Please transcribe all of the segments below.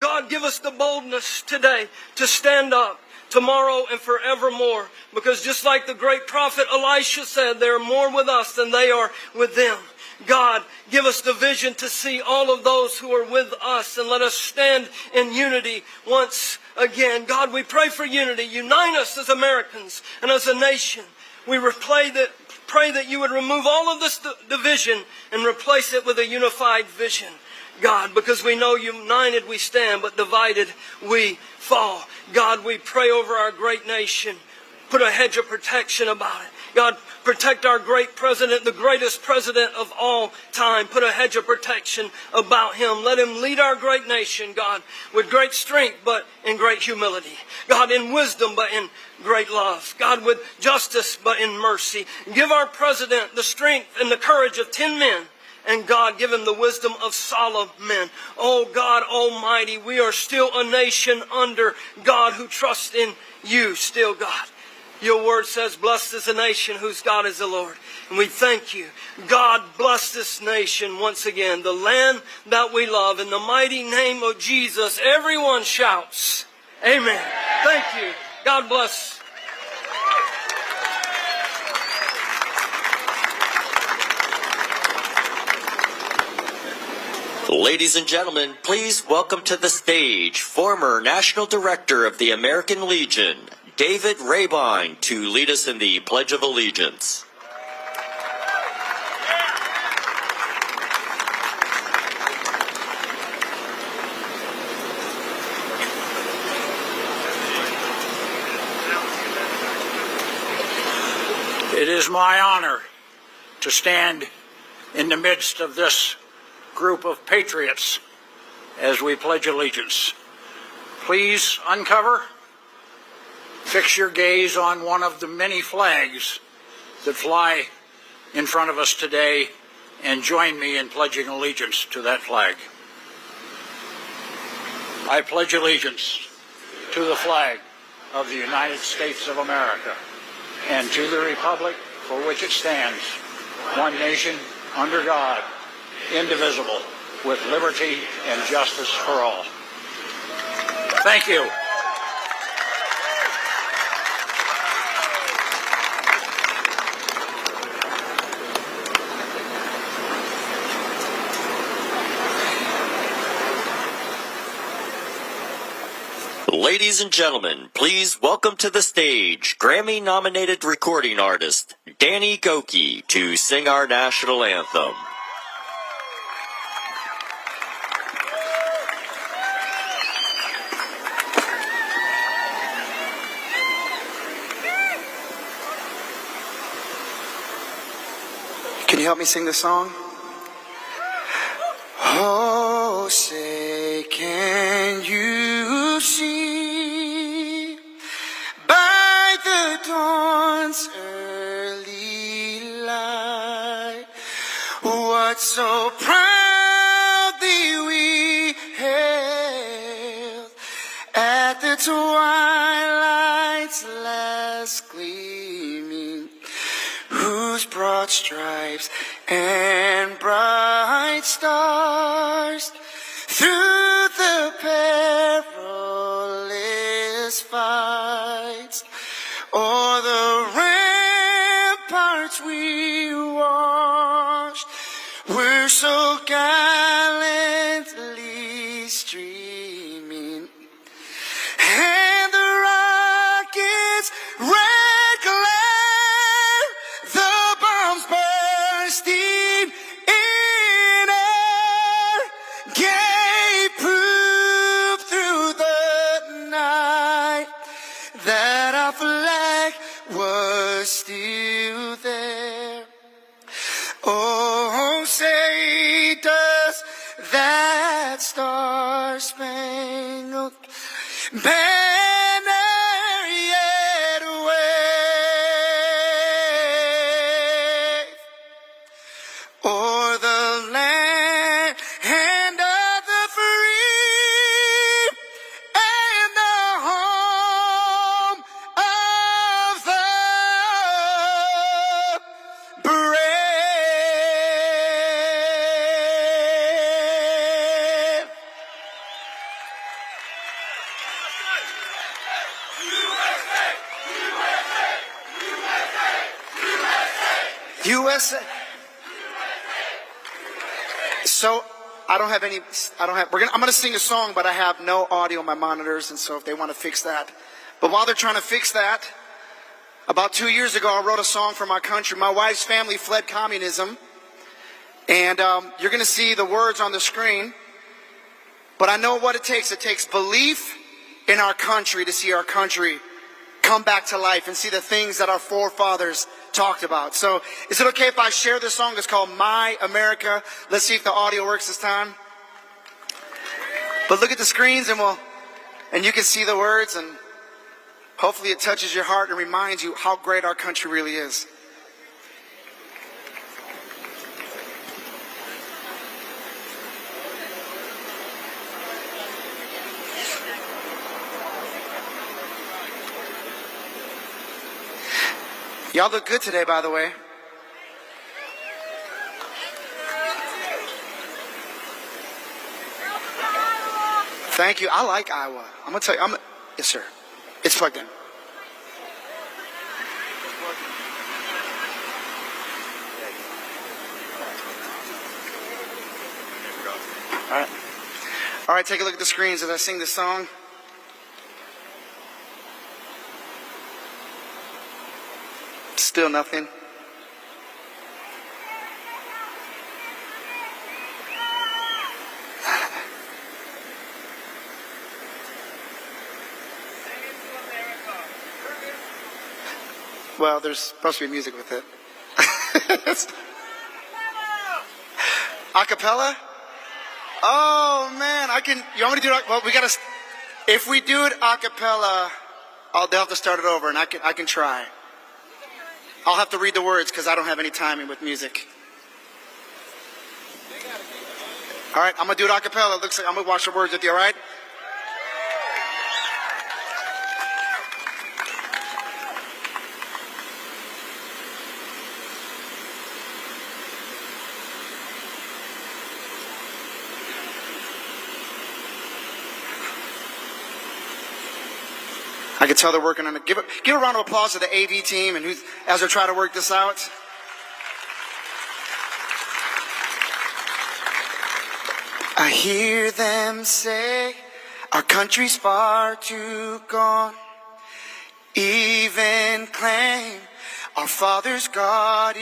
God, give us the boldness today to stand up tomorrow and forevermore, because just like the great prophet Elisha said, they are more with us than they are with them. God, give us the vision to see all of those who are with us, and let us stand in unity once again. God, we pray for unity. Unite us as Americans and as a nation. We pray that you would remove all of this division and replace it with a unified vision. God, because we know united we stand, but divided we fall. God, we pray over our great nation. Put a hedge of protection about it. God, protect our great president, the greatest president of all time. Put a hedge of protection about him. Let him lead our great nation, God, with great strength, but in great humility. God, in wisdom, but in great love. God, with justice, but in mercy. Give our president the strength and the courage of 10 men. And God, give him the wisdom of Solomon. Oh God Almighty, we are still a nation under God who trusts in you still, God. Your word says, blessed is the nation whose God is the Lord. And we thank you. God, bless this nation once again, the land that we love. In the mighty name of Jesus, everyone shouts, amen. Thank you. God bless. Ladies and gentlemen, please welcome to the stage former National Director of the American Legion, David Rabine, to lead us in the Pledge of Allegiance. It is my honor to stand in the midst of this group of patriots as we pledge allegiance. Please uncover, fix your gaze on one of the many flags that fly in front of us today, and join me in pledging allegiance to that flag. I pledge allegiance to the flag of the United States of America and to the republic for which it stands, one nation, under God, indivisible, with liberty and justice for all. Thank you. Ladies and gentlemen, please welcome to the stage Grammy-nominated recording artist Danny Gokey to sing our national anthem. Can you help me sing this song? Oh, say, can you see by the dawn's early light what so proudly we hailed at the twilight's last gleaming, whose broad stripes and bright stars through the perilous fights o'er the ramparts we watched were so gallantly streaming, and the rockets' red glare, the bombs bursting in air, gave proof through the night that our flag was still there. Oh, say does that star-spangled banner yet wave o'er the land and of the free and the home of the USA. So I'm going to sing a song, but I have no audio on my monitors, and so if they want to fix that. But while they're trying to fix that, about 2 years ago, I wrote a song for my country. My wife's family fled communism, and you're going to see the words on the screen. But I know what it takes. It takes belief in our country to see our country come back to life and see the things that our forefathers talked about. So is it okay if I share this song? It's called My America. Let's see if the audio works this time. But look at the screens and you can see the words, and hopefully it touches your heart and reminds you how great our country really is. Y'all look good today, by the way. Thank you. I like Iowa. I'm going to tell you. Yes, sir. It's plugged in. All right. All right, take a look at the screens as I sing this song. Still nothing. Well, there's supposed to be music with it. Acapella? Oh man, you want me to do it? Well, if we do it acapella, they'll have to start it over, and I can try. I'll have to read the words because I don't have any timing with music. All right, I'm going to do it a cappella. It looks like I'm going to watch the words with you, all right? I can tell they're working on it. Give a round of applause to the AV team and as they're trying to work this out. I hear them say our country's far too gone. Even claim our father's God.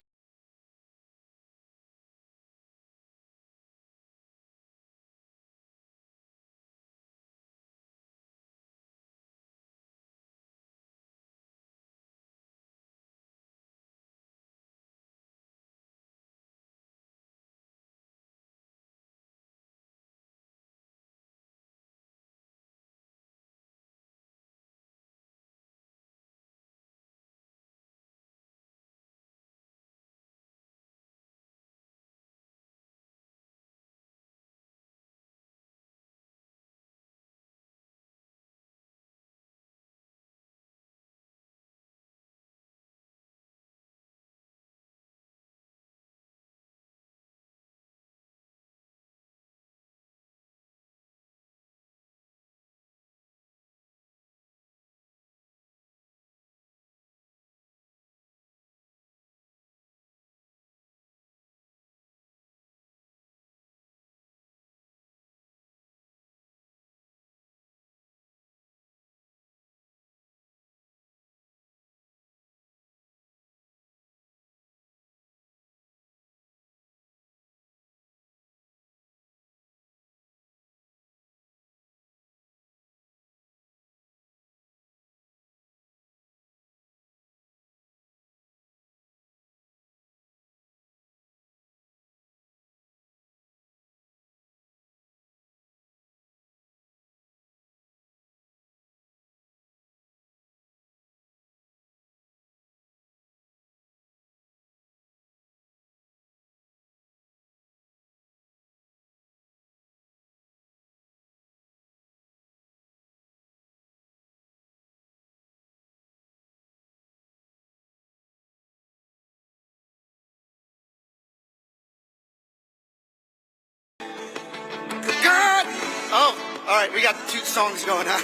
All right, we got 2 songs going on.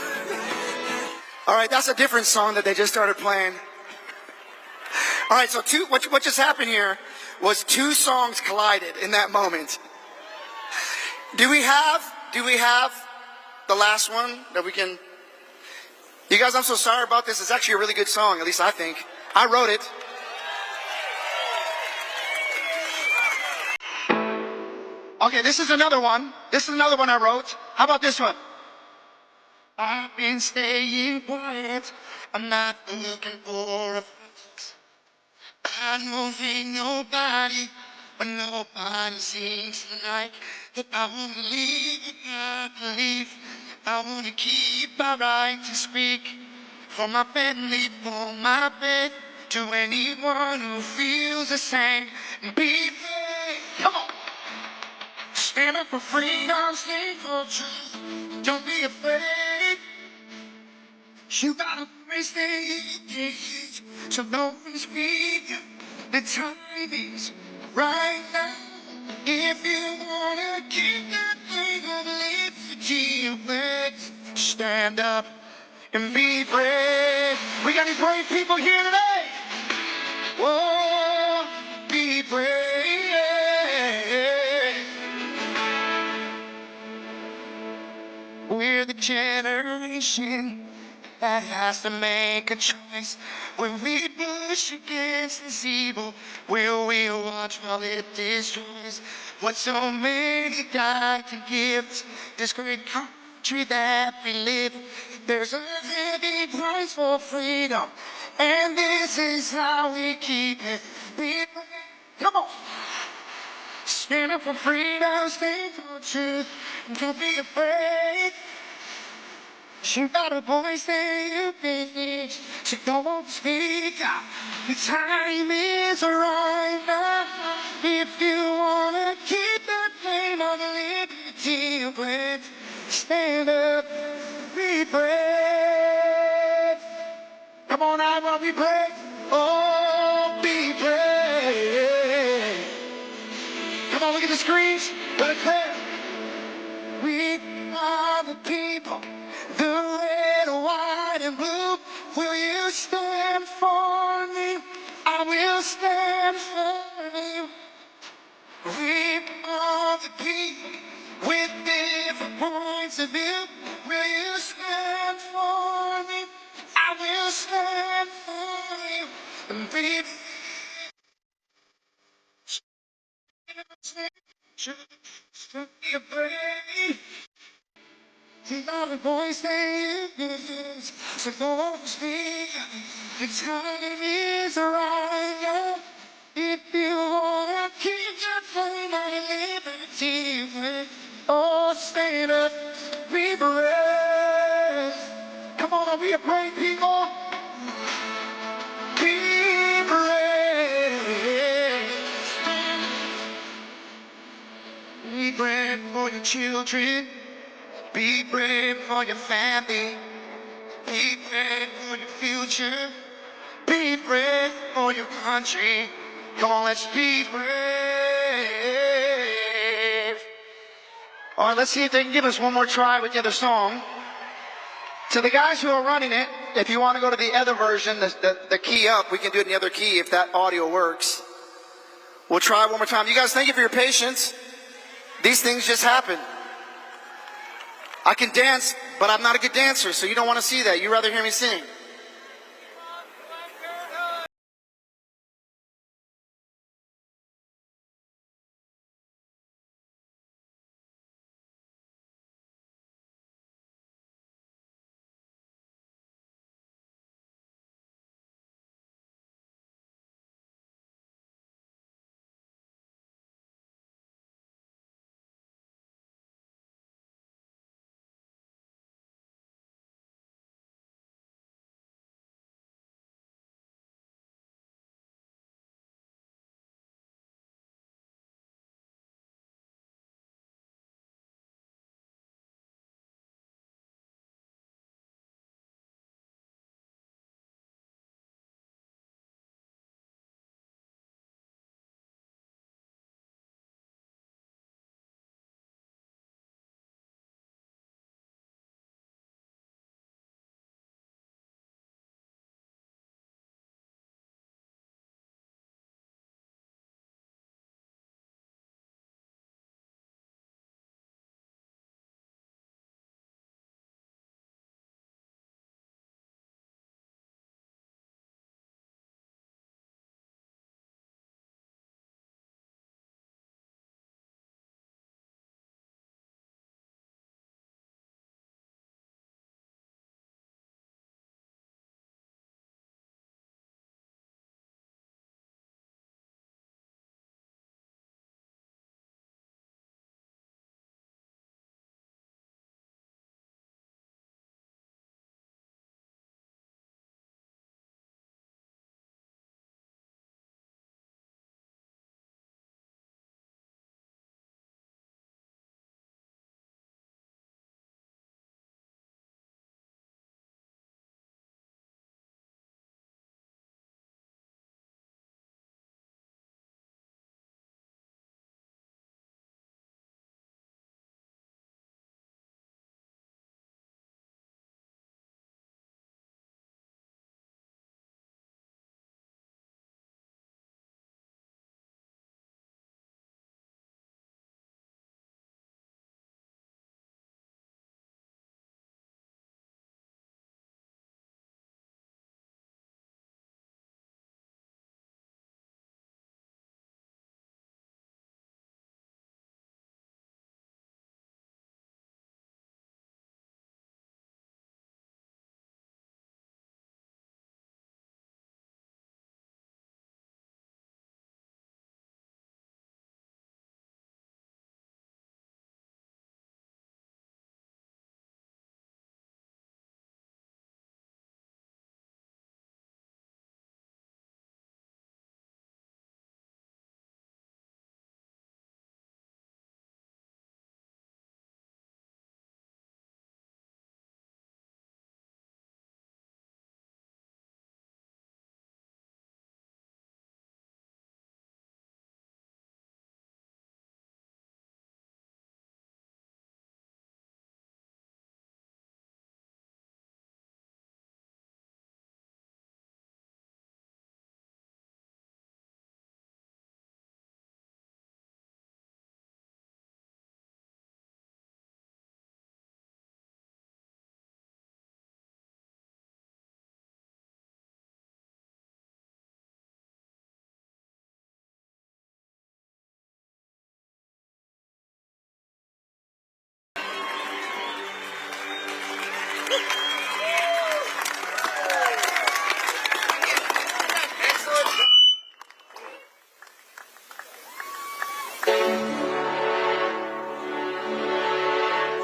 All right, that's a different song that they just started playing. All right, so what just happened here was two songs collided in that moment. Do we have the last one that we can? You guys, I'm so sorry about this. It's actually a really good song, at least I think. I wrote it. Okay, this is another one. This is another one I wrote. How about this one? I've been staying quiet. I'm not looking for a fix. I don't think nobody, but nobody seems to like that. I wanna leave, I believe. I wanna keep my right to speak for my family, for my bed, to anyone who feels the same. Be free. Come on. Stand up for freedom, stand for truth. Don't be afraid. You gotta face the edge. So don't speak. The time is right now. If you wanna keep that thing of liberty, let's stand up and be brave. We got any brave people here today? Whoa, be brave. We're the generation that has to make a choice. When we push against this evil, will we watch while it destroys what so many died to give us this great country that we live? There's a heavy price for freedom, and this is how we keep it. Come on. Stand up for freedom, stand for truth, don't be afraid. You got a voice that you can hear, so don't speak out. The time is right now. If you wanna keep that flame of liberty burning, stand up, be brave. Come on, I will be brave. Oh, be brave. Come on, look at the screens. Let it clear. We are the people, the red, white, and blue. Will you stand for me? I will stand for you. We are the people with different points of view. Will you stand for me? I will stand for you. And be brave. You got a voice that you use, so don't speak. The time is right now. If you wanna keep your flame of liberty, oh, stand up, be brave. Come on, don't be afraid, people. Be brave. Be brave for your children. Be brave for your family. Be brave for your future. Be brave for your country. Come on, let's be brave. All right, let's see if they can give us one more try with the other song. To the guys who are running it, if you want to go to the other version, the key up, we can do it in the other key if that audio works. We'll try one more time. You guys, thank you for your patience. These things just happen. I can dance, but I'm not a good dancer, so you don't want to see that. You'd rather hear me sing.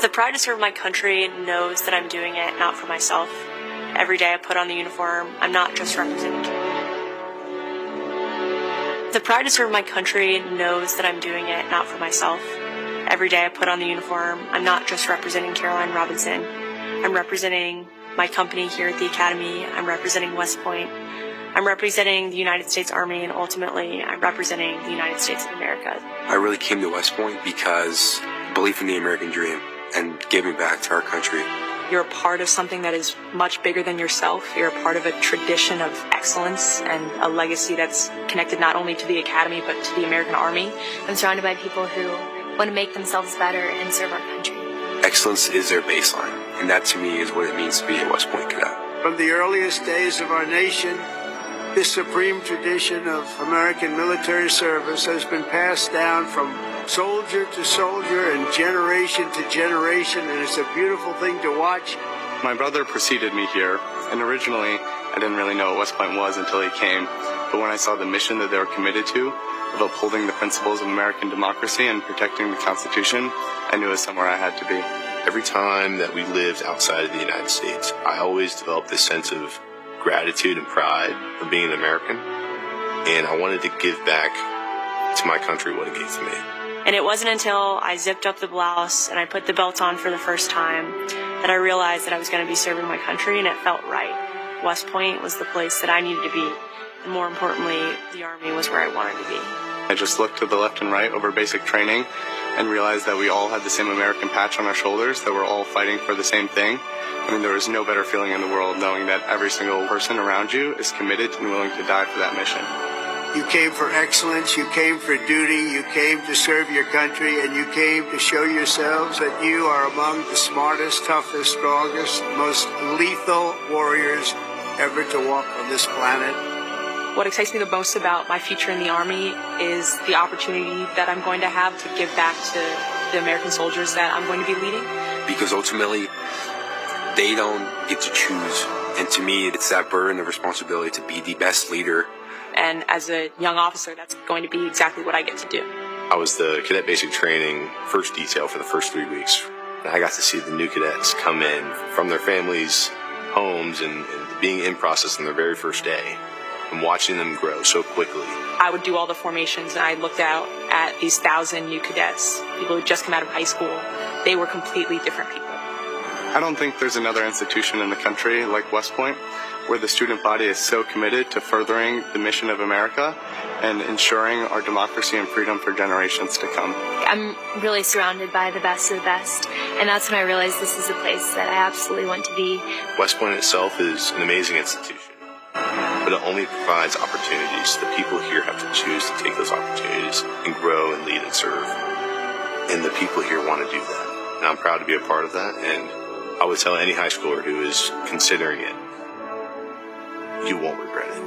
The pride to serve my country knows that I'm doing it not for myself. Every day I put on the uniform, I'm not just representing. The pride to serve my country knows that I'm doing it not for myself. Every day I put on the uniform, I'm not just representing Caroline Robinson. I'm representing my company here at the Academy. I'm representing West Point. I'm representing the United States Army, and ultimately, I'm representing the United States of America. I really came to West Point because I believe in the American dream and giving back to our country. You're a part of something that is much bigger than yourself. You're a part of a tradition of excellence and a legacy that's connected not only to the Academy, but to the American Army. I'm surrounded by people who want to make themselves better and serve our country. Excellence is their baseline, and that to me is what it means to be a West Point cadet. From the earliest days of our nation, this supreme tradition of American military service has been passed down from soldier to soldier and generation to generation, and it's a beautiful thing to watch. My brother preceded me here, and originally I didn't really know what West Point was until he came, but when I saw the mission that they were committed to, of upholding the principles of American democracy and protecting the Constitution, I knew it was somewhere I had to be. Every time that we lived outside of the United States, I always developed this sense of gratitude and pride of being an American, and I wanted to give back to my country what it gave to me. And it wasn't until I zipped up the blouse and I put the belt on for the first time that I realized that I was going to be serving my country, and it felt right. West Point was the place that I needed to be, and more importantly, the Army was where I wanted to be. I just looked to the left and right over basic training and realized that we all had the same American patch on our shoulders, that we're all fighting for the same thing. I mean, there is no better feeling in the world knowing that every single person around you is committed and willing to die for that mission. You came for excellence, you came for duty, you came to serve your country, and you came to show yourselves that you are among the smartest, toughest, strongest, most lethal warriors ever to walk on this planet. What excites me the most about my future in the Army is the opportunity that I'm going to have to give back to the American soldiers that I'm going to be leading. Because ultimately, they don't get to choose. And to me, it's that burden of responsibility to be the best leader. And as a young officer, that's going to be exactly what I get to do. I was the cadet basic training first detail for the first 3 weeks. And I got to see the new cadets come in from their families' homes and being in process on their very first day and watching them grow so quickly. I would do all the formations, and I looked out at these 1,000 new cadets, people who just come out of high school. They were completely different people. I don't think there's another institution in the country like West Point where the student body is so committed to furthering the mission of America and ensuring our democracy and freedom for generations to come. I'm really surrounded by the best of the best, and that's when I realized this is a place that I absolutely want to be. West Point itself is an amazing institution, but it only provides opportunities. The people here have to choose to take those opportunities and grow and lead and serve. And the people here want to do that. And I'm proud to be a part of that, and I would tell any high schooler who is considering it, you won't regret it.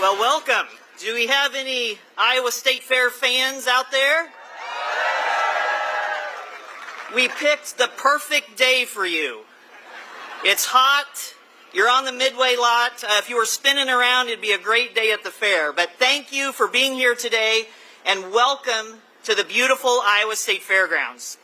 Well, welcome. Do we have any Iowa State Fair fans out there? We picked the perfect day for you. It's hot. You're on the Midway lot. If you were spinning around, it'd be a great day at the fair. But thank you for being here today, and welcome to the beautiful Iowa State Fairgrounds.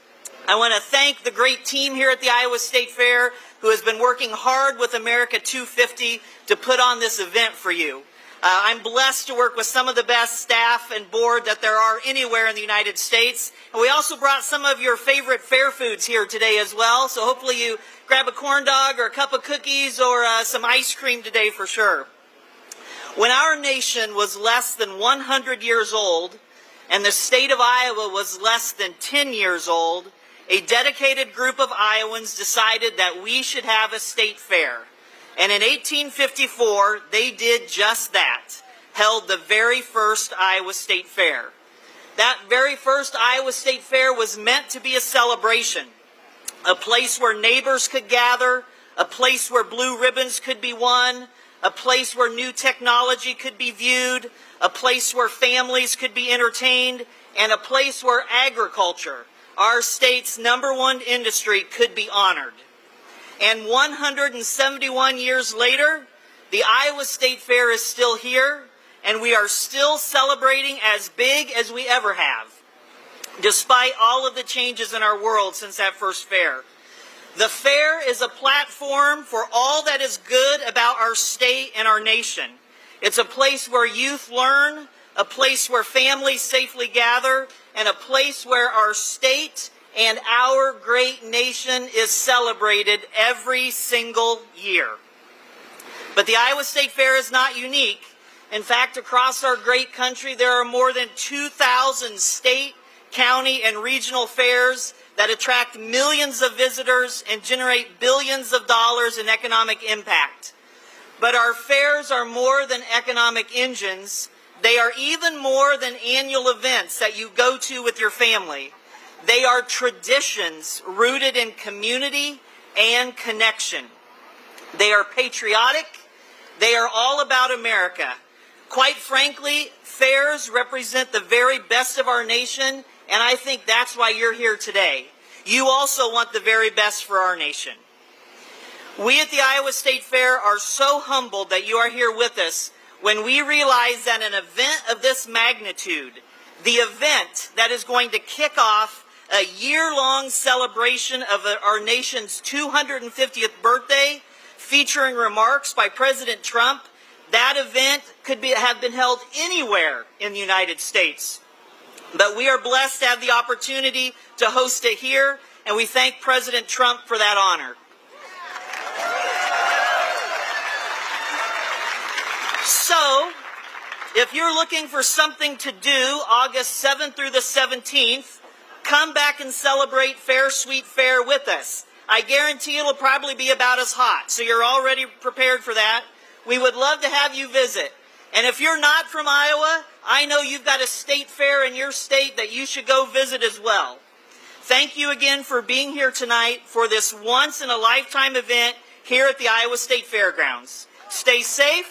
I want to thank the great team here at the Iowa State Fair who has been working hard with America 250 to put on this event for you. I'm blessed to work with some of the best staff and board that there are anywhere in the United States. And we also brought some of your favorite fair foods here today as well. So hopefully you grab a corn dog or a cup of cookies or some ice cream today for sure. When our nation was less than 100 years old and the state of Iowa was less than 10 years old, a dedicated group of Iowans decided that we should have a state fair. And in 1854, they did just that, held the very first Iowa State Fair. That very first Iowa State Fair was meant to be a celebration, a place where neighbors could gather, a place where blue ribbons could be won, a place where new technology could be viewed, a place where families could be entertained, and a place where agriculture our state's #1 industry could be honored. And 171 years later, the Iowa State Fair is still here, and we are still celebrating as big as we ever have, despite all of the changes in our world since that first fair. The fair is a platform for all that is good about our state and our nation. It's a place where youth learn, a place where families safely gather, and a place where our state and our great nation is celebrated every single year. But the Iowa State Fair is not unique. In fact, across our great country, there are more than 2,000 state, county, and regional fairs that attract millions of visitors and generate billions of dollars in economic impact. But our fairs are more than economic engines. They are even more than annual events that you go to with your family. They are traditions rooted in community and connection. They are patriotic. They are all about America. Quite frankly, fairs represent the very best of our nation, and I think that's why you're here today. You also want the very best for our nation. We at the Iowa State Fair are so humbled that you are here with us when we realize that an event of this magnitude, the event that is going to kick off a year-long celebration of our nation's 250th birthday, featuring remarks by President Trump, that event could have been held anywhere in the United States. But we are blessed to have the opportunity to host it here, and we thank President Trump for that honor. So, if you're looking for something to do August 7th through the 17th, come back and celebrate Fair Sweet Fair with us. I guarantee it'll probably be about as hot, so you're already prepared for that. We would love to have you visit. And if you're not from Iowa, I know you've got a state fair in your state that you should go visit as well. Thank you again for being here tonight for this once-in-a-lifetime event here at the Iowa State Fairgrounds. Stay safe,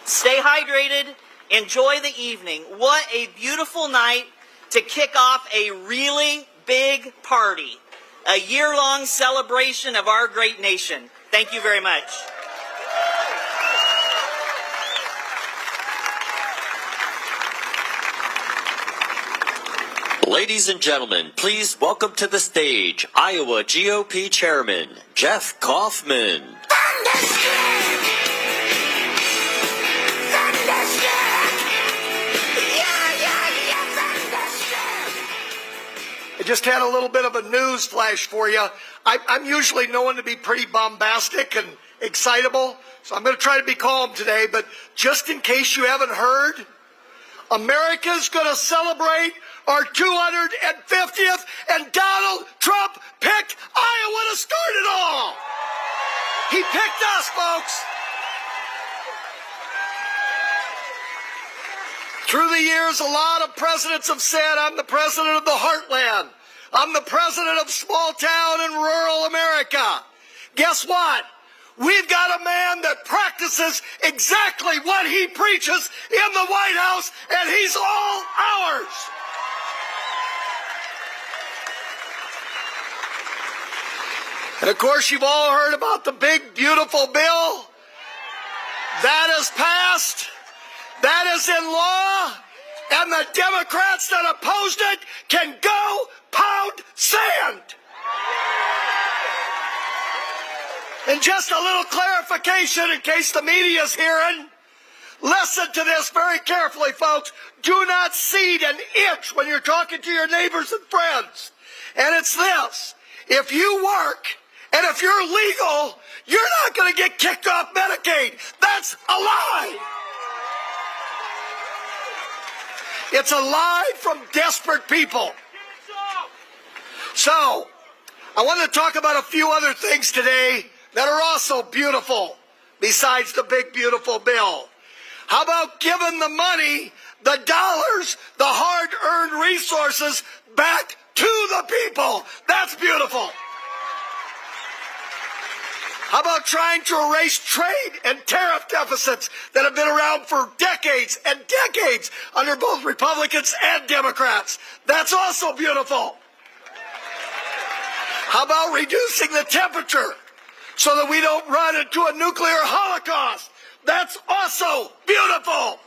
stay hydrated, enjoy the evening. What a beautiful night to kick off a really big party, a year-long celebration of our great nation. Thank you very much. Ladies and gentlemen, please welcome to the stage Iowa GOP Chairman Jeff Kaufman. I just had a little bit of a news flash for you. I'm usually known to be pretty bombastic and excitable, so I'm going to try to be calm today, but just in case you haven't heard, America's going to celebrate our 250th, and Donald Trump picked Iowa to start it all. He picked us, folks. Through the years, a lot of presidents have said, I'm the president of the heartland. I'm the president of small town and rural America. Guess what? We've got a man that practices exactly what he preaches in the White House, and he's all ours. And of course, you've all heard about the big, beautiful bill. That is passed. That is in law. And the Democrats that opposed it can go pound sand. And just a little clarification in case the media's hearing. Listen to this very carefully, folks. Do not cede an inch when you're talking to your neighbors and friends. And it's this. If you work and if you're legal, you're not going to get kicked off Medicaid. That's a lie. It's a lie from desperate people. So, I want to talk about a few other things today that are also beautiful, besides the big, beautiful bill. How about giving the money, the dollars, the hard-earned resources back to the people? That's beautiful. How about trying to erase trade and tariff deficits that have been around for decades and decades under both Republicans and Democrats? That's also beautiful. How about reducing the temperature so that we don't run into a nuclear holocaust? That's also beautiful.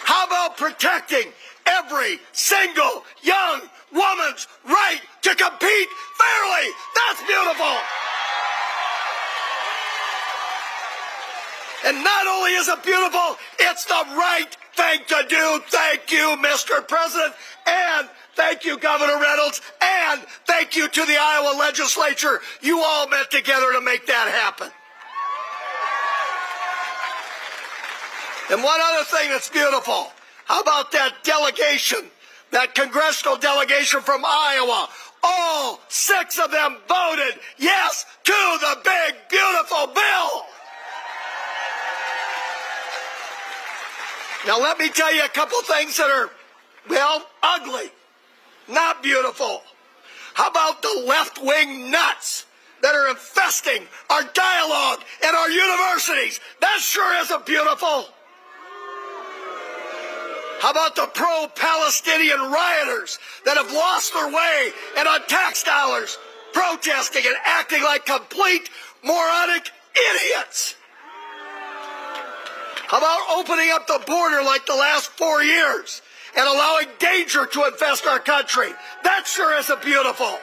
How about protecting every single young woman's right to compete fairly? That's beautiful. And not only is it beautiful, it's the right thing to do. Thank you, Mr. President, and thank you, Governor Reynolds, and thank you to the Iowa legislature. You all met together to make that happen. And one other thing that's beautiful. How about that delegation, that congressional delegation from Iowa? All 6 of them voted yes to the big, beautiful bill. Now let me tell you a couple things that are, well, ugly, not beautiful. How about the left-wing nuts that are infesting our dialogue and our universities? That sure isn't beautiful. How about the pro-Palestinian rioters that have lost their way and on tax dollars protesting and acting like complete moronic idiots? How about opening up the border like the last 4 years and allowing danger to infest our country? That sure isn't beautiful.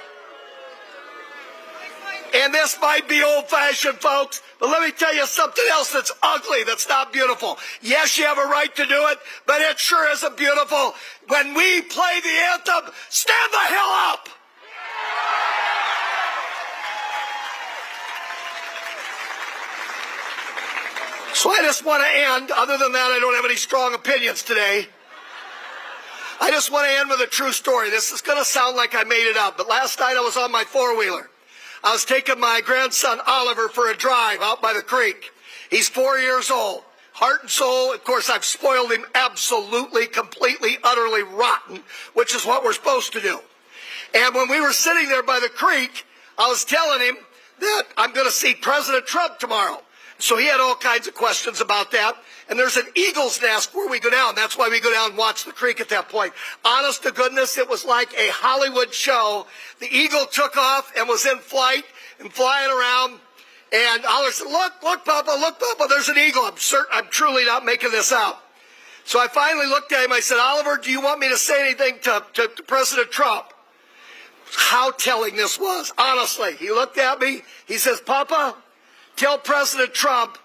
And this might be old-fashioned, folks, but let me tell you something else that's ugly, that's not beautiful. Yes, you have a right to do it, but it sure isn't beautiful. When we play the anthem, stand the hell up! So I just want to end, other than that, I don't have any strong opinions today. I just want to end with a true story. This is going to sound like I made it up, but last night I was on my four-wheeler. I was taking my grandson Oliver for a drive out by the creek. He's 4 years old. Heart and soul, of course, I've spoiled him absolutely, completely, utterly rotten, which is what we're supposed to do. And when we were sitting there by the creek, I was telling him that I'm going to see President Trump tomorrow. So he had all kinds of questions about that. And there's an eagle's nest where we go down. That's why we go down and watch the creek at that point. Honest to goodness, it was like a Hollywood show. The eagle took off and was in flight and flying around. And Oliver said, look, Papa, there's an eagle. I'm truly not making this up. So I finally looked at him. I said, Oliver, do you want me to say anything to President Trump? How telling this was, honestly. He looked at me. He says, Papa, tell President Trump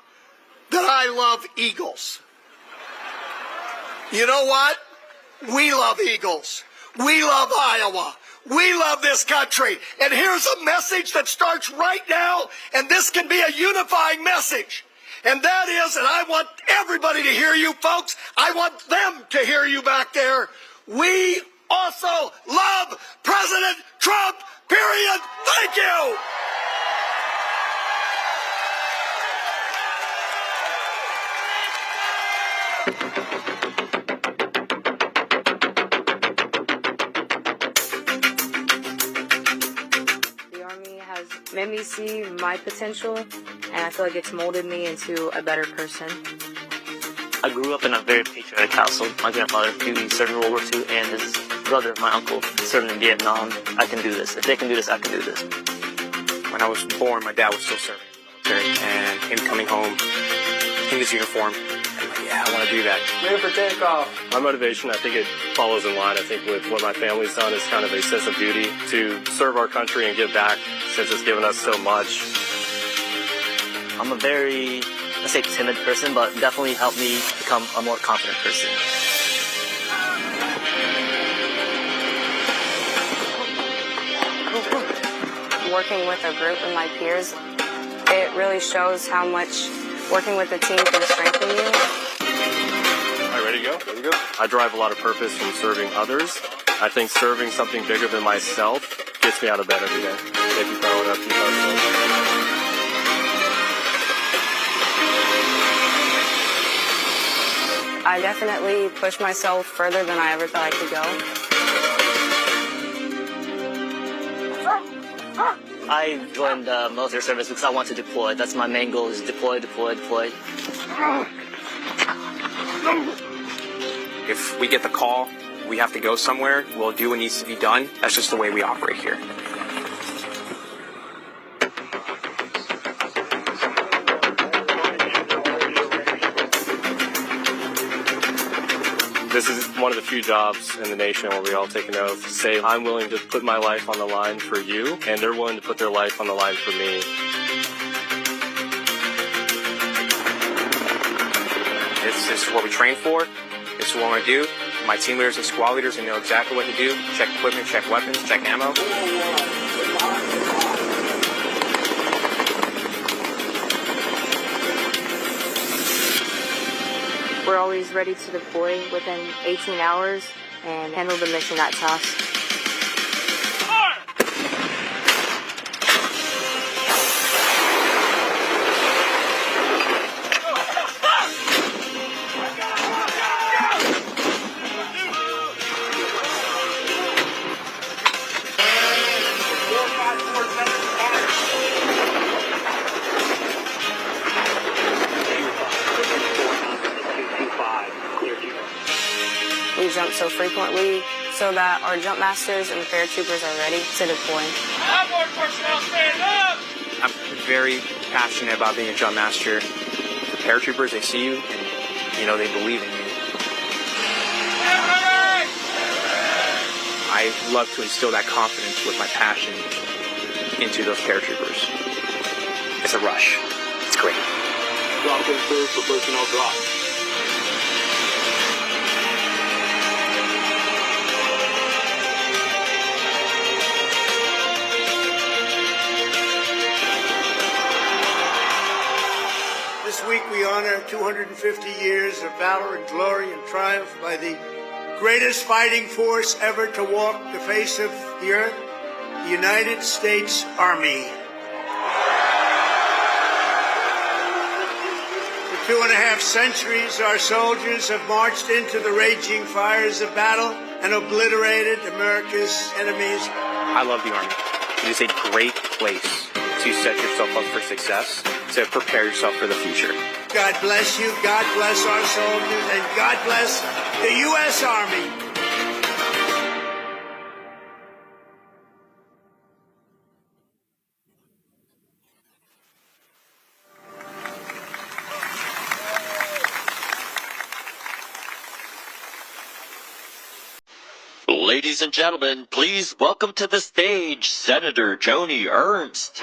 that I love eagles. You know what? We love eagles. We love Iowa. We love this country. And here's a message that starts right now, and this can be a unifying message. And that is, and I want everybody to hear you, folks. I want them to hear you back there. We also love President Trump, period. Thank you. Made me see my potential, and I feel like it's molded me into a better person. I grew up in a very patriotic household. My grandfather, he served in World War II, and his brother, my uncle, served in Vietnam. I can do this. If they can do this, I can do this. When I was born, my dad was still serving in the military, and him coming home in his uniform, I'm like, yeah, I want to do that. Ready for takeoff. My motivation, I think it follows in line, I think, with what my family's done is kind of a sense of duty to serve our country and give back since it's given us so much. I'm a very, let's say, timid person, but definitely helped me become a more confident person. Working with a group and my peers, it really shows how much working with a team can strengthen you. All right, ready to go? Ready to go. I derive a lot of purpose from serving others. I think serving something bigger than myself gets me out of bed every day. Thank you, Carl. I definitely pushed myself further than I ever thought I could go. I joined the military service because I want to deploy. That's my main goal, is deploy. If we get the call, we have to go somewhere, we'll do what needs to be done. That's just the way we operate here. This is one of the few jobs in the nation where we all take an oath to say, I'm willing to put my life on the line for you, and they're willing to put their life on the line for me. This is what we train for. This is what I want to do. My team leaders and squad leaders know exactly what to do. Check equipment, check weapons, check ammo. We're always ready to deploy within 18 hours and handle the mission at task. We jump so frequently so that our jump masters and paratroopers are ready to deploy. I'm very passionate about being a jump master. The paratroopers, they see you and, they believe in you. I love to instill that confidence with my passion into those paratroopers. It's a rush. It's great. Drop confirmed for personnel drop. This week we honor 250 years of valor and glory and triumph by the greatest fighting force ever to walk the face of the earth, the United States Army. For 2.5 centuries, our soldiers have marched into the raging fires of battle and obliterated America's enemies. I love the Army. It is a great place to set yourself up for success, to prepare yourself for the future. God bless you, God bless our soldiers, and God bless the U.S. Army. Ladies and gentlemen, please welcome to the stage Senator Joni Ernst.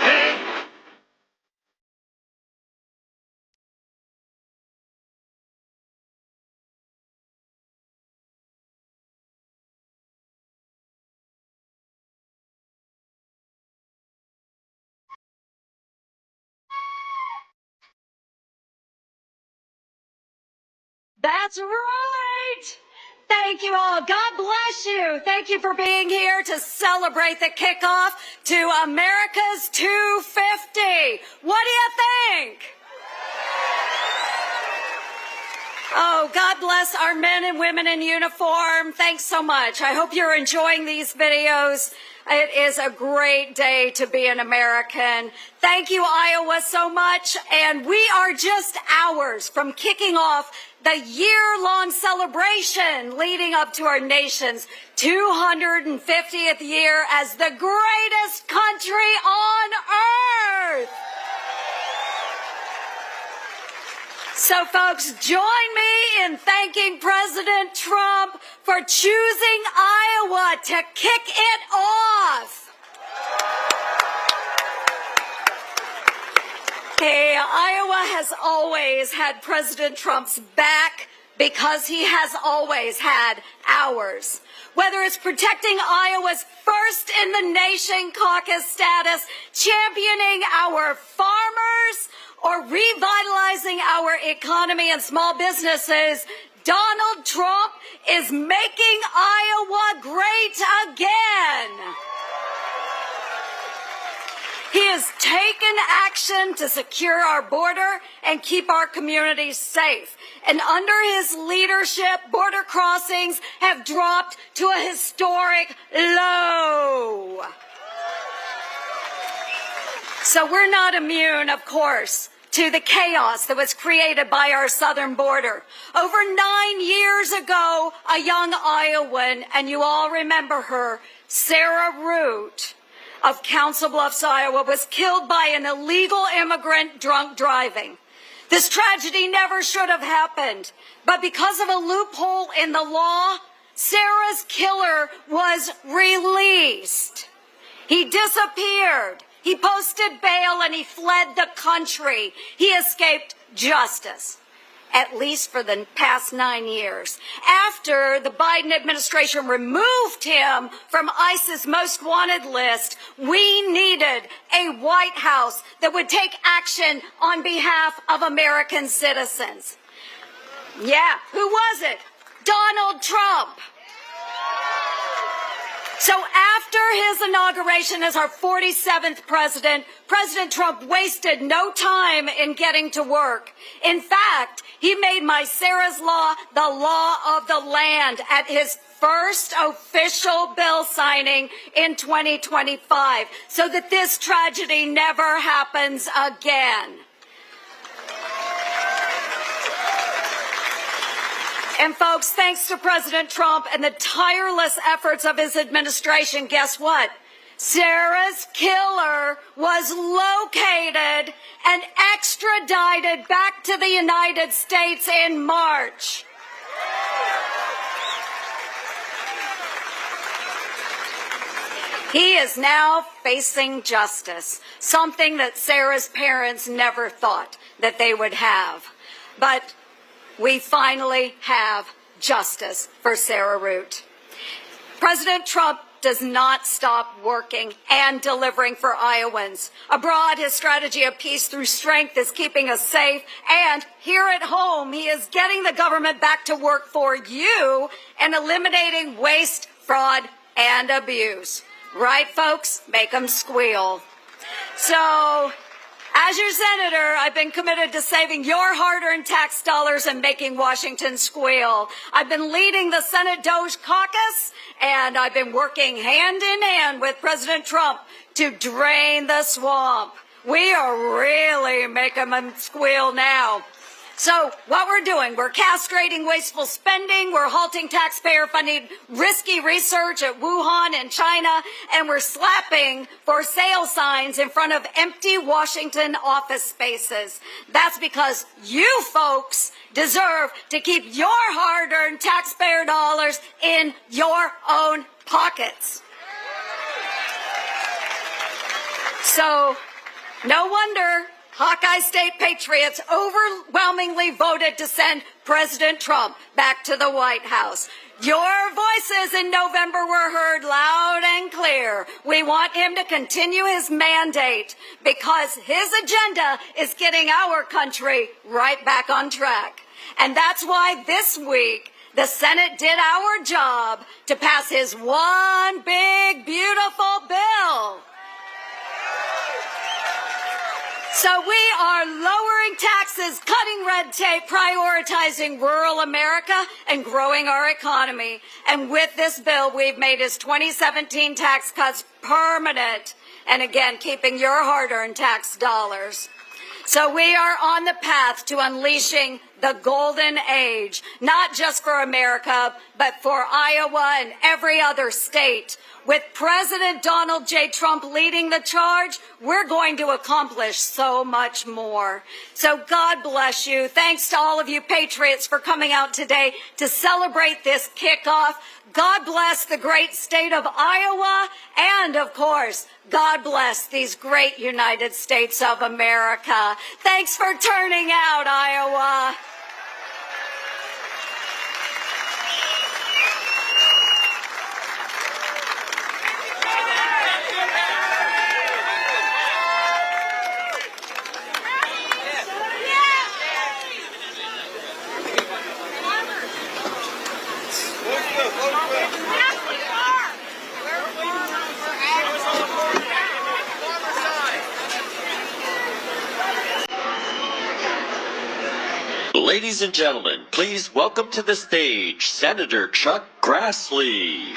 That's right! Thank you all. God bless you. Thank you for being here to celebrate the kickoff to America's 250. What do you think? Oh, God bless our men and women in uniform. Thanks so much. I hope you're enjoying these videos. It is a great day to be an American. Thank you, Iowa, so much. And we are just hours from kicking off the year-long celebration leading up to our nation's 250th year as the greatest country on earth. So, folks, join me in thanking President Trump for choosing Iowa to kick it off. Hey, Iowa has always had President Trump's back because he has always had ours. Whether it's protecting Iowa's first in the nation caucus status, championing our farmers, or revitalizing our economy and small businesses, Donald Trump is making Iowa great again. He has taken action to secure our border and keep our communities safe. And under his leadership, border crossings have dropped to a historic low. So we're not immune, of course, to the chaos that was created by our southern border. Over 9 years ago, a young Iowan, and you all remember her, Sarah Root of Council Bluffs, Iowa, was killed by an illegal immigrant drunk driving. This tragedy never should have happened, but because of a loophole in the law, Sarah's killer was released. He disappeared. He posted bail and he fled the country. He escaped justice, at least for the past 9 years. After the Biden administration removed him from ICE's most wanted list, we needed a White House that would take action on behalf of American citizens. Yeah, who was it? Donald Trump. So after his inauguration as our 47th president, President Trump wasted no time in getting to work. In fact, he made my Sarah's Law the law of the land at his first official bill signing in 2025, so that this tragedy never happens again. And folks, thanks to President Trump and the tireless efforts of his administration, guess what? Sarah's killer was located and extradited back to the United States in March. He is now facing justice, something that Sarah's parents never thought that they would have. But we finally have justice for Sarah Root. President Trump does not stop working and delivering for Iowans. Abroad, his strategy of peace through strength is keeping us safe. And here at home, he is getting the government back to work for you and eliminating waste, fraud, and abuse. Right, folks? Make them squeal. So, as your senator, I've been committed to saving your hard-earned tax dollars and making Washington squeal. I've been leading the Senate Doge Caucus, and I've been working hand in hand with President Trump to drain the swamp. We are really making them squeal now. So what we're doing, we're castrating wasteful spending, we're halting taxpayer-funded risky research at Wuhan in China, and we're slapping for sale signs in front of empty Washington office spaces. That's because you folks deserve to keep your hard-earned taxpayer dollars in your own pockets. So, no wonder Hawkeye State patriots overwhelmingly voted to send President Trump back to the White House. Your voices in November were heard loud and clear. We want him to continue his mandate because his agenda is getting our country right back on track. And that's why this week the Senate did our job to pass his one big, beautiful bill. So we are lowering taxes, cutting red tape, prioritizing rural America, and growing our economy. And with this bill, we've made his 2017 tax cuts permanent, and again, keeping your hard-earned tax dollars. So we are on the path to unleashing the golden age, not just for America, but for Iowa and every other state. With President Donald J. Trump leading the charge, we're going to accomplish so much more. So God bless you. Thanks to all of you patriots for coming out today to celebrate this kickoff. God bless the great state of Iowa. And, of course, God bless these great United States of America. Thanks for turning out, Iowa. Ladies and gentlemen, please welcome to the stage Senator Chuck Grassley.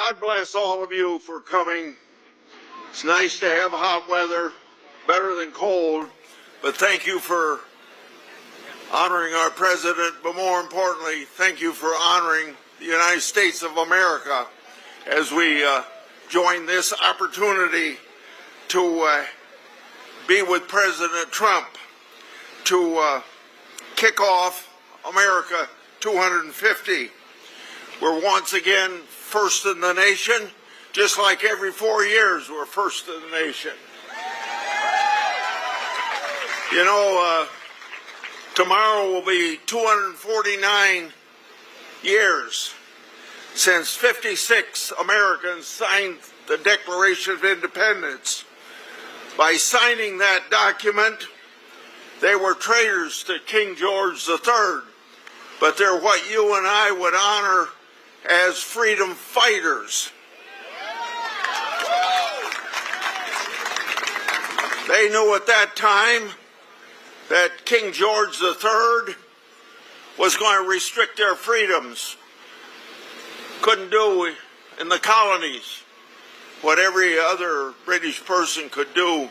God bless all of you for coming. It's nice to have hot weather, better than cold, but thank you for honoring our president, but more importantly, thank you for honoring the United States of America as we join this opportunity to be with President Trump to kick off America 250. We're once again first in the nation, just like every 4 years we're first in the nation. You know, tomorrow will be 249 years since 56 Americans signed the Declaration of Independence. By signing that document, they were traitors to King George III, but they're what you and I would honor as freedom fighters. They knew at that time that King George III was going to restrict their freedoms. Couldn't do in the colonies what every other British person could do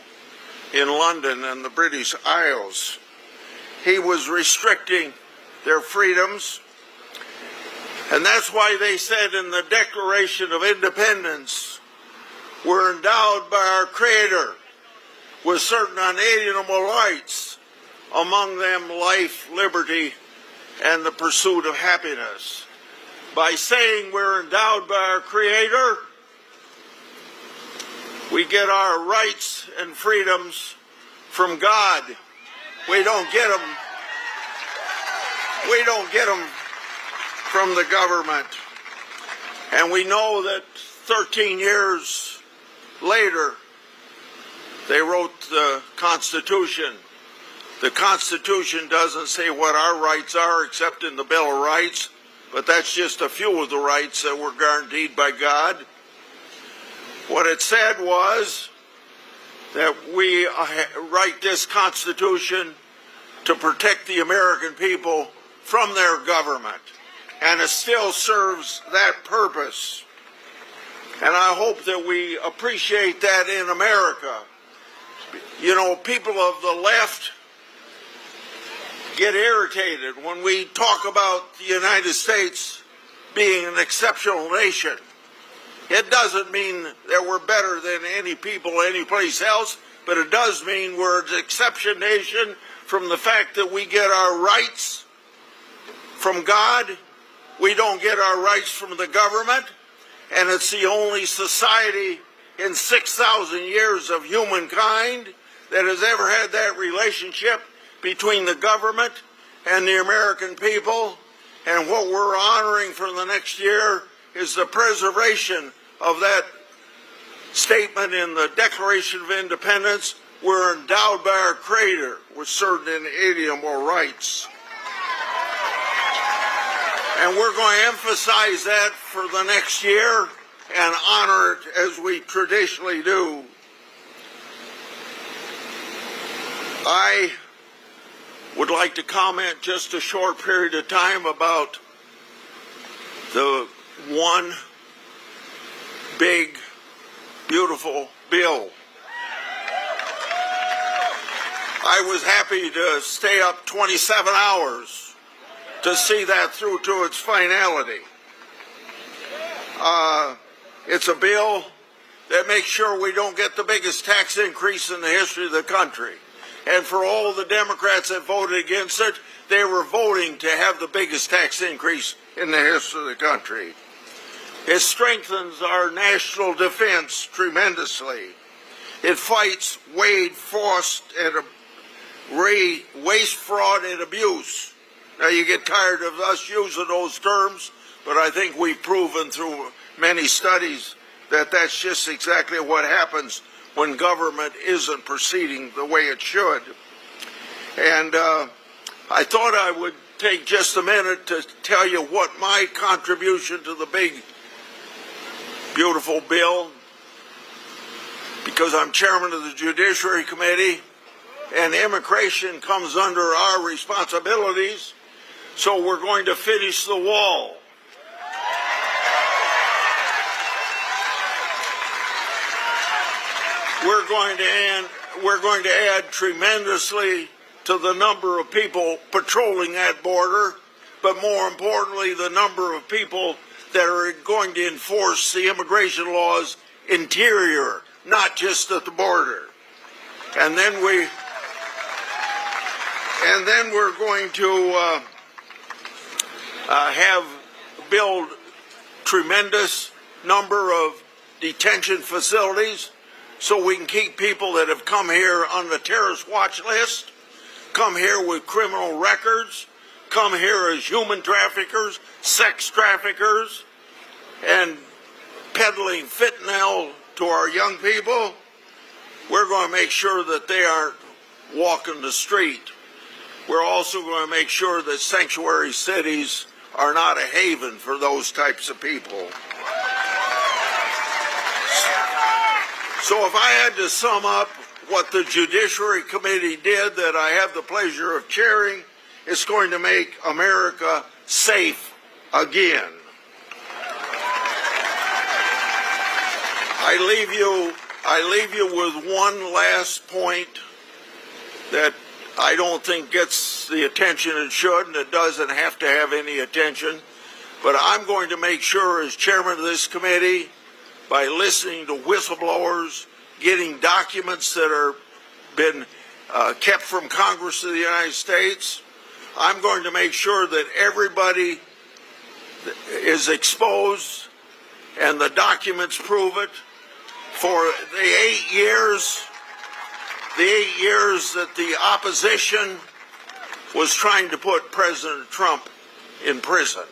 in London and the British Isles. He was restricting their freedoms, and that's why they said in the Declaration of Independence, we're endowed by our Creator with certain unalienable rights, among them life, liberty, and the pursuit of happiness. By saying we're endowed by our Creator, we get our rights and freedoms from God. We don't get them. We don't get them from the government. And we know that 13 years later, they wrote the Constitution. The Constitution doesn't say what our rights are except in the Bill of Rights, but that's just a few of the rights that were guaranteed by God. What it said was that we write this Constitution to protect the American people from their government, and it still serves that purpose. And I hope that we appreciate that in America. You know, people of the left get irritated when we talk about the United States being an exceptional nation. It doesn't mean that we're better than any people anyplace else, but it does mean we're an exception nation from the fact that we get our rights from God. We don't get our rights from the government, and it's the only society in 6,000 years of humankind that has ever had that relationship between the government and the American people. And what we're honoring for the next year is the preservation of that statement in the Declaration of Independence. We're endowed by our Creator with certain inalienable rights. And we're going to emphasize that for the next year and honor it as we traditionally do. I would like to comment just a short period of time about the one big, beautiful bill. I was happy to stay up 27 hours to see that through to its finality. It's a bill that makes sure we don't get the biggest tax increase in the history of the country. And for all the Democrats that voted against it, they were voting to have the biggest tax increase in the history of the country. It strengthens our national defense tremendously. It fights waste, fraud, and abuse. Now, you get tired of us using those terms, but I think we've proven through many studies that that's just exactly what happens when government isn't proceeding the way it should. And I thought I would take just a minute to tell you what my contribution to the big, beautiful bill, because I'm chairman of the Judiciary Committee, and immigration comes under our responsibilities, so we're going to finish the wall. we're going to add tremendously to the number of people patrolling that border, but more importantly, the number of people that are going to enforce the immigration laws interior, not just at the border. And then we're going to build tremendous number of detention facilities so we can keep people that have come here on the terrorist watch list, come here with criminal records, come here as human traffickers, sex traffickers, and peddling fentanyl to our young people. We're going to make sure that they aren't walking the street. We're also going to make sure that sanctuary cities are not a haven for those types of people. So if I had to sum up what the Judiciary Committee did that I have the pleasure of chairing, it's going to make America safe again. I leave you with one last point that I don't think gets the attention it should, and it doesn't have to have any attention. But I'm going to make sure, as chairman of this committee, by listening to whistleblowers, getting documents that are been kept from Congress of the United States, I'm going to make sure that everybody is exposed and the documents prove it. For the 8 years that the opposition was trying to put President Trump in prison.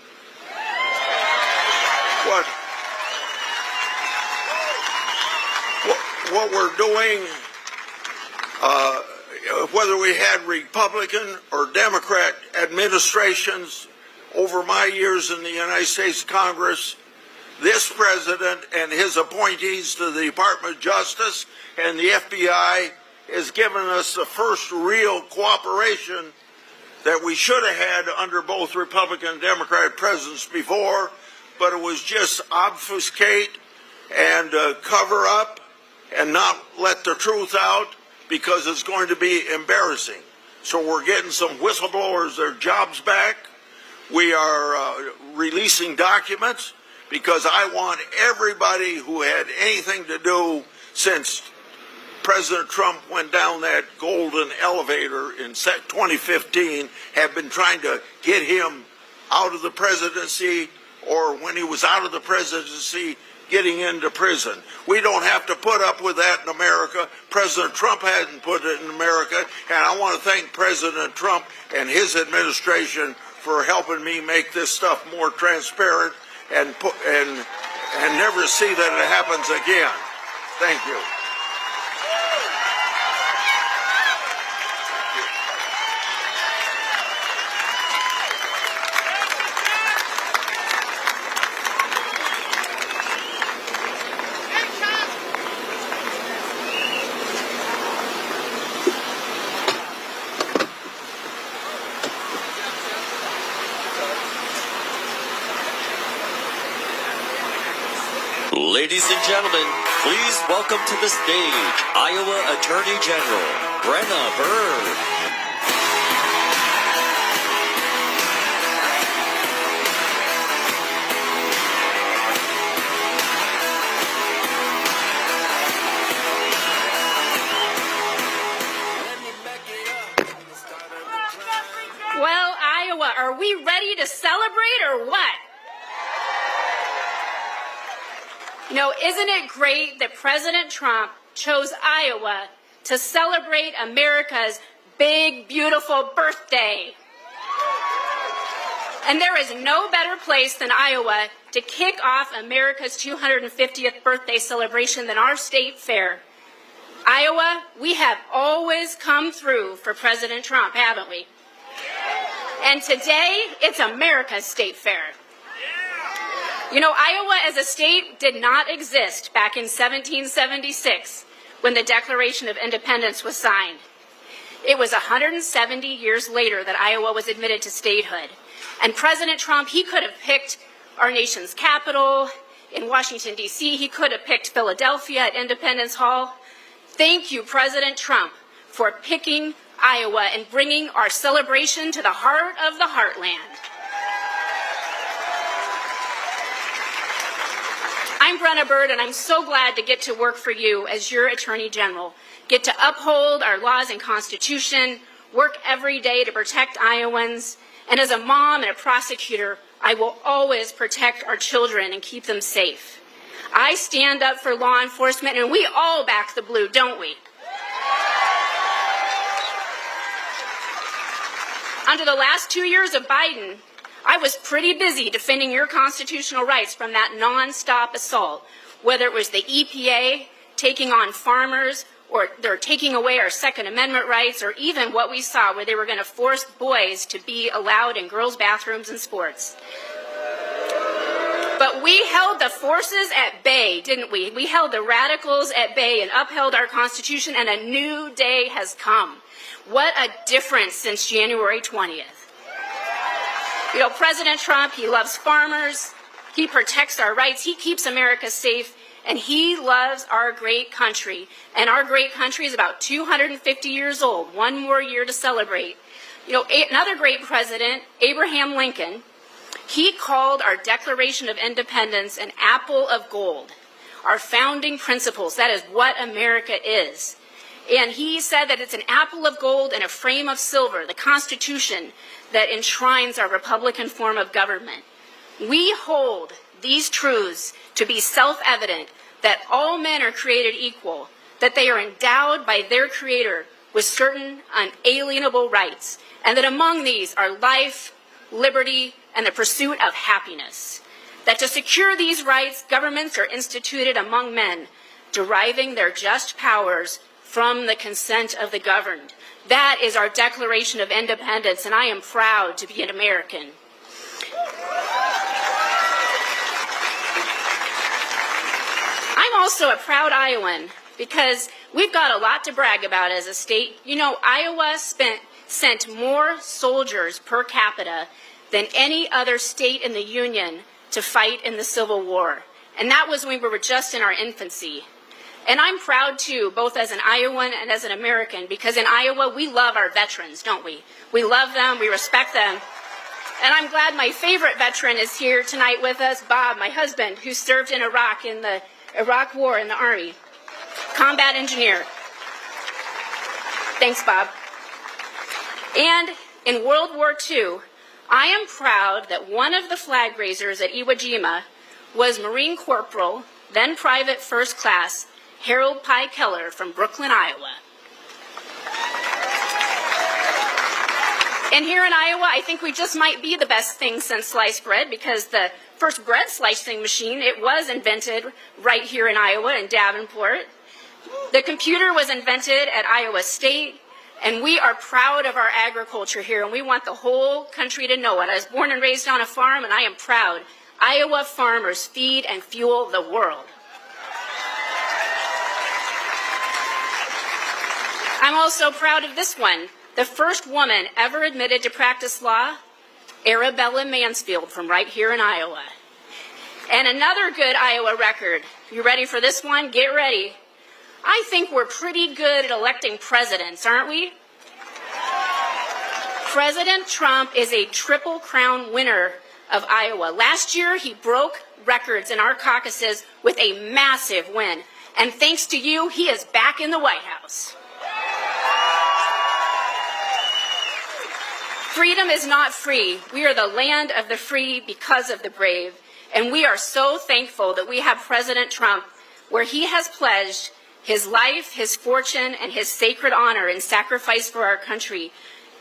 What we're doing, whether we had Republican or Democrat administrations over my years in the United States Congress, this president and his appointees to the Department of Justice and the FBI has given us the first real cooperation that we should have had under both Republican and Democratic presidents before, but it was just obfuscate and cover up and not let the truth out because it's going to be embarrassing. So we're getting some whistleblowers their jobs back. We are releasing documents because I want everybody who had anything to do since President Trump went down that golden elevator in 2015 have been trying to get him out of the presidency, or when he was out of the presidency, getting into prison. We don't have to put up with that in America. President Trump hasn't put it in America, and I want to thank President Trump and his administration for helping me make this stuff more transparent and never see that it happens again. Thank you. Ladies and gentlemen, please welcome to the stage Iowa Attorney General Brenna Bird. Well, Iowa, are we ready to celebrate or what? You know, isn't it great that President Trump chose Iowa to celebrate America's big, beautiful birthday? And there is no better place than Iowa to kick off America's 250th birthday celebration than our state fair. Iowa, we have always come through for President Trump, haven't we? And today, it's America's state fair. You know, Iowa as a state did not exist back in 1776 when the Declaration of Independence was signed. It was 170 years later that Iowa was admitted to statehood. And President Trump, he could have picked our nation's capital in Washington, D.C. He could have picked Philadelphia at Independence Hall. Thank you, President Trump, for picking Iowa and bringing our celebration to the heart of the heartland. I'm Brenna Bird, and I'm so glad to get to work for you as your Attorney General, get to uphold our laws and Constitution, work every day to protect Iowans, and as a mom and a prosecutor, I will always protect our children and keep them safe. I stand up for law enforcement, and we all back the blue, don't we? Under the last 2 years of Biden, I was pretty busy defending your constitutional rights from that nonstop assault, whether it was the EPA taking on farmers, or they're taking away our Second Amendment rights, or even what we saw where they were going to force boys to be allowed in girls' bathrooms and sports. But we held the forces at bay, didn't we? We held the radicals at bay and upheld our Constitution, and a new day has come. What a difference since January 20th. You know, President Trump, he loves farmers, he protects our rights, he keeps America safe, and he loves our great country. And our great country is about 250 years old, one more year to celebrate. You know, another great president, Abraham Lincoln, he called our Declaration of Independence an apple of gold. Our founding principles, that is what America is. And he said that it's an apple of gold and a frame of silver, the Constitution that enshrines our Republican form of government. We hold these truths to be self-evident, that all men are created equal, that they are endowed by their Creator with certain unalienable rights, and that among these are life, liberty, and the pursuit of happiness. That to secure these rights, governments are instituted among men, deriving their just powers from the consent of the governed. That is our Declaration of Independence, and I am proud to be an American. I'm also a proud Iowan because we've got a lot to brag about as a state. You know, Iowa sent more soldiers per capita than any other state in the Union to fight in the Civil War. And that was when we were just in our infancy. And I'm proud, too, both as an Iowan and as an American, because in Iowa, we love our veterans, don't we? We love them, we respect them. And I'm glad my favorite veteran is here tonight with us, Bob, my husband, who served in Iraq in the Iraq War in the Army. Combat engineer. Thanks, Bob. And in World War II, I am proud that one of the flag raisers at Iwo Jima was Marine Corporal, then Private First Class, Harold Pye Keller from Brooklyn, Iowa. And here in Iowa, I think we just might be the best thing since sliced bread, because the first bread slicing machine, it was invented right here in Iowa, in Davenport. The computer was invented at Iowa State, and we are proud of our agriculture here, and we want the whole country to know it. I was born and raised on a farm, and I am proud. Iowa farmers feed and fuel the world. I'm also proud of this one. The first woman ever admitted to practice law, Arabella Mansfield from right here in Iowa. And another good Iowa record. You ready for this one? Get ready. I think we're pretty good at electing presidents, aren't we? President Trump is a Triple Crown winner of Iowa. Last year, he broke records in our caucuses with a massive win. And thanks to you, he is back in the White House. Freedom is not free. We are the land of the free because of the brave. And we are so thankful that we have President Trump, where he has pledged his life, his fortune, and his sacred honor in sacrifice for our country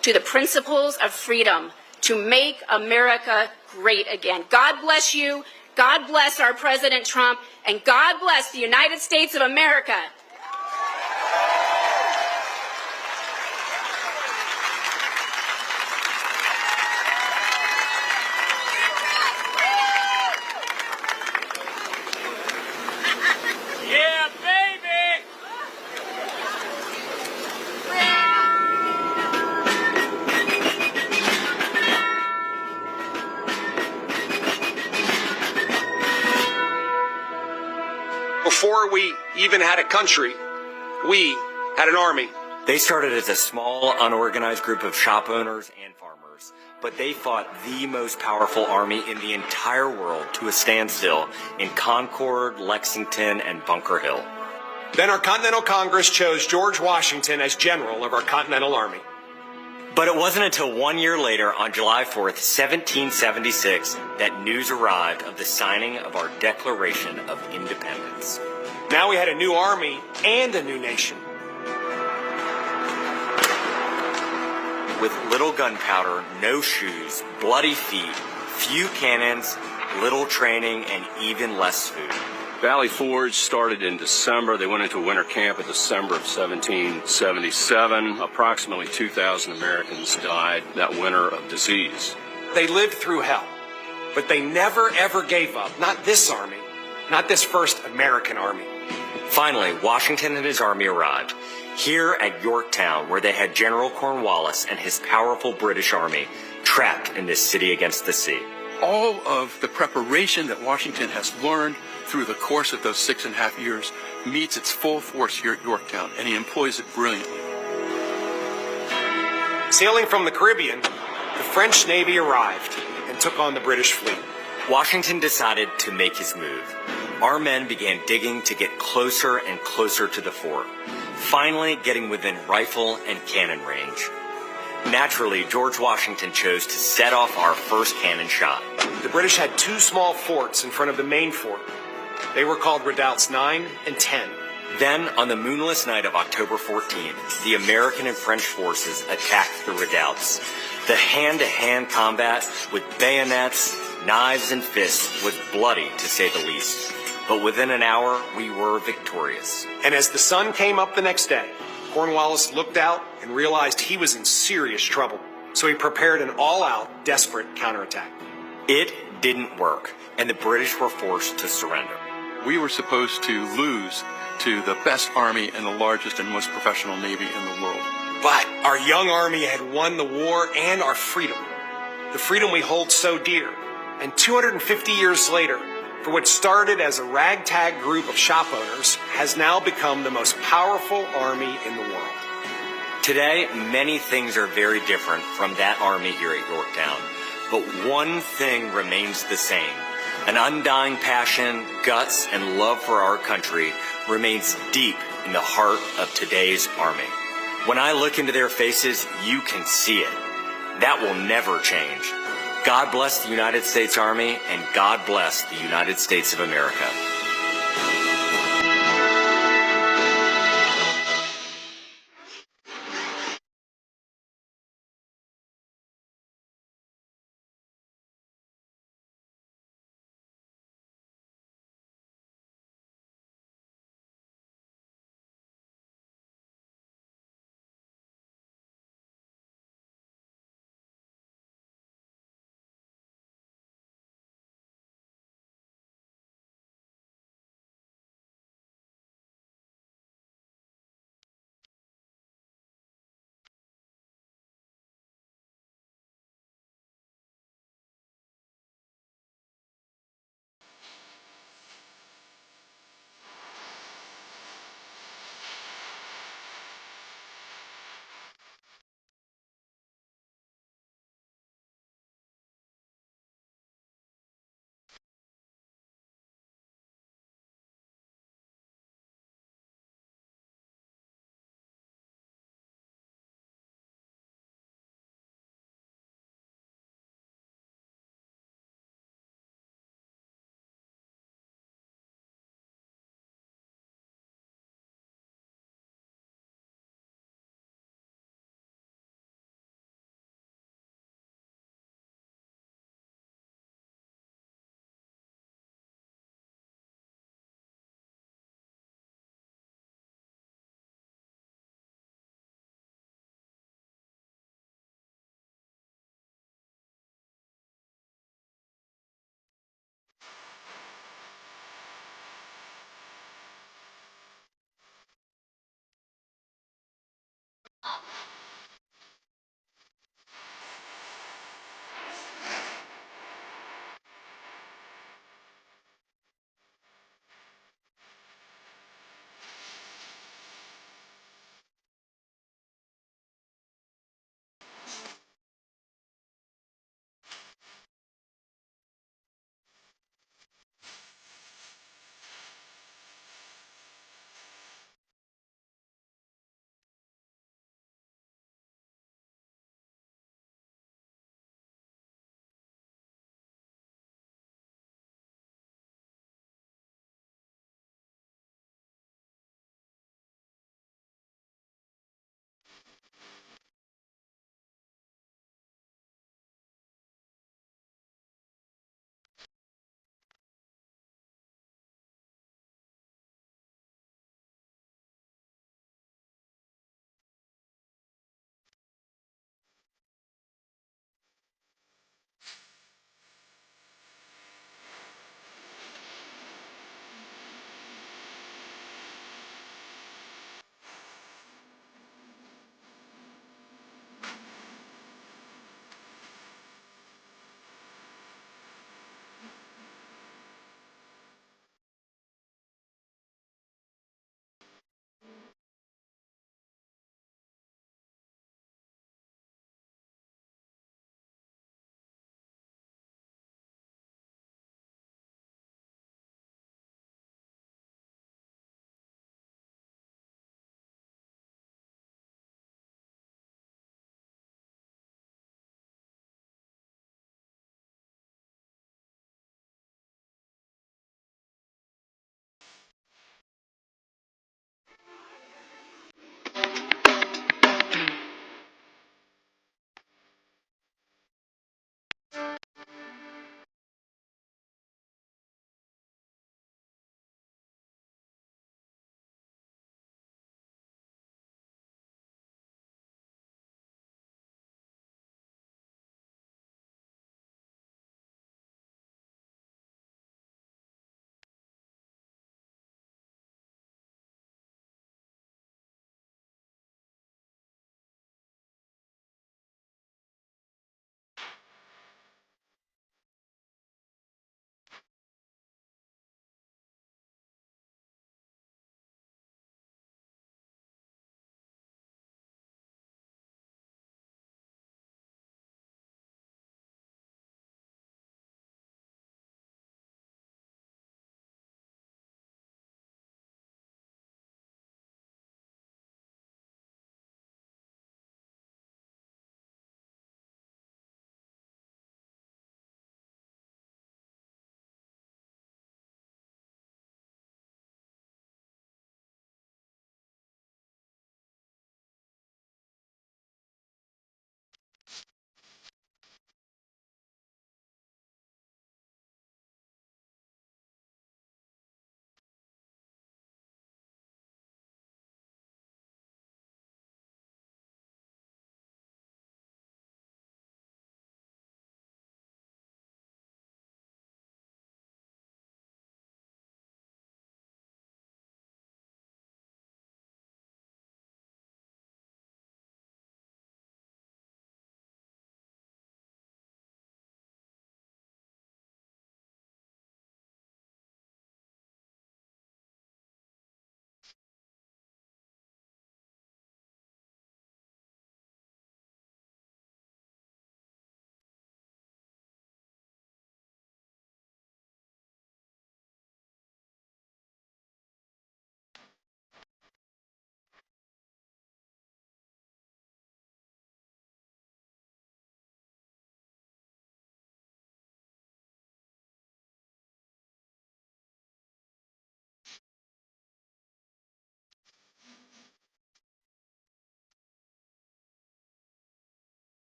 to the principles of freedom, to make America great again. God bless you. God bless our President Trump. And God bless the United States of America. Yeah, baby! Before we even had a country, We had an army. They started as a small, unorganized group of shop owners and farmers, but they fought the most powerful army in the entire world to a standstill in Concord, Lexington, and Bunker Hill. Then our Continental Congress chose George Washington as general of our Continental Army. But it wasn't until 1 year later, on July 4th, 1776, that news arrived of the signing of our Declaration of Independence. Now we had a new army and a new nation. With little gunpowder, no shoes, bloody feet, few cannons, little training, and even less food. Valley Forge started in December. They went into winter camp in December of 1777. Approximately 2,000 Americans died that winter of disease. They lived through hell, but they never ever gave up. Not this army, not this first American army. Finally, Washington and his army arrived here at Yorktown, where they had General Cornwallis and his powerful British army trapped in this city against the sea. All of the preparation that Washington has learned through the course of those 6.5 years meets its full force here at Yorktown, and he employs it brilliantly. Sailing from the Caribbean, the French Navy arrived and took on the British fleet. Washington decided to make his move. Our men began digging to get closer and closer to the fort, finally getting within rifle and cannon range. Naturally, George Washington chose to set off our first cannon shot. The British had two small forts in front of the main fort. They were called redoubts 9 and 10. Then, on the moonless night of October 14th, the American and French forces attacked the redoubts. The hand-to-hand combat with bayonets, knives, and fists was bloody, to say the least. But within an hour, we were victorious. And as the sun came up the next day, Cornwallis looked out and realized he was in serious trouble. So he prepared an all-out, desperate counterattack. It didn't work, and the British were forced to surrender. We were supposed to lose to the best army and the largest and most professional navy in the world. But our young army had won the war and our freedom. The freedom we hold so dear. And 250 years later, for what started as a ragtag group of shop owners, has now become the most powerful army in the world. Today, many things are very different from that army here at Yorktown. But one thing remains the same. An undying passion, guts, and love for our country remains deep in the heart of today's army. When I look into their faces, you can see it. That will never change. God bless the United States Army, and God bless the United States of America.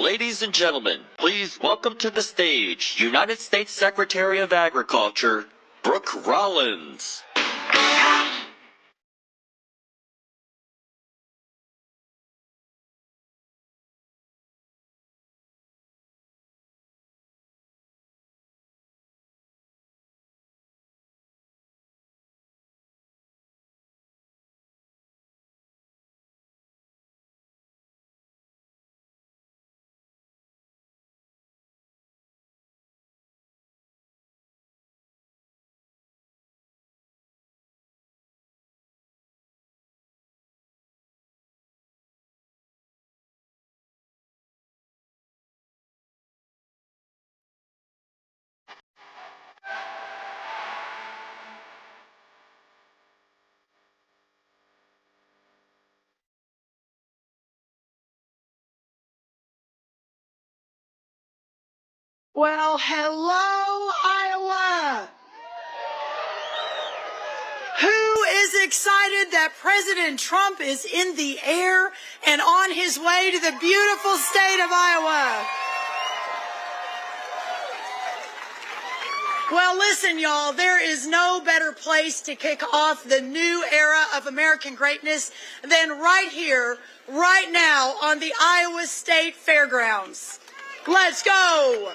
Ladies and gentlemen, please welcome to the stage United States Secretary of Agriculture, Brooke Rollins. Well, hello, Iowa. Who is excited that President Trump is in the air and on his way to the beautiful state of Iowa? Well, listen, y'all, there is no better place to kick off the new era of American greatness than right here, right now, on the Iowa State Fairgrounds. Let's go!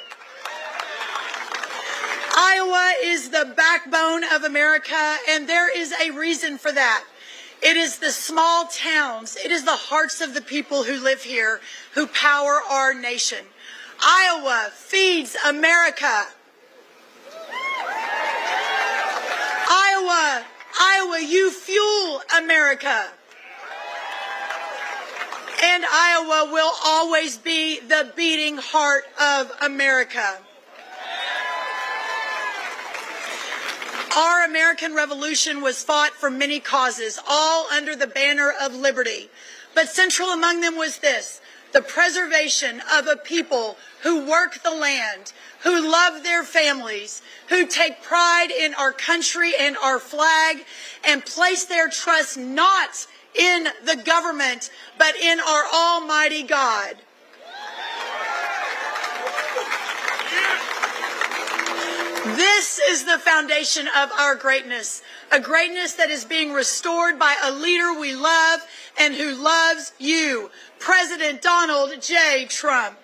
Iowa is the backbone of America, and there is a reason for that. It is the small towns, it is the hearts of the people who live here who power our nation. Iowa feeds America. Iowa, you fuel America. And Iowa will always be the beating heart of America. Our American Revolution was fought for many causes, all under the banner of liberty. But central among them was this: the preservation of a people who work the land, who love their families, who take pride in our country and our flag, and place their trust not in the government, but in our Almighty God. This is the foundation of our greatness, a greatness that is being restored by a leader we love and who loves you, President Donald J. Trump.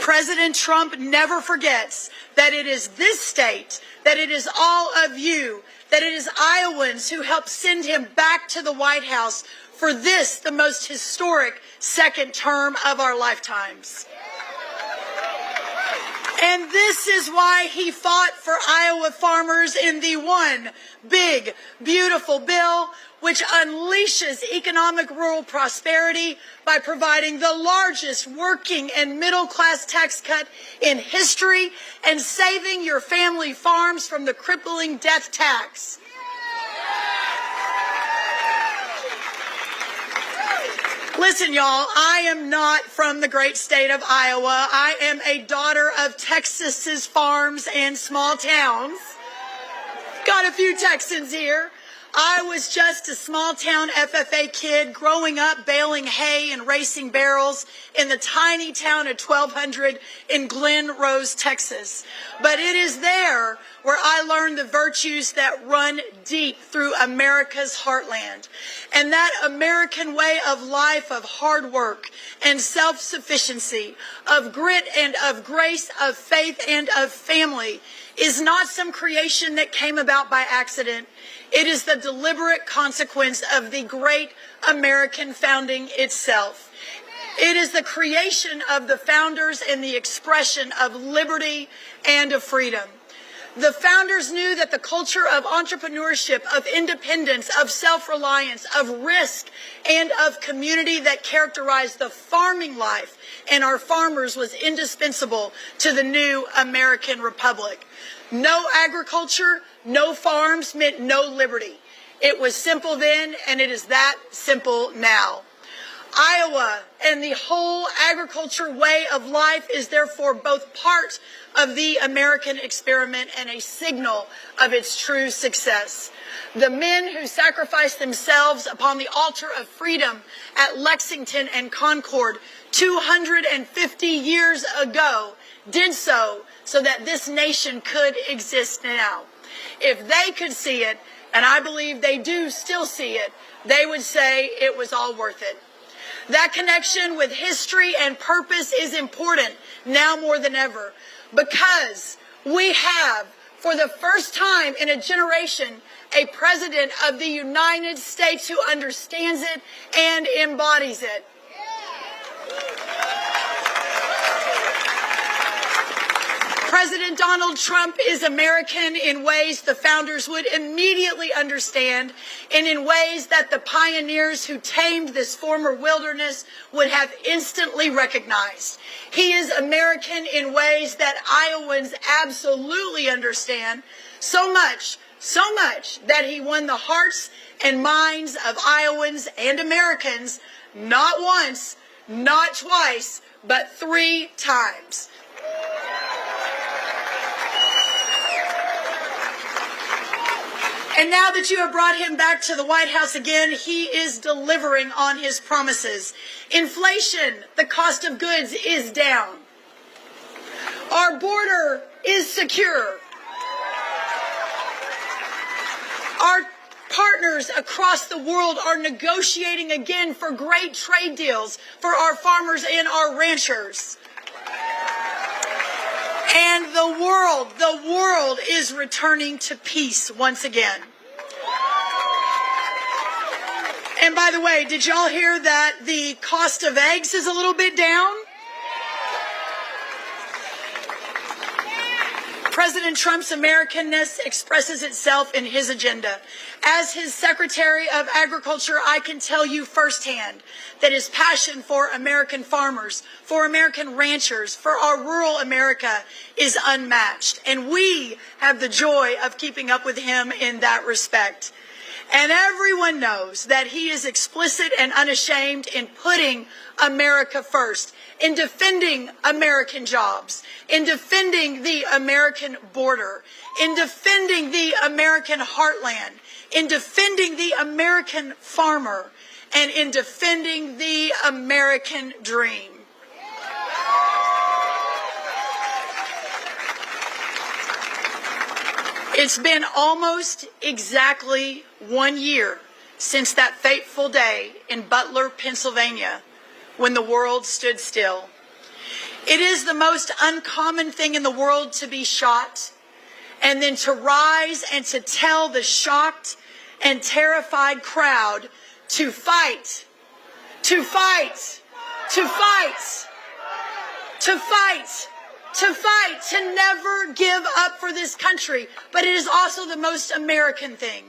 President Trump never forgets that it is this state, that it is all of you, that it is Iowans who helped send him back to the White House for this, the most historic second term of our lifetimes. And this is why he fought for Iowa farmers in the one big, beautiful bill, which unleashes economic rural prosperity by providing the largest working and middle-class tax cut in history and saving your family farms from the crippling death tax. Listen, y'all, I am not from the great state of Iowa. I am a daughter of Texas's farms and small towns. Got a few Texans here. I was just a small-town FFA kid growing up baling hay and racing barrels in the tiny town of 1200 in Glen Rose, Texas. But it is there where I learned the virtues that run deep through America's heartland. And that American way of life of hard work and self-sufficiency, of grit and of grace, of faith and of family is not some creation that came about by accident. It is the deliberate consequence of the great American founding itself. It is the creation of the founders and the expression of liberty and of freedom. The founders knew that the culture of entrepreneurship, of independence, of self-reliance, of risk, and of community that characterized the farming life and our farmers was indispensable to the new American Republic. No agriculture, no farms meant no liberty. It was simple then, and it is that simple now. Iowa and the whole agriculture way of life is therefore both part of the American experiment and a signal of its true success. The men who sacrificed themselves upon the altar of freedom at Lexington and Concord 250 years ago did so that this nation could exist now. If they could see it, and I believe they do still see it, they would say it was all worth it. That connection with history and purpose is important now more than ever, because we have, for the first time in a generation, a president of the United States who understands it and embodies it. President Donald Trump is American in ways the founders would immediately understand, and in ways that the pioneers who tamed this former wilderness would have instantly recognized. He is American in ways that Iowans absolutely understand, so much that he won the hearts and minds of Iowans and Americans not once, not twice, but 3 times. And now that you have brought him back to the White House again, he is delivering on his promises. Inflation, the cost of goods, is down. Our border is secure. Our partners across the world are negotiating again for great trade deals for our farmers and our ranchers. And the world is returning to peace once again. And by the way, did y'all hear that the cost of eggs is a little bit down? President Trump's Americanness expresses itself in his agenda. As his Secretary of Agriculture, I can tell you firsthand that his passion for American farmers, for American ranchers, for our rural America is unmatched. And we have the joy of keeping up with him in that respect. And everyone knows that he is explicit and unashamed in putting America first, in defending American jobs, in defending the American border, in defending the American heartland, in defending the American farmer, and in defending the American dream. It's been almost exactly 1 year since that fateful day in Butler, Pennsylvania, when the world stood still. It is the most uncommon thing in the world to be shot, and then to rise and to tell the shocked and terrified crowd to fight, to fight, to fight, to fight, to fight, to never give up for this country. But it is also the most American thing.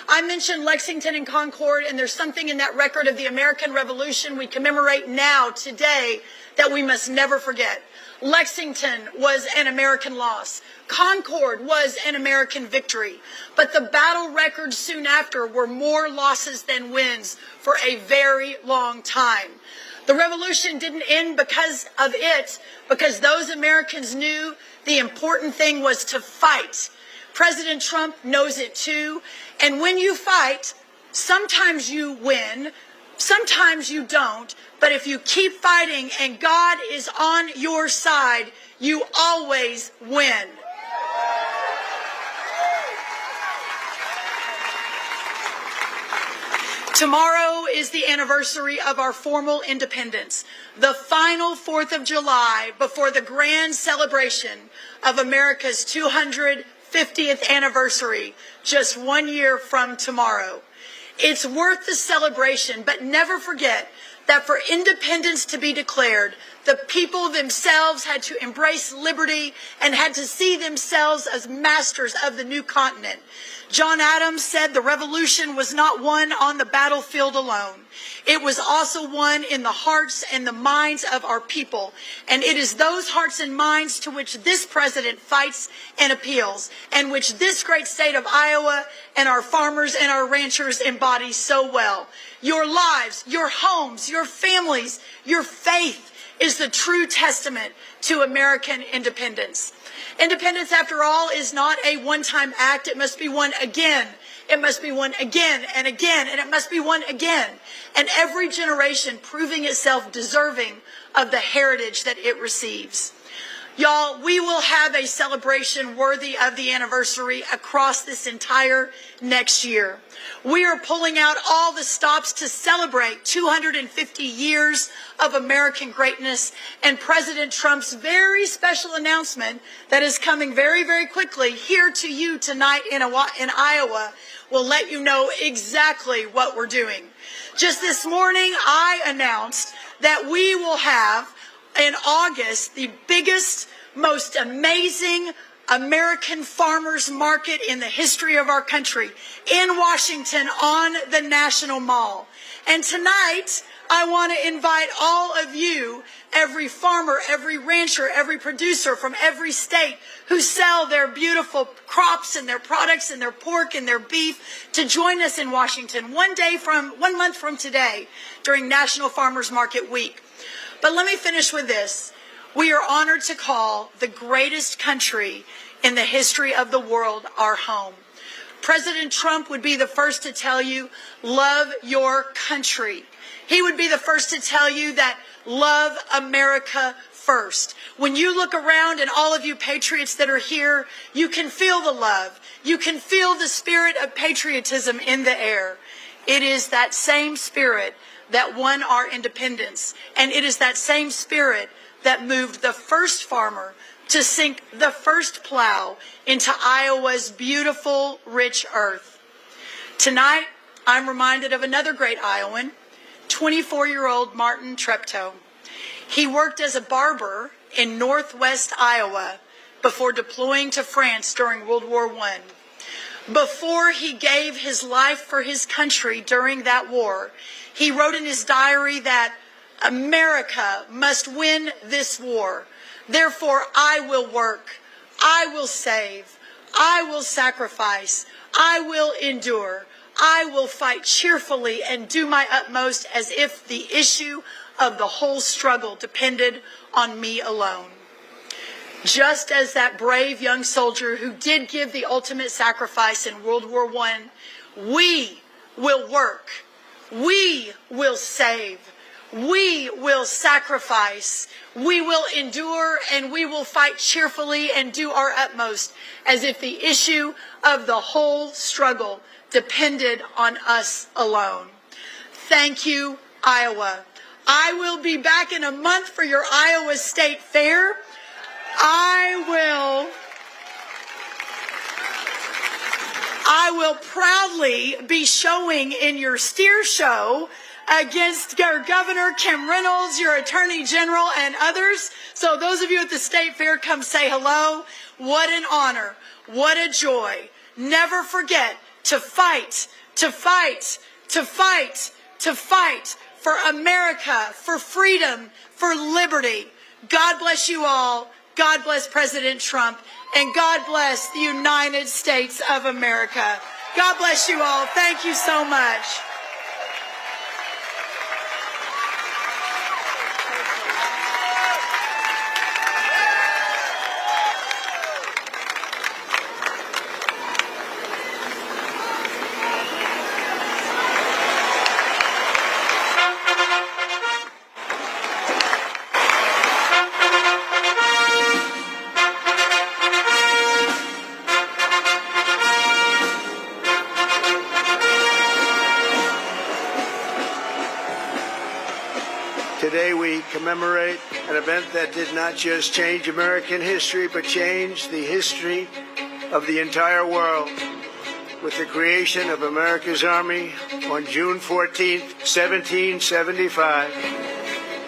I mentioned Lexington and Concord, and there's something in that record of the American Revolution we commemorate now, today, that we must never forget. Lexington was an American loss. Concord was an American victory. But the battle records soon after were more losses than wins for a very long time. The revolution didn't end because of it, because those Americans knew the important thing was to fight. President Trump knows it too. And when you fight, sometimes you win, sometimes you don't. But if you keep fighting and God is on your side, you always win. Tomorrow is the anniversary of our formal independence, the final 4th of July before the grand celebration of America's 250th anniversary, just 1 year from tomorrow. It's worth the celebration, but never forget that for independence to be declared, The people themselves had to embrace liberty and had to see themselves as masters of the new continent. John Adams said the revolution was not won on the battlefield alone. It was also won in the hearts and the minds of our people. And it is those hearts and minds to which this president fights and appeals, and which this great state of Iowa and our farmers and our ranchers embody so well. Your lives, your homes, your families, your faith is the true testament to American independence. Independence, after all, is not a one-time act. It must be won again. It must be won again and again, and it must be won again. And every generation proving itself deserving of the heritage that it receives. Y'all, we will have a celebration worthy of the anniversary across this entire next year. We are pulling out all the stops to celebrate 250 years of American greatness, and President Trump's very special announcement that is coming very, very quickly here to you tonight in Iowa will let you know exactly what we're doing. Just this morning, I announced that we will have in August the biggest, most amazing American farmers market in the history of our country in Washington on the National Mall. And tonight, I want to invite all of you, every farmer, every rancher, every producer from every state who sell their beautiful crops and their products and their pork and their beef, to join us in Washington 1 month from today during National Farmers Market Week. But let me finish with this. We are honored to call the greatest country in the history of the world our home. President Trump would be the first to tell you, love your country. He would be the first to tell you that love America first. When you look around, and all of you patriots that are here, you can feel the love. You can feel the spirit of patriotism in the air. It is that same spirit that won our independence. And it is that same spirit that moved the first farmer to sink the first plow into Iowa's beautiful, rich earth. Tonight, I'm reminded of another great Iowan, 24-year-old Martin Treptow. He worked as a barber in northwest Iowa before deploying to France during World War I. Before he gave his life for his country during that war, he wrote in his diary that America must win this war. Therefore, I will work, I will save, I will sacrifice, I will endure, I will fight cheerfully and do my utmost as if the issue of the whole struggle depended on me alone. Just as that brave young soldier who did give the ultimate sacrifice in World War I, we will work, we will save, we will sacrifice, we will endure, and we will fight cheerfully and do our utmost as if the issue of the whole struggle depended on us alone. Thank you, Iowa. I will be back in a month for your Iowa State Fair. I will proudly be showing in your steer show against your Governor Kim Reynolds, your Attorney General, and others. So those of you at the State Fair, come say hello. What an honor. What a joy. Never forget to fight, to fight, to fight, to fight for America, for freedom, for liberty. God bless you all. God bless President Trump. And God bless the United States of America. God bless you all. Thank you so much. Today we commemorate an event that did not just change American history, but changed the history of the entire world with the creation of America's Army on June 14, 1775.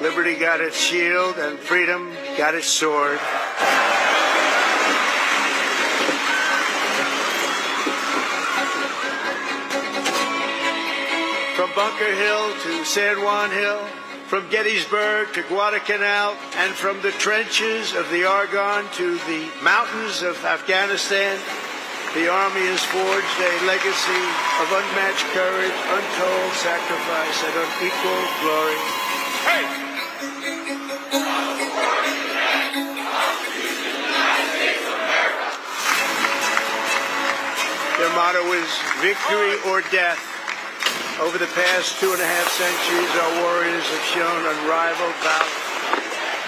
Liberty got its shield, and freedom got its sword. From Bunker Hill to San Juan Hill, from Gettysburg to Guadalcanal, and from the trenches of the Argonne to the mountains of Afghanistan, the Army has forged a legacy of unmatched courage, untold sacrifice, and unequaled glory. Hey! Their motto is victory or death. Over the past 2.5 centuries, our warriors have shown unrivaled valor.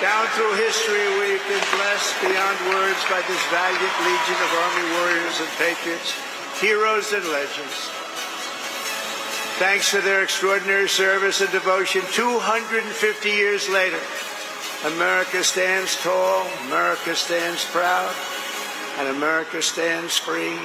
Down through history, we've been blessed beyond words by this valiant legion of Army warriors and patriots, heroes and legends. Thanks for their extraordinary service and devotion, 250 years later, America stands tall, America stands proud, and America stands free.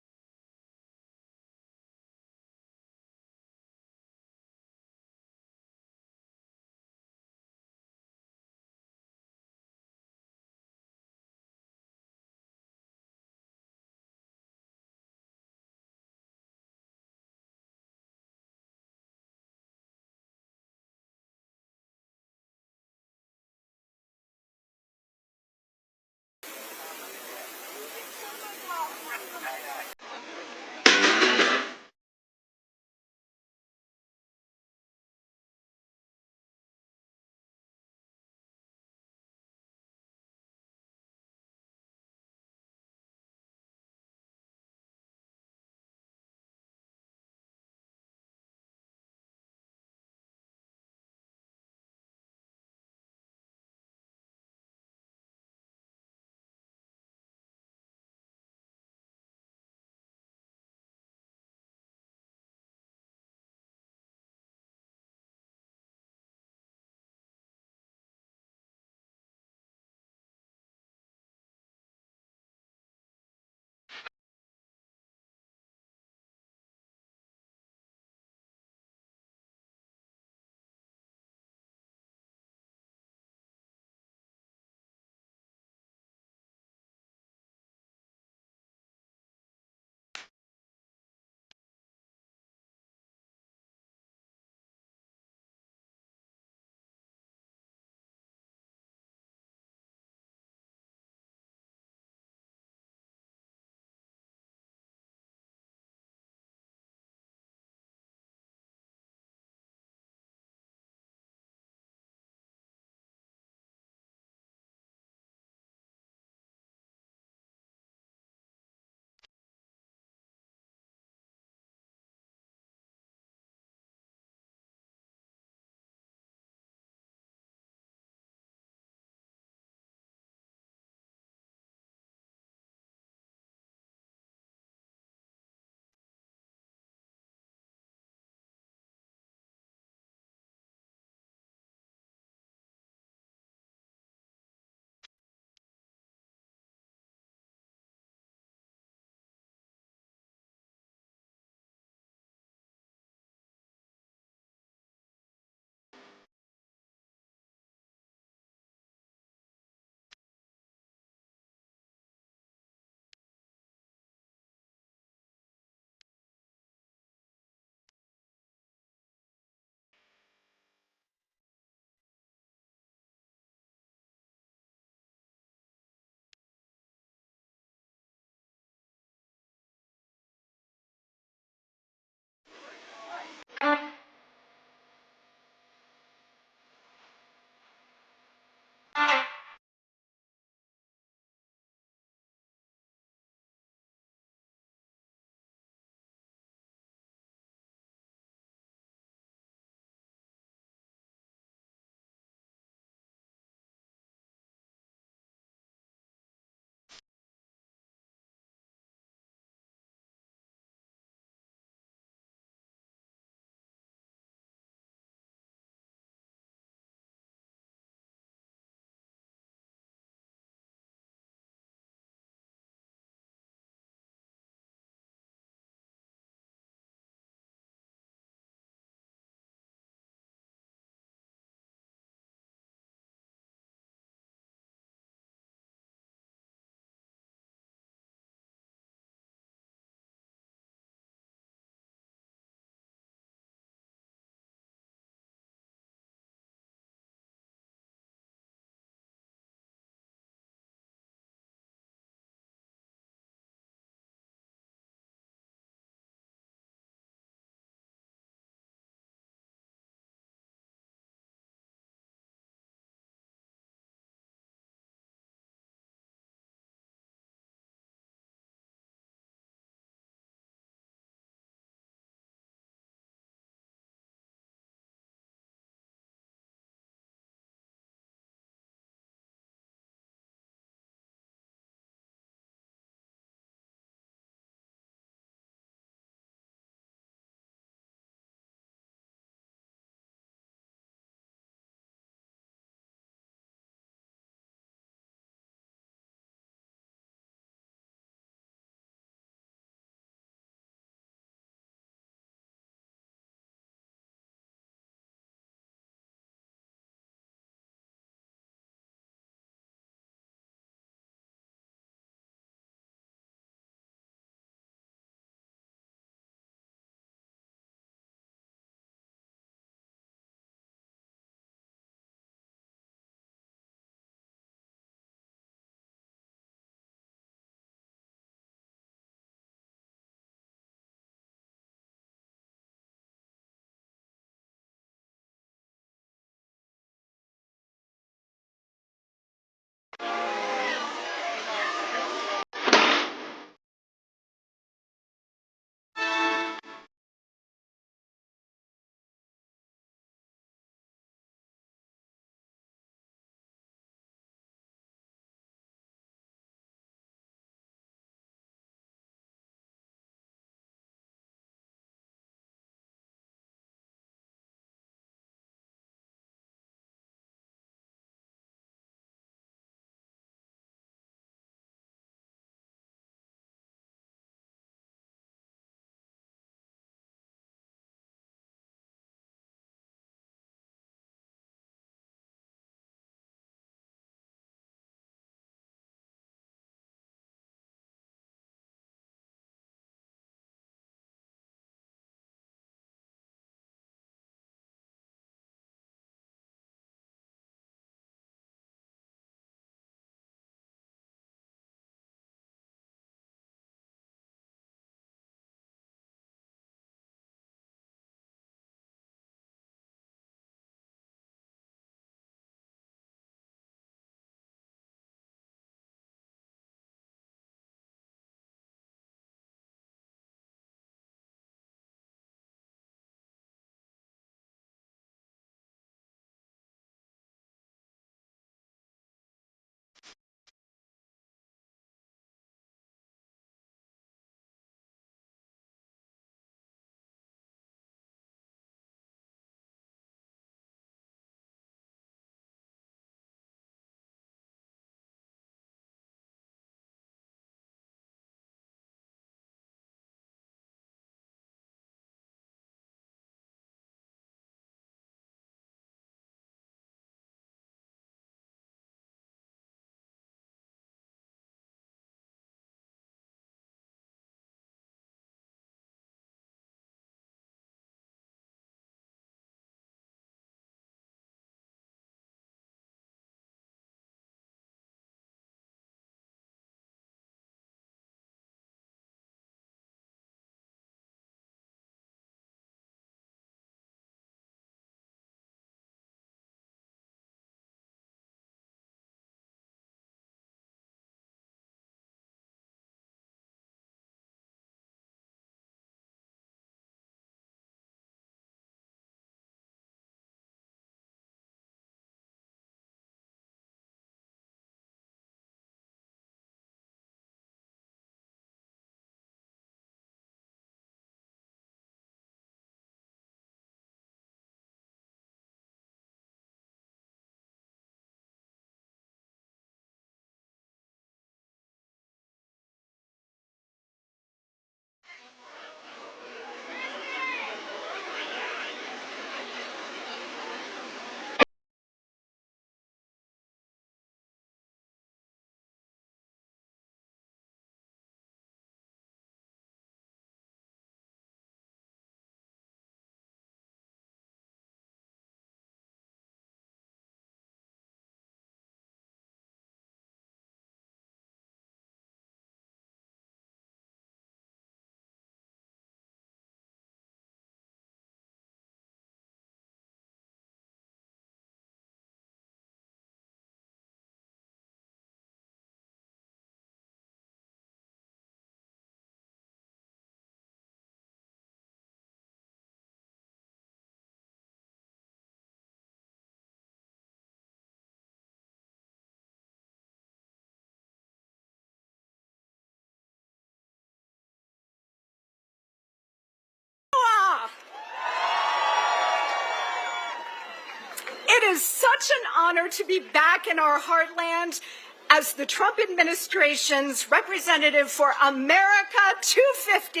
is such an honor to be back in our heartland as the Trump administration's representative for America 250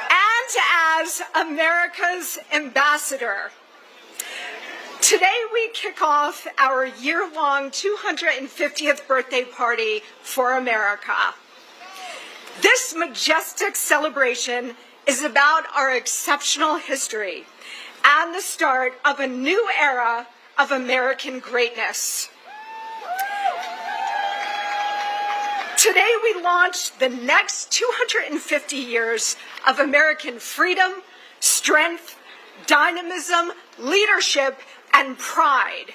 and as America's ambassador. Today we kick off our year-long 250th birthday party for America. This majestic celebration is about our exceptional history and the start of a new era of American greatness. Today we launch the next 250 years of American freedom, strength, dynamism, leadership, and pride.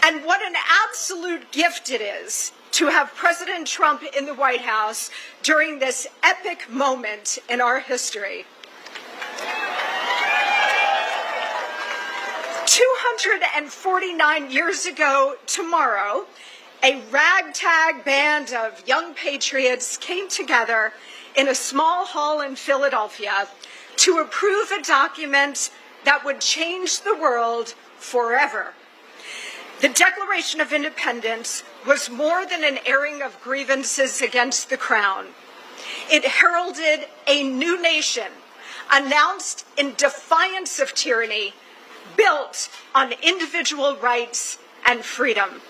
And what an absolute gift it is to have President Trump in the White House during this epic moment in our history. 249 years ago tomorrow, a ragtag band of young patriots came together in a small hall in Philadelphia to approve a document that would change the world forever. The Declaration of Independence was more than an airing of grievances against the crown. It heralded a new nation, announced in defiance of tyranny, built on individual rights and freedom.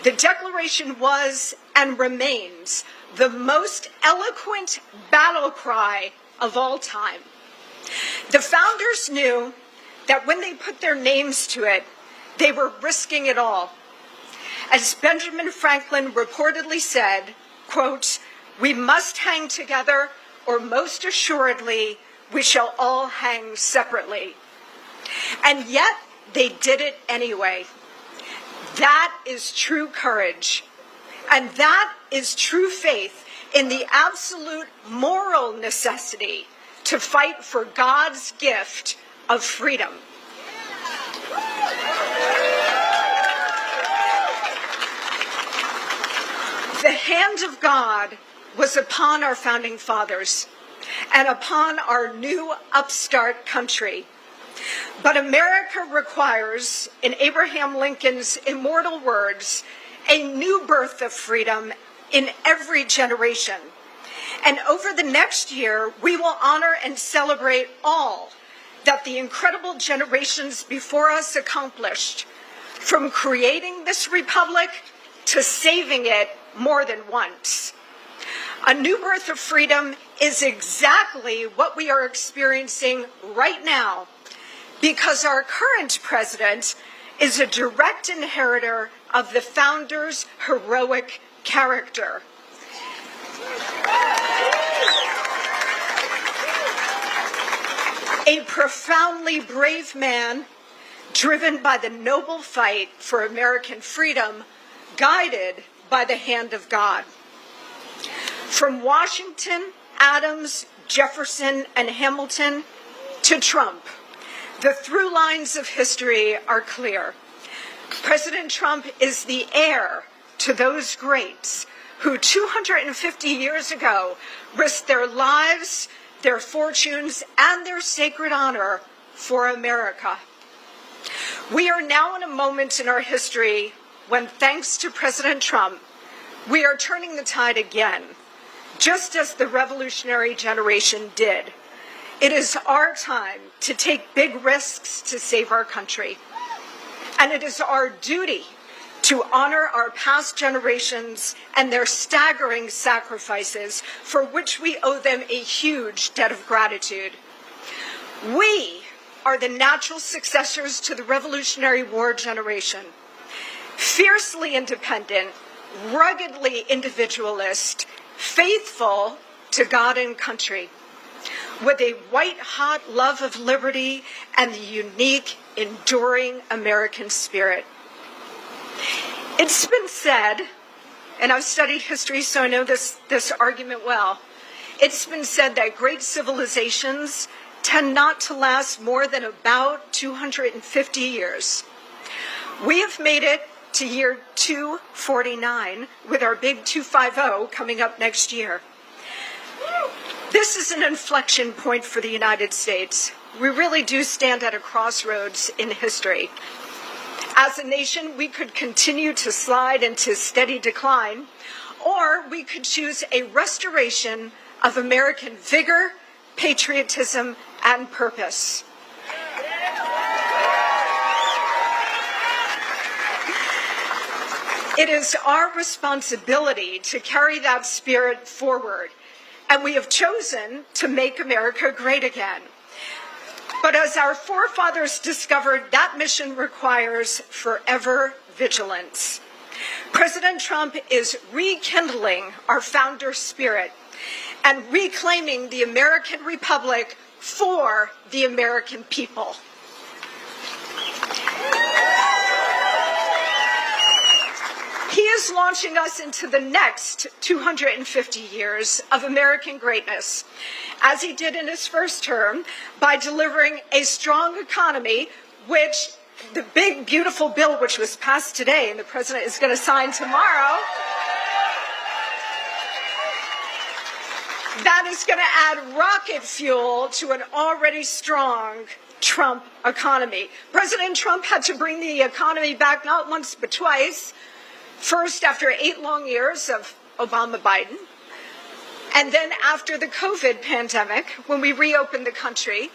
The Declaration was and remains the most eloquent battle cry of all time. The founders knew that when they put their names to it, they were risking it all. As Benjamin Franklin reportedly said, quote, "We must hang together, or most assuredly, we shall all hang separately." And yet, they did it anyway. That is true courage. And that is true faith in the absolute moral necessity to fight for God's gift of freedom. The hand of God was upon our founding fathers and upon our new upstart country. But America requires, in Abraham Lincoln's immortal words, a new birth of freedom in every generation. And over the next year, we will honor and celebrate all that the incredible generations before us accomplished, from creating this republic to saving it more than once. A new birth of freedom is exactly what we are experiencing right now, because our current president is a direct inheritor of the founders' heroic character. A profoundly brave man, driven by the noble fight for American freedom, guided by the hand of God. From Washington, Adams, Jefferson, and Hamilton to Trump, the through lines of history are clear. President Trump is the heir to those greats who 250 years ago risked their lives, their fortunes, and their sacred honor for America. We are now in a moment in our history when, thanks to President Trump, we are turning the tide again, just as the revolutionary generation did. It is our time to take big risks to save our country. And it is our duty to honor our past generations and their staggering sacrifices, for which we owe them a huge debt of gratitude. We are the natural successors to the Revolutionary War generation, fiercely independent, ruggedly individualist, faithful to God and country, with a white-hot love of liberty and the unique, enduring American spirit. It's been said, and I've studied history, so I know this argument well, it's been said that great civilizations tend not to last more than about 250 years. We have made it to year 249 with our big 250 coming up next year. This is an inflection point for the United States. We really do stand at a crossroads in history. As a nation, we could continue to slide into steady decline, or we could choose a restoration of American vigor, patriotism, and purpose. It is our responsibility to carry that spirit forward, and we have chosen to make America great again. But as our forefathers discovered, that mission requires forever vigilance. President Trump is rekindling our founder spirit and reclaiming the American Republic for the American people. He is launching us into the next 250 years of American greatness, as he did in his first term, by delivering a strong economy, which the big, beautiful bill which was passed today and the president is going to sign tomorrow, that is going to add rocket fuel to an already strong Trump economy. President Trump had to bring the economy back not once but twice. First, after 8 long years of Obama-Biden, and then after the COVID pandemic, when we reopened the country.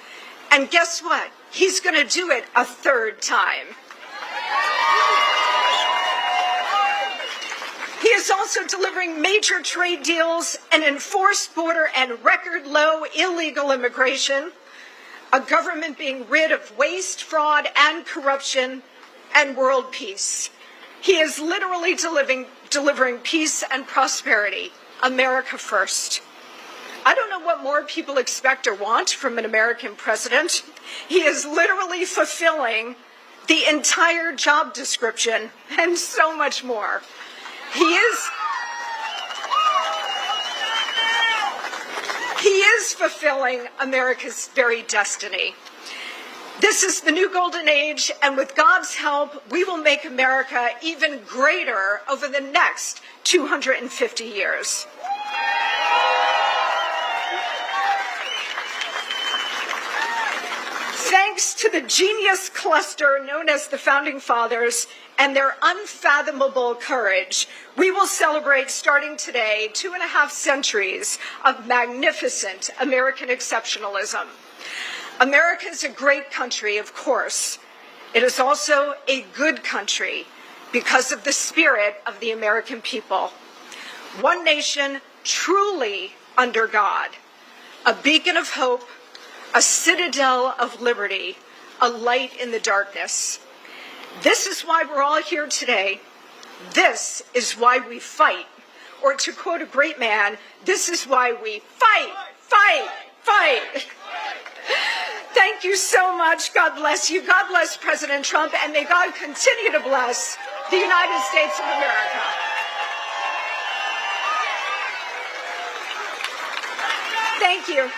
And guess what? He's going to do it a third time. He is also delivering major trade deals, an enforced border, and record low illegal immigration, a government being rid of waste, fraud, and corruption, and world peace. He is literally delivering peace and prosperity. America first. I don't know what more people expect or want from an American president. He is literally fulfilling the entire job description and so much more. He is fulfilling America's very destiny. This is the new golden age, and with God's help, we will make America even greater over the next 250 years. Thanks to the genius cluster known as the Founding Fathers and their unfathomable courage, we will celebrate, starting today, 2.5 centuries of magnificent American exceptionalism. America is a great country, of course. It is also a good country because of the spirit of the American people. One nation truly under God, a beacon of hope, a citadel of liberty, a light in the darkness. This is why we're all here today. This is why we fight. Or to quote a great man, this is why we fight, fight, fight. Thank you so much. God bless you. God bless President Trump, and may God continue to bless the United States of America. Thank you.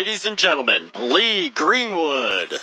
Ladies and gentlemen, Lee Greenwood.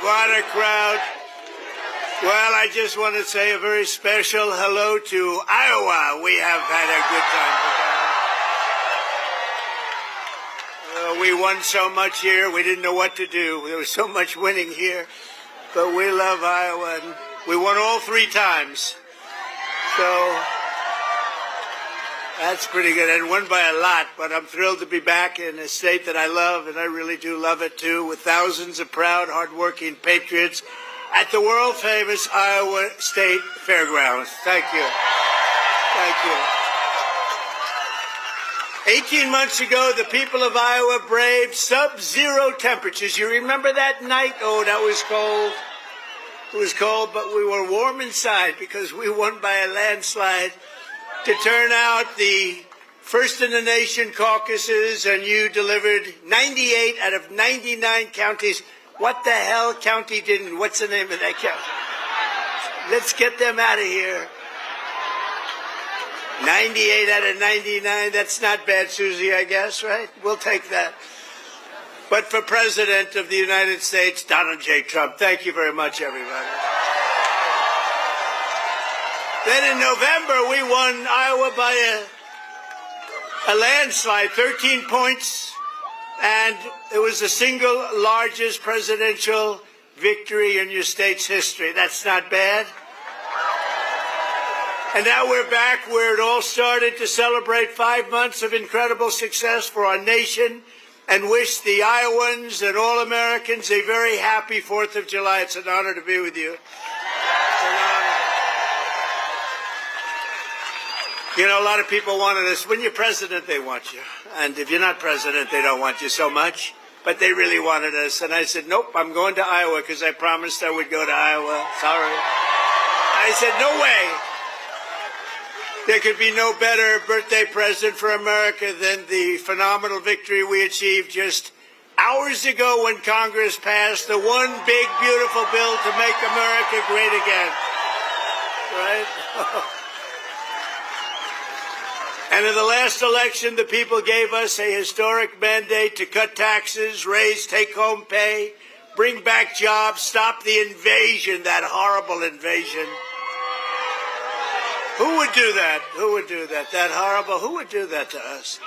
What a crowd. Well, I just want to say a very special hello to Iowa. We have had a good time together. We won so much here, we didn't know what to do. There was so much winning here. But we love Iowa, and we won all 3 times. So that's pretty good. And won by a lot, but I'm thrilled to be back in a state that I love, and I really do love it too, with thousands of proud, hardworking patriots at the world-famous Iowa State Fairgrounds. Thank you. Thank you. 18 months ago, the people of Iowa braved sub-zero temperatures. You remember that night? Oh, that was cold. It was cold, but we were warm inside because we won by a landslide to turn out the first-in-the-nation caucuses, and you delivered 98 out of 99 counties. What the hell county didn't? What's the name of that county? Let's get them out of here. 98 out of 99, that's not bad, Susie, I guess, right? We'll take that. But for President of the United States, Donald J. Trump, thank you very much, everybody. Then in November, we won Iowa by a landslide, 13 points, and it was the single largest presidential victory in your state's history. That's not bad. And now we're back where it all started to celebrate 5 months of incredible success for our nation and wish the Iowans and all Americans a very happy 4th of July. It's an honor to be with you. It's an honor. You know, a lot of people wanted us. When you're president, they want you. And if you're not president, they don't want you so much. But they really wanted us. And I said, nope, I'm going to Iowa because I promised I would go to Iowa. Sorry. I said, no way. There could be no better birthday present for America than the phenomenal victory we achieved just hours ago when Congress passed the one big, beautiful bill to make America great again. Right? And in the last election, the people gave us a historic mandate to cut taxes, raise take-home pay, bring back jobs, stop the invasion, that horrible invasion. Who would do that? Who would do that? That horrible, who would do that to us?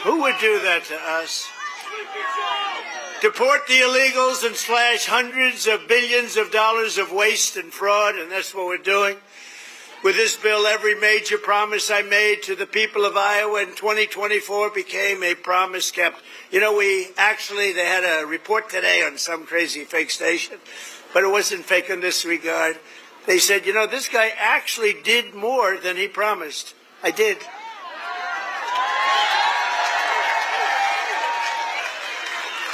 Who would do that to us? Deport the illegals and slash hundreds of billions of dollars of waste and fraud, and that's what we're doing. With this bill, every major promise I made to the people of Iowa in 2024 became a promise kept. You know, they had a report today on some crazy fake station, but it wasn't fake in this regard. They said, you know, this guy actually did more than he promised. I did.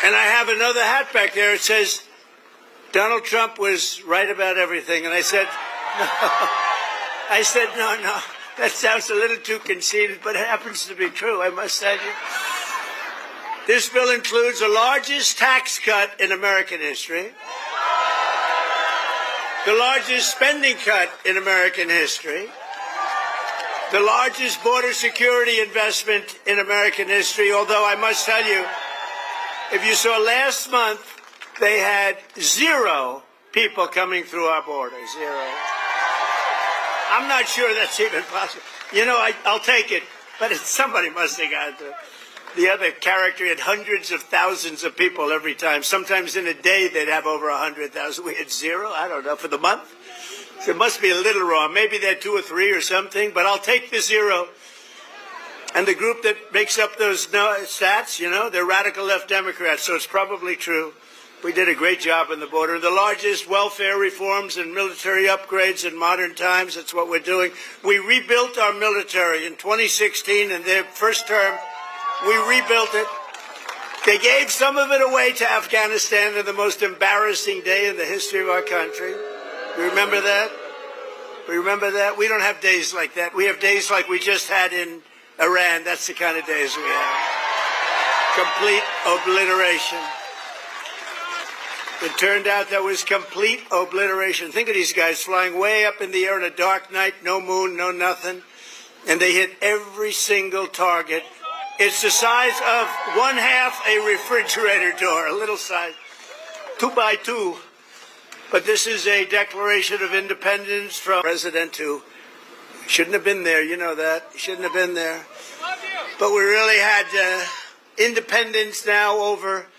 And I have another hat back there. It says, Donald Trump was right about everything. And I said, no. No, that sounds a little too conceited, but it happens to be true, I must tell you. This bill includes the largest tax cut in American history, the largest spending cut in American history, the largest border security investment in American history, although I must tell you, if you saw last month, they had 0 people coming through our border, 0. I'm not sure that's even possible. You know, I'll take it, but somebody must have got to. The other character had hundreds of thousands of people every time. Sometimes in a day they'd have over 100,000. We had 0, I don't know, for the month. So it must be a little wrong. Maybe they had 2 or 3 or something, but I'll take the 0. And the group that makes up those stats, you know, they're radical left Democrats, so it's probably true. We did a great job on the border. The largest welfare reforms and military upgrades in modern times. That's what we're doing. We rebuilt our military in 2016. In their first term, we rebuilt it. They gave some of it away to Afghanistan on the most embarrassing day in the history of our country. We remember that? We remember that? We don't have days like that. We have days like we just had in Iran. That's the kind of days we have. Complete obliteration. It turned out that was complete obliteration. Think of these guys flying way up in the air on a dark night, no moon, no nothing, and they hit every single target. It's the size of 1/2 a refrigerator door, a little size, 2 by 2. But this is a declaration of independence from President who shouldn't have been there. You know that. Shouldn't have been there. But we really had independence now over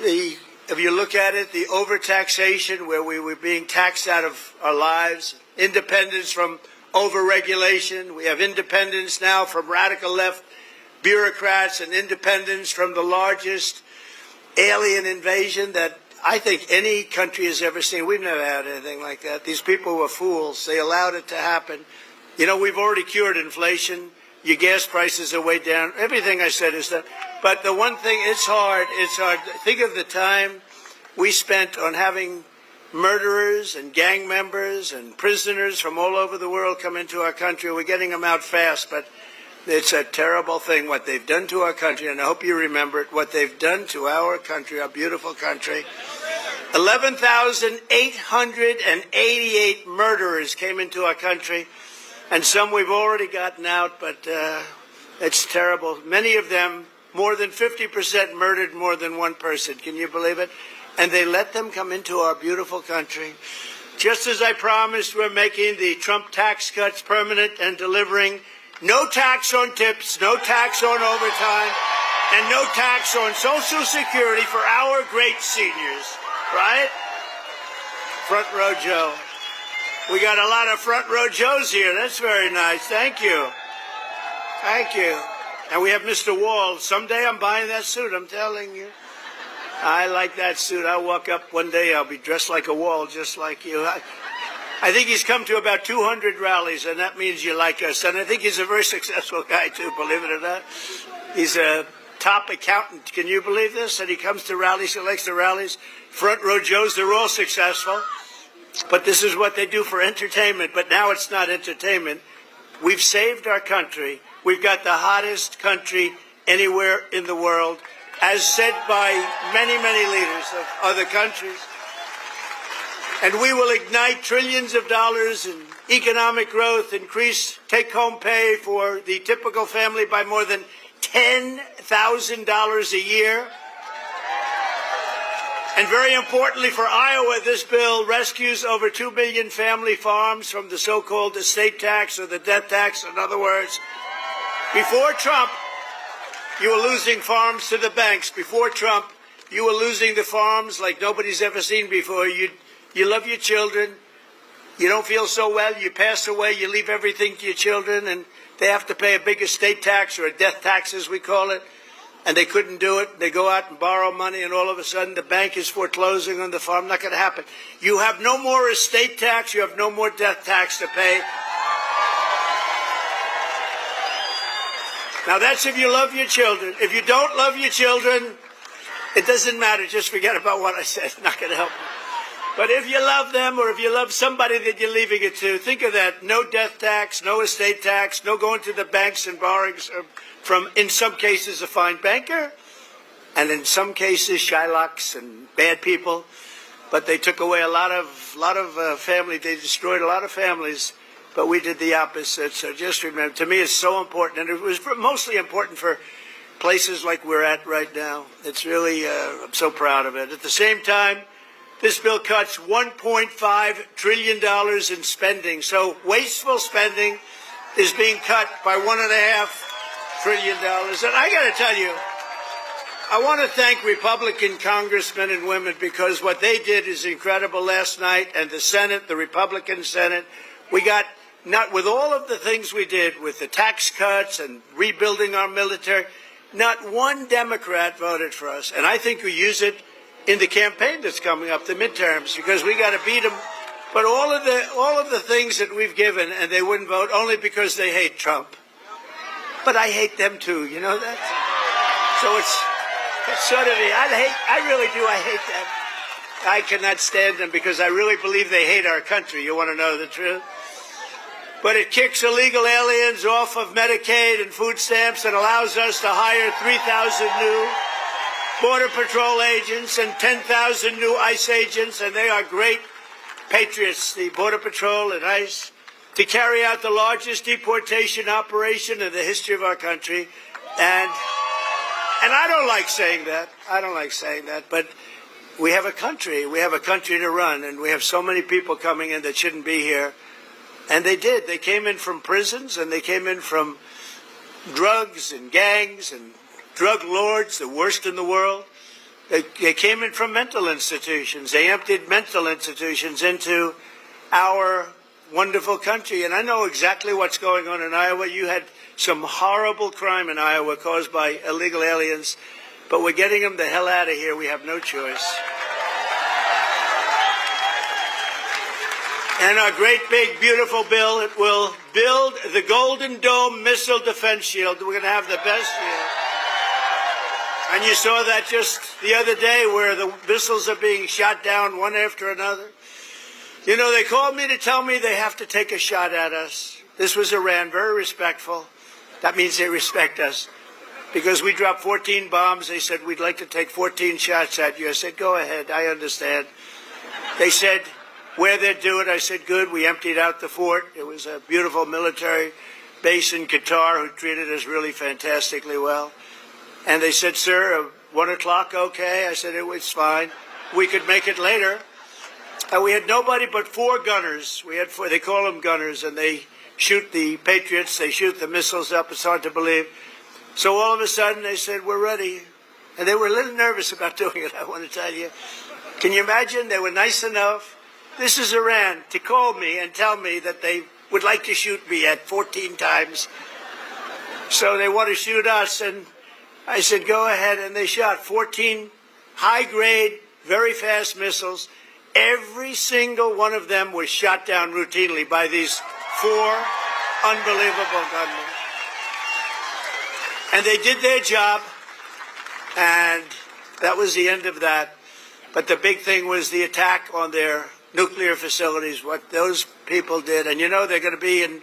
the... If you look at it, the overtaxation, where we were being taxed out of our lives, independence from overregulation. We have independence now from radical left bureaucrats and independence from the largest alien invasion that I think any country has ever seen. We've never had anything like that. These people were fools. They allowed it to happen. You know, we've already cured inflation. Your gas prices are way down. Everything I said is that. But the one thing, it's hard. It's hard. Think of the time we spent on having murderers and gang members and prisoners from all over the world come into our country. We're getting them out fast, but it's a terrible thing what they've done to our country, and I hope you remember it, what they've done to our country, our beautiful country. 11,888 murderers came into our country, and some we've already gotten out, but it's terrible. Many of them, more than 50%, murdered more than one person. Can you believe it? And they let them come into our beautiful country. Just as I promised, we're making the Trump tax cuts permanent and delivering no tax on tips, no tax on overtime, and no tax on Social Security for our great seniors, right? Front row Joe. We got a lot of front row Joes here. That's very nice. Thank you. Thank you. And we have Mr. Wall. Someday I'm buying that suit, I'm telling you. I like that suit. I'll walk up one day, I'll be dressed like a Wall, just like you. I think he's come to about 200 rallies, and that means you like us. And I think he's a very successful guy, too, believe it or not. He's a top accountant. Can you believe this? And he comes to rallies, he likes the rallies. Front row Joes, they're all successful. But this is what they do for entertainment. But now it's not entertainment. We've saved our country. We've got the hottest country anywhere in the world, as said by many, many leaders of other countries. And we will ignite trillions of dollars in economic growth, increase take-home pay for the typical family by more than $10,000 a year. And very importantly for Iowa, this bill rescues over 2 million family farms from the so-called estate tax or the death tax. In other words, before Trump, you were losing farms to the banks. Before Trump, you were losing the farms like nobody's ever seen before. You love your children. You don't feel so well. You pass away. You leave everything to your children, and they have to pay a big estate tax or a death tax, as we call it. And they couldn't do it. They go out and borrow money, and all of a sudden the bank is foreclosing on the farm. Not going to happen. You have no more estate tax. You have no more death tax to pay. Now, that's if you love your children. If you don't love your children, it doesn't matter. Just forget about what I said. It's not going to help you. But if you love them, or if you love somebody that you're leaving it to, think of that. No death tax, no estate tax, no going to the banks and borrowing from, in some cases, a fine banker, and in some cases, Shylocks and bad people. But they took away a lot of family. They destroyed a lot of families. But we did the opposite. So just remember, to me, it's so important, and it was mostly important for places like we're at right now. It's really, I'm so proud of it. At the same time, this bill cuts $1.5 trillion in spending. So wasteful spending is being cut by $1.5 trillion. And I got to tell you, I want to thank Republican congressmen and women, because what they did is incredible last night. And the Senate, the Republican Senate, we got, not with all of the things we did with the tax cuts and rebuilding our military, not one Democrat voted for us. And I think we use it in the campaign that's coming up, the midterms, because we got to beat them. But all of the things that we've given, and they wouldn't vote only because they hate Trump. But I hate them too, you know that? So it's sort of, I really do, I hate them. I cannot stand them because I really believe they hate our country. You want to know the truth? But it kicks illegal aliens off of Medicaid and food stamps and allows us to hire 3,000 new Border Patrol agents and 10,000 new ICE agents, and they are great patriots, the Border Patrol and ICE, to carry out the largest deportation operation in the history of our country. And I don't like saying that. I don't like saying that, but we have a country. We have a country to run, and we have so many people coming in that shouldn't be here. And they did. They came in from prisons, and they came in from drugs and gangs and drug lords, the worst in the world. They came in from mental institutions. They emptied mental institutions into our wonderful country. And I know exactly what's going on in Iowa. You had some horrible crime in Iowa caused by illegal aliens, but we're getting them the hell out of here. We have no choice. And our great, big, beautiful bill, it will build the Golden Dome Missile Defense Shield. We're going to have the best shield. And you saw that just the other day, where the missiles are being shot down one after another. You know, they called me to tell me they have to take a shot at us. This was Iran, very respectful. That means they respect us. Because we dropped 14 bombs, they said, we'd like to take 14 shots at you. I said, go ahead, I understand. They said, where they'd do it, I said, good. We emptied out the fort. It was a beautiful military base in Qatar who treated us really fantastically well. And they said, sir, 1 o'clock, okay? I said, it was fine. We could make it later. We had nobody but 4 gunners. We had 4, they call them gunners, and they shoot the Patriots, they shoot the missiles up. It's hard to believe. So all of a sudden they said, we're ready. And they were a little nervous about doing it, I want to tell you. Can you imagine? They were nice enough. This is Iran, to call me and tell me that they would like to shoot me at 14 times. So they want to shoot us, and I said, go ahead. And they shot 14 high-grade, very fast missiles. Every single one of them was shot down routinely by these 4 unbelievable gunmen. And they did their job, and that was the end of that. But the big thing was the attack on their nuclear facilities, what those people did. And you know, they're going to be in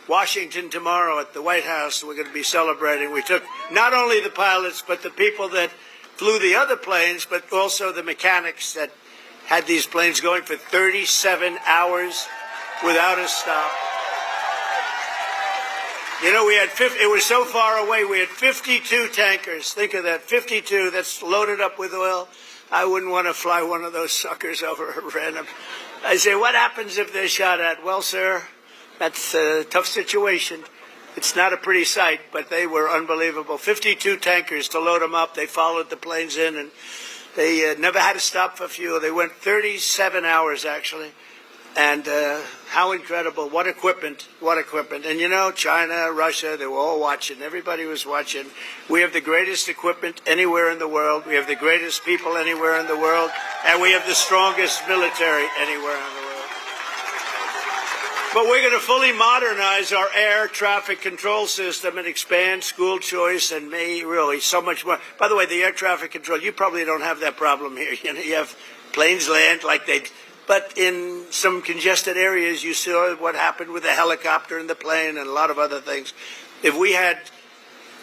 Washington tomorrow at the White House. We're going to be celebrating. We took not only the pilots, but the people that flew the other planes, but also the mechanics that had these planes going for 37 hours without a stop. You know, we had it was so far away, we had 52 tankers. Think of that, 52, that's loaded up with oil. I wouldn't want to fly one of those suckers over random. I say, what happens if they're shot at? Well, sir, that's a tough situation. It's not a pretty sight, but they were unbelievable. 52 tankers to load them up. They followed the planes in, and they never had to stop for fuel. They went 37 hours, actually. And how incredible. What equipment. What equipment. And, you know, China, Russia, they were all watching. Everybody was watching. We have the greatest equipment anywhere in the world. We have the greatest people anywhere in the world. And we have the strongest military anywhere in the world. But we're going to fully modernize our air traffic control system and expand school choice and really so much more. By the way, the air traffic control, you probably don't have that problem here. You know, you have planes land like they... But in some congested areas, you saw what happened with the helicopter and the plane and a lot of other things. If we had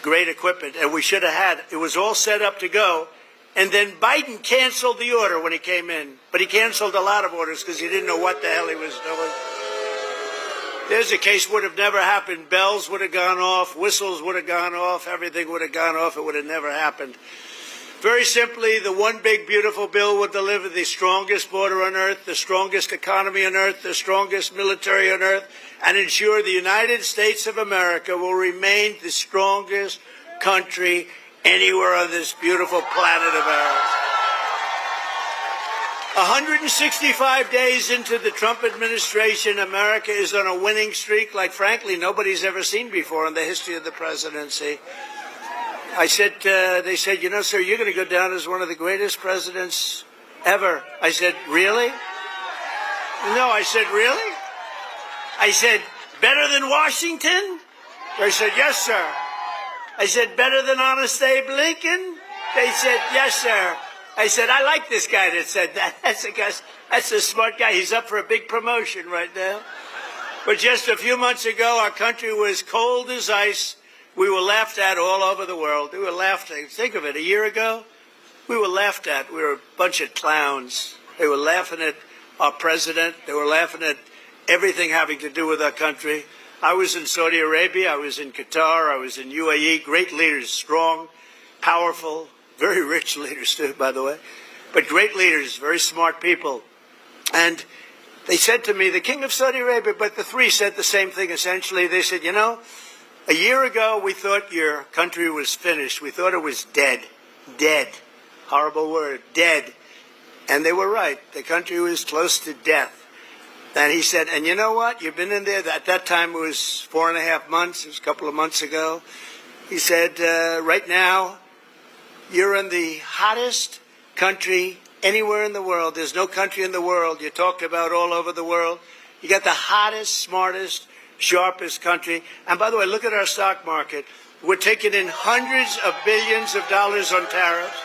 great equipment, and we should have had, it was all set up to go, and then Biden canceled the order when he came in. But he canceled a lot of orders because he didn't know what the hell he was doing. There's a case would have never happened. Bells would have gone off, whistles would have gone off, everything would have gone off. It would have never happened. Very simply, the one big beautiful bill would deliver the strongest border on earth, the strongest economy on earth, the strongest military on earth, and ensure the United States of America will remain the strongest country anywhere on this beautiful planet of ours. 165 days into the Trump administration, America is on a winning streak like, frankly, nobody's ever seen before in the history of the presidency. I said, they said, you know, sir, you're going to go down as one of the greatest presidents ever. I said, really? No, I said, really? I said, better than Washington? They said, yes, sir. I said, better than Honest Abe Lincoln? They said, yes, sir. I said, I like this guy that said that. That's a smart guy. He's up for a big promotion right now. But just a few months ago, our country was cold as ice. We were laughed at all over the world. We were laughed at. Think of it, a year ago, we were laughed at. We were a bunch of clowns. They were laughing at our president. They were laughing at everything having to do with our country. I was in Saudi Arabia. I was in Qatar. I was in UAE. Great leaders, strong, powerful, very rich leaders too, by the way. But great leaders, very smart people. And they said to me, the king of Saudi Arabia, but the three said the same thing essentially. They said, you know, a year ago, we thought your country was finished. We thought it was dead. Dead. Horrible word. Dead. And they were right. The country was close to death. And he said, and you know what? You've been in there. At that time, it was 4.5 months. It was a couple of months ago. He said, right now, you're in the hottest country anywhere in the world. There's no country in the world. You talked about all over the world. You got the hottest, smartest, sharpest country. And by the way, look at our stock market. We're taking in hundreds of billions of dollars on tariffs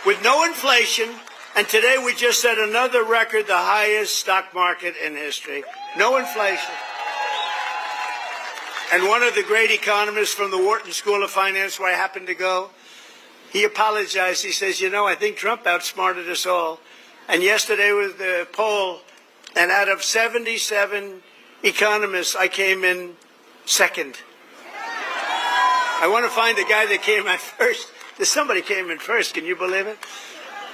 with no inflation. And today we just set another record, the highest stock market in history. No inflation. And one of the great economists from the Wharton School of Finance, where I happened to go, he apologized. He says, you know, I think Trump outsmarted us all. And yesterday was the poll, and out of 77 economists, I came in second. I want to find the guy that came in first. Somebody came in first. Can you believe it?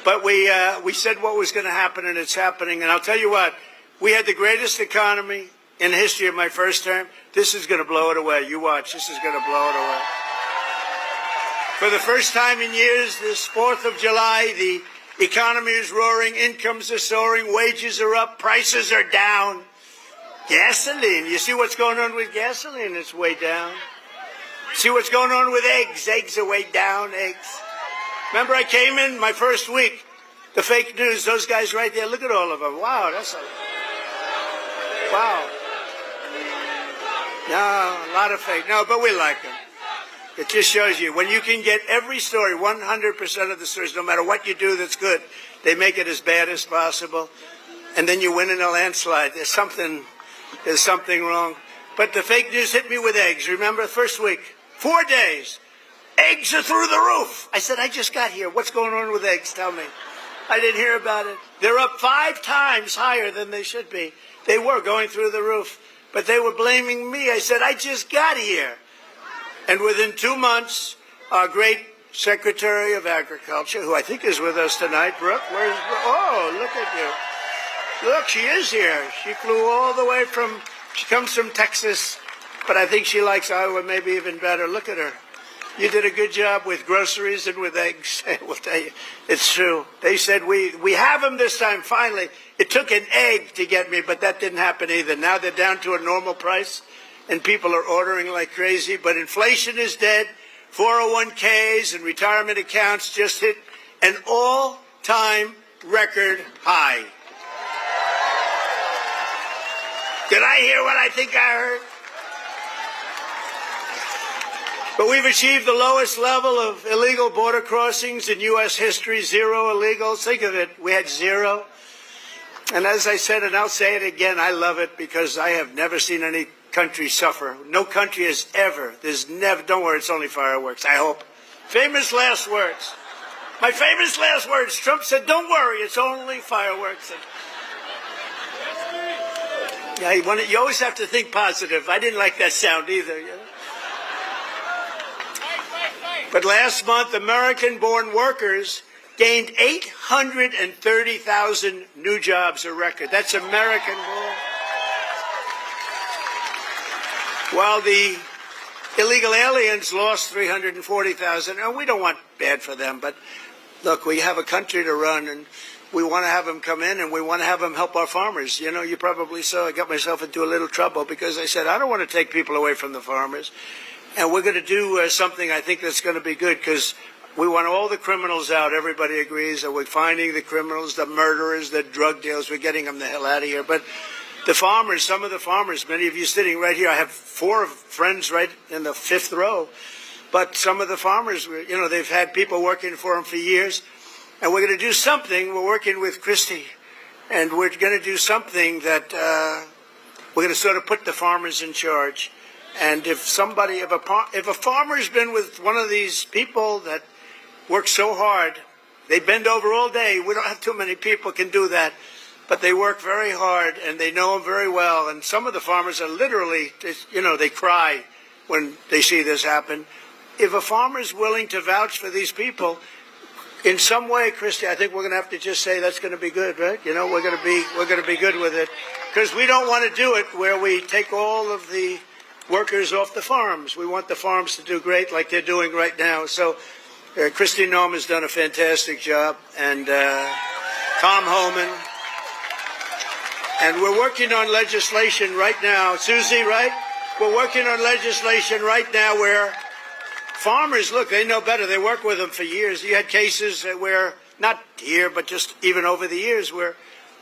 But we said what was going to happen, and it's happening. And I'll tell you what, we had the greatest economy in the history of my first term. This is going to blow it away. You watch. This is going to blow it away. For the first time in years, this 4th of July, the economy is roaring, incomes are soaring, wages are up, prices are down. Gasoline. You see what's going on with gasoline? It's way down. See what's going on with eggs? Eggs are way down, eggs. Remember I came in my first week, the fake news, those guys right there, look at all of them. Wow, that's a... Wow. No, a lot of fake. No, but we like them. It just shows you, when you can get every story, 100% of the stories, no matter what you do that's good, they make it as bad as possible. And then you win in a landslide. There's something wrong. But the fake news hit me with eggs. Remember, the first week, 4 days. Eggs are through the roof. I said, I just got here. What's going on with eggs? Tell me. I didn't hear about it. They're up 5 times higher than they should be. They were going through the roof. But they were blaming me. I said, I just got here. And within 2 months, our great Secretary of Agriculture, who I think is with us tonight, Brooke, where's Brooke? Oh, look at you. Look, she is here. She flew all the way she comes from Texas, but I think she likes Iowa maybe even better. Look at her. You did a good job with groceries and with eggs. I will tell you, it's true. They said, we have them this time, finally. It took an egg to get me, but that didn't happen either. Now they're down to a normal price, and people are ordering like crazy. But inflation is dead. 401ks and retirement accounts just hit an all-time record high. Did I hear what I think I heard? But we've achieved the lowest level of illegal border crossings in U.S. history, 0 illegals. Think of it, we had 0. And as I said, and I'll say it again, I love it because I have never seen any country suffer. No country has ever. There's never, don't worry, it's only fireworks, I hope. Famous last words. My famous last words, Trump said, don't worry, it's only fireworks. Yeah, you always have to think positive. I didn't like that sound either. You know? But last month, American-born workers gained 830,000 new jobs, a record. That's American-born. While the illegal aliens lost 340,000. And we don't want bad for them, but look, we have a country to run, and we want to have them come in, and we want to have them help our farmers. You know, you probably saw I got myself into a little trouble because I said, I don't want to take people away from the farmers. And we're going to do something I think that's going to be good because we want all the criminals out. Everybody agrees that we're finding the criminals, the murderers, the drug dealers. We're getting them the hell out of here. But the farmers, some of the farmers, many of you sitting right here, I have 4 friends right in the 5th row. But some of the farmers, you know, they've had people working for them for years. And we're going to do something. We're working with Christie. And we're going to do something that we're going to sort of put the farmers in charge. And if a farmer's been with one of these people that work so hard, they bend over all day. We don't have too many people can do that, but they work very hard and they know them very well. And some of the farmers are literally, you know, they cry when they see this happen. If a farmer's willing to vouch for these people, in some way, Christy, I think we're going to have to just say that's going to be good, right? You know, we're going to be good with it because we don't want to do it where we take all of the workers off the farms. We want the farms to do great like they're doing right now. So Christy Noem has done a fantastic job, and Tom Homan. And we're working on legislation right now. Susie, right? We're working on legislation right now where farmers, look, they know better. They work with them for years. You had cases where, not here, but just even over the years, where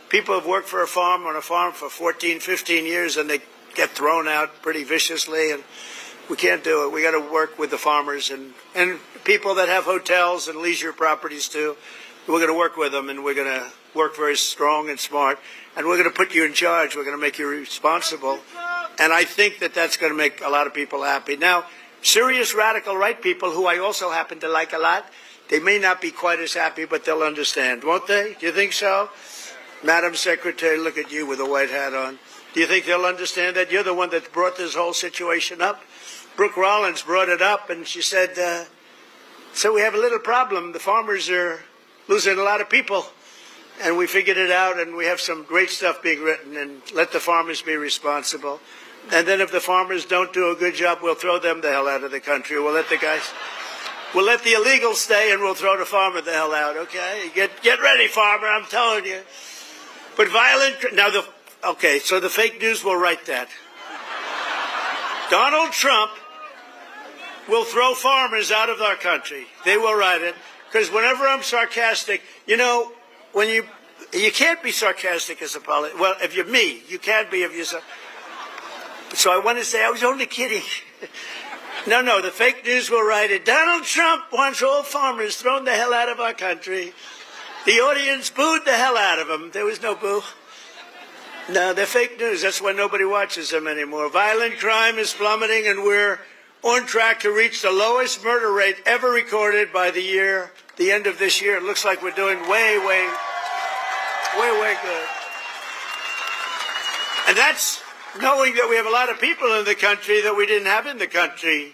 people have worked for a farm on a farm for 14, 15 years, and they get thrown out pretty viciously, and we can't do it. We got to work with the farmers and people that have hotels and leisure properties too. We're going to work with them, and we're going to work very strong and smart, and we're going to put you in charge. We're going to make you responsible, and I think that that's going to make a lot of people happy. Now, serious radical right people, who I also happen to like a lot, they may not be quite as happy, but they'll understand, won't they? Do you think so? Madam Secretary, look at you with a white hat on. Do you think they'll understand that? You're the one that brought this whole situation up. Brooke Rollins brought it up, and she said, so we have a little problem. The farmers are losing a lot of people. And we figured it out, and we have some great stuff being written, and let the farmers be responsible. And then if the farmers don't do a good job, we'll throw them the hell out of the country. We'll let the illegals stay, and we'll throw the farmer the hell out, okay? Get ready, farmer, I'm telling you. But so the fake news will write that. Donald Trump will throw farmers out of our country. They will write it. Because whenever I'm sarcastic, when you can't be sarcastic as a politician. Well, if you're me, you can't be if you're so I want to say I was only kidding. No, the fake news will write it. Donald Trump wants all farmers thrown the hell out of our country. The audience booed the hell out of him. There was no boo. No, they're fake news. That's why nobody watches them anymore. Violent crime is plummeting, and we're on track to reach the lowest murder rate ever recorded by the end of this year. It looks like we're doing way good. And that's knowing that we have a lot of people in the country that we didn't have in the country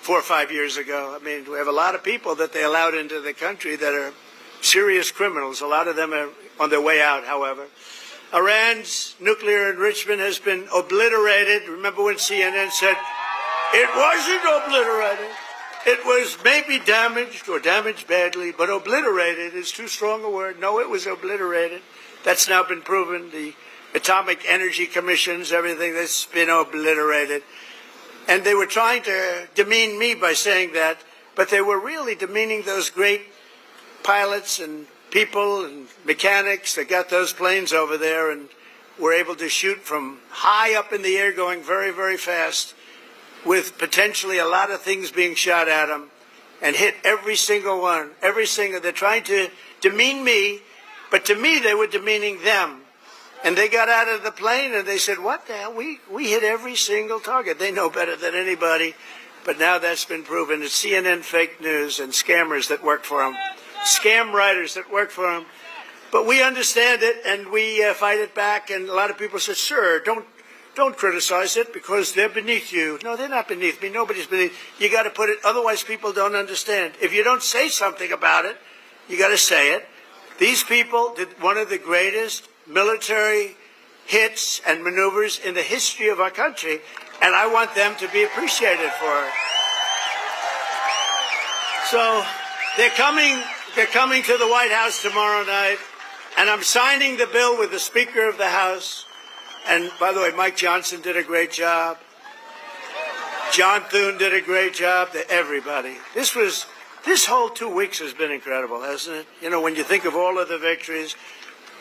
4 or 5 years ago. I mean, we have a lot of people that they allowed into the country that are serious criminals. A lot of them are on their way out, however. Iran's nuclear enrichment has been obliterated. Remember when CNN said, it wasn't obliterated. It was maybe damaged or damaged badly, but obliterated is too strong a word. No, it was obliterated. That's now been proven. The Atomic Energy Commissions, everything that's been obliterated. And they were trying to demean me by saying that, but they were really demeaning those great pilots and people and mechanics that got those planes over there and were able to shoot from high up in the air going very, very fast with potentially a lot of things being shot at them and hit every single one. They're trying to demean me, but to me they were demeaning them. And they got out of the plane and they said, what the hell? We hit every single target. They know better than anybody. But now that's been proven. It's CNN fake news and scammers that work for them. Scam writers that work for them. But we understand it and we fight it back. And a lot of people said, sir, don't criticize it because they're beneath you. No, they're not beneath me. Nobody's beneath. You got to put it. Otherwise, people don't understand. If you don't say something about it, you got to say it. These people did one of the greatest military hits and maneuvers in the history of our country, and I want them to be appreciated for it. So they're coming to the White House tomorrow night, and I'm signing the bill with the Speaker of the House. And by the way, Mike Johnson did a great job. John Thune did a great job. Everybody. This whole 2 weeks has been incredible, hasn't it? When you think of all of the victories,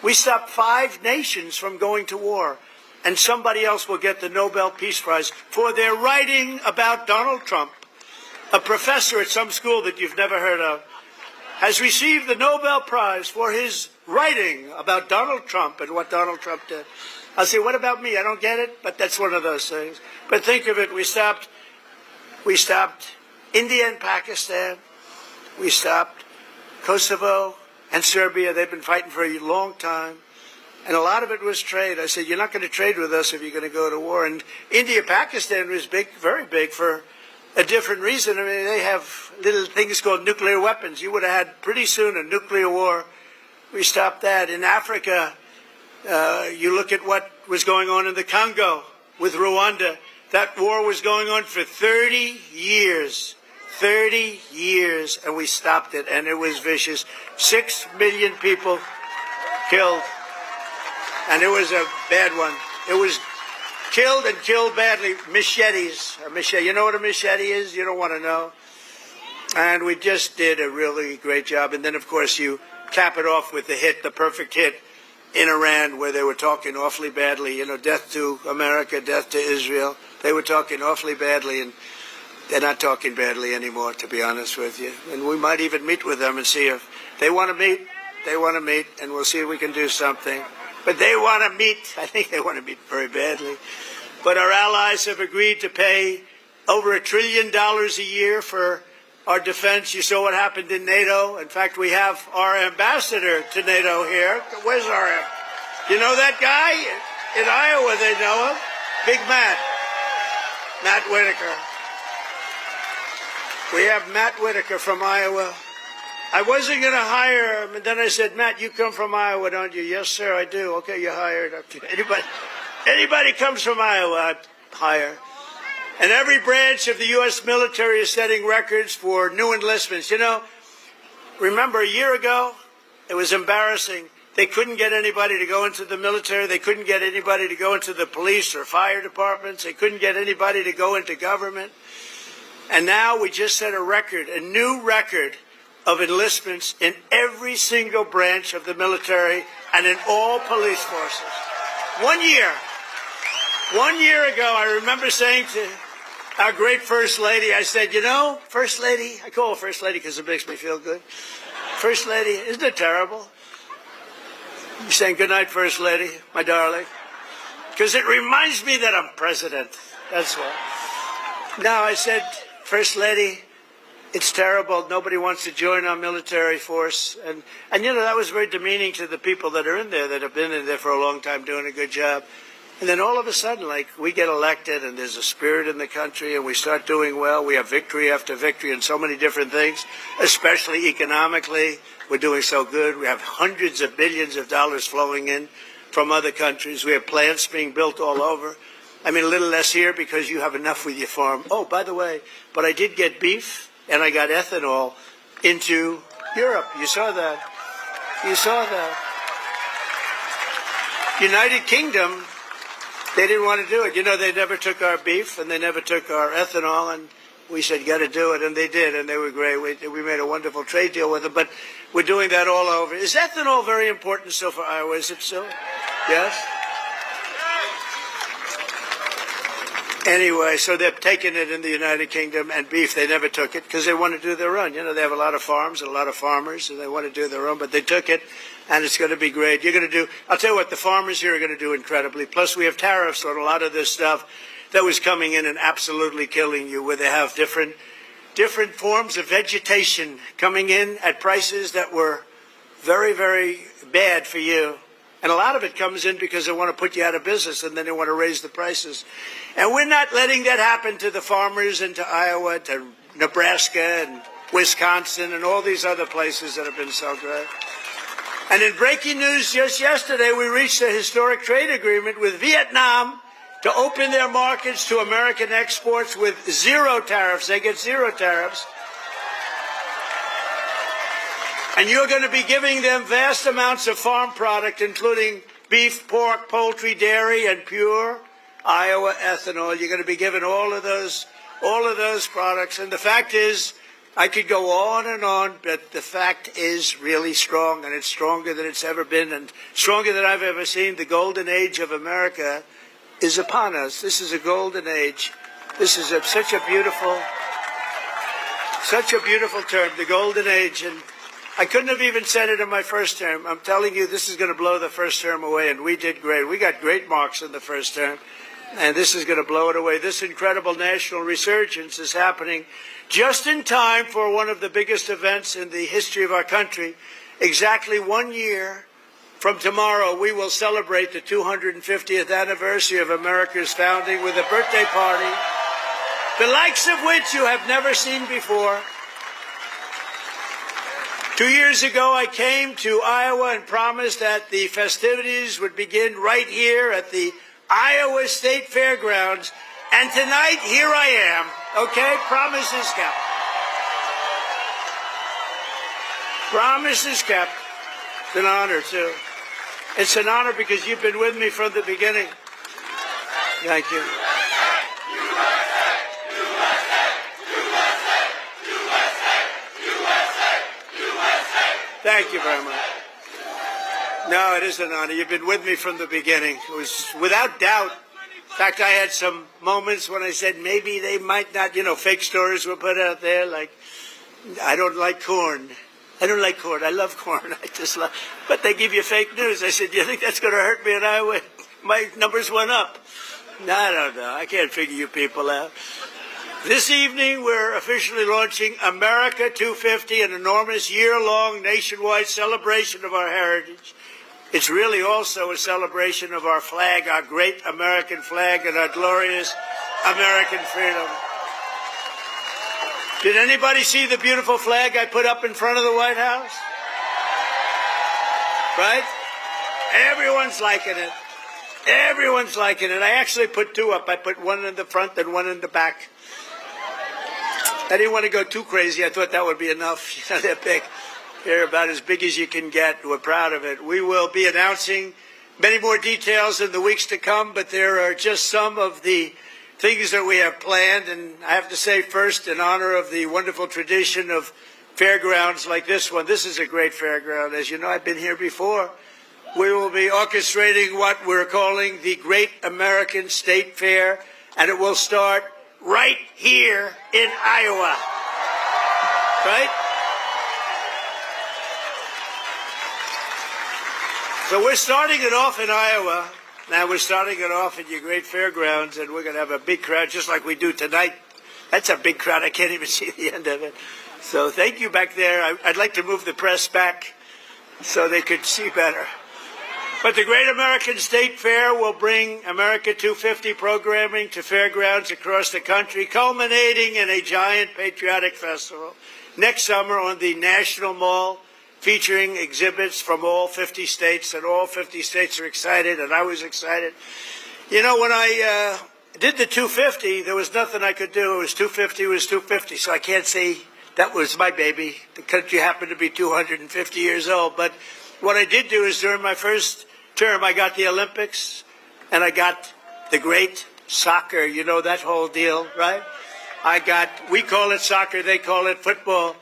we stopped 5 nations from going to war, and somebody else will get the Nobel Peace Prize for their writing about Donald Trump. A professor at some school that you've never heard of has received the Nobel Prize for his writing about Donald Trump and what Donald Trump did. I'll say, what about me? I don't get it, but that's one of those things. But think of it, we stopped India and Pakistan, we stopped Kosovo and Serbia. They've been fighting for a long time. And a lot of it was trade. I said, you're not going to trade with us if you're going to go to war. And India, Pakistan was big, very big for a different reason. I mean, they have little things called nuclear weapons. You would have had pretty soon a nuclear war. We stopped that. In Africa, you look at what was going on in the Congo with Rwanda. That war was going on for 30 years. 30 years, and we stopped it, and it was vicious. 6 million people killed, and it was a bad one. It was killed and killed badly. Machetes. You know what a machete is? You don't want to know. And we just did a really great job. And then, of course, you cap it off with the perfect hit in Iran, where they were talking awfully badly. Death to America, death to Israel. They were talking awfully badly, and they're not talking badly anymore, to be honest with you. And we might even meet with them and see if they want to meet. They want to meet, and we'll see if we can do something. But they want to meet. I think they want to meet very badly. But our allies have agreed to pay over $1 trillion a year for our defense. You saw what happened in NATO. In fact, we have our ambassador to NATO here. Where's our You know that guy? In Iowa, they know him. Big Matt Whitaker. We have Matt Whitaker from Iowa. I wasn't going to hire him, and then I said, Matt, you come from Iowa, don't you? Yes, sir, I do. Okay, you're hired. Anybody comes from Iowa, I hire. And every branch of the U.S. military is setting records for new enlistments. You know, remember a year ago, it was embarrassing. They couldn't get anybody to go into the military. They couldn't get anybody to go into the police or fire departments. They couldn't get anybody to go into government. And now we just set a record, a new record of enlistments in every single branch of the military and in all police forces. 1 year. 1 year ago, I remember saying to our great First Lady, I said, you know, First Lady, I call her First Lady because it makes me feel good. First Lady, isn't it terrible? You're saying good night, First Lady, my darling. Because it reminds me that I'm president. That's why. Now, I said, First Lady, it's terrible. Nobody wants to join our military force. And you know, that was very demeaning to the people that are in there, that have been in there for a long time doing a good job. And then all of a sudden, like, we get elected and there's a spirit in the country and we start doing well. We have victory after victory in so many different things, especially economically. We're doing so good. We have hundreds of billions of dollars flowing in from other countries. We have plants being built all over. I mean, a little less here because you have enough with your farm. Oh, by the way, but I did get beef and I got ethanol into Europe. You saw that. You saw that. United Kingdom, they didn't want to do it. You know, they never took our beef and they never took our ethanol, and we said, got to do it, and they did, and they were great. We made a wonderful trade deal with them, but we're doing that all over. Is ethanol very important still for Iowa? Is it still? Yes? Anyway, so they're taking it in the United Kingdom, and beef, they never took it because they want to do their own. You know, they have a lot of farms and a lot of farmers, and they want to do their own, but they took it, and it's going to be great. You're going to do, I'll tell you what, the farmers here are going to do incredibly. Plus, we have tariffs on a lot of this stuff that was coming in and absolutely killing you, where they have different forms of vegetation coming in at prices that were very, very bad for you. And a lot of it comes in because they want to put you out of business, and then they want to raise the prices. And we're not letting that happen to the farmers and to Iowa, to Nebraska and Wisconsin and all these other places that have been so great. And in breaking news just yesterday, we reached a historic trade agreement with Vietnam to open their markets to American exports with zero tariffs. They get zero tariffs. And you're going to be giving them vast amounts of farm product, including beef, pork, poultry, dairy, and pure Iowa ethanol. You're going to be given all of those products. And the fact is, I could go on, but the fact is really strong, and it's stronger than it's ever been, and stronger than I've ever seen. The golden age of America is upon us. This is a golden age. This is such a beautiful term, the golden age. And I couldn't have even said it in my first term. I'm telling you, this is going to blow the first term away, and we did great. We got great marks in the first term, and this is going to blow it away. This incredible national resurgence is happening just in time for one of the biggest events in the history of our country. Exactly 1 year from tomorrow, we will celebrate the 250th anniversary of America's founding with a birthday party, the likes of which you have never seen before. 2 years ago, I came to Iowa and promised that the festivities would begin right here at the Iowa State Fairgrounds. And tonight, here I am. Okay? Promise is kept. Promise is kept. It's an honor, too. It's an honor because you've been with me from the beginning. Thank you. Thank you very much. No, it is an honor. You've been with me from the beginning. It was without doubt. In fact, I had some moments when I said maybe they might not, fake stories were put out there like, I don't like corn. I don't like corn. I love corn. But they give you fake news. I said, do you think that's going to hurt me in Iowa? My numbers went up. No, I don't know. I can't figure you people out. This evening, we're officially launching America 250, an enormous year-long nationwide celebration of our heritage. It's really also a celebration of our flag, our great American flag, and our glorious American freedom. Did anybody see the beautiful flag I put up in front of the White House? Right? Everyone's liking it. Everyone's liking it. I actually put two up. I put one in the front and one in the back. I didn't want to go too crazy. I thought that would be enough. You know, they're big. They're about as big as you can get. We're proud of it. We will be announcing many more details in the weeks to come, but there are just some of the things that we have planned. And I have to say first, in honor of the wonderful tradition of fairgrounds like this one, this is a great fairground. As you know, I've been here before. We will be orchestrating what we're calling the Great American State Fair, and it will start right here in Iowa. Right? So we're starting it off in Iowa. Now we're starting it off at your great fairgrounds, and we're going to have a big crowd just like we do tonight. That's a big crowd. I can't even see the end of it. So thank you back there. I'd like to move the press back so they could see better. But the Great American State Fair will bring America 250 programming to fairgrounds across the country, culminating in a giant patriotic festival next summer on the National Mall, featuring exhibits from all 50 states, and all 50 states are excited, and I was excited. You know, when I did the 250, there was nothing I could do. It was 250, it was 250, so I can't say that was my baby. The country happened to be 250 years old, but what I did do is during my first term, I got the Olympics, and I got the great soccer, you know, that whole deal, right? We call it soccer, they call it football.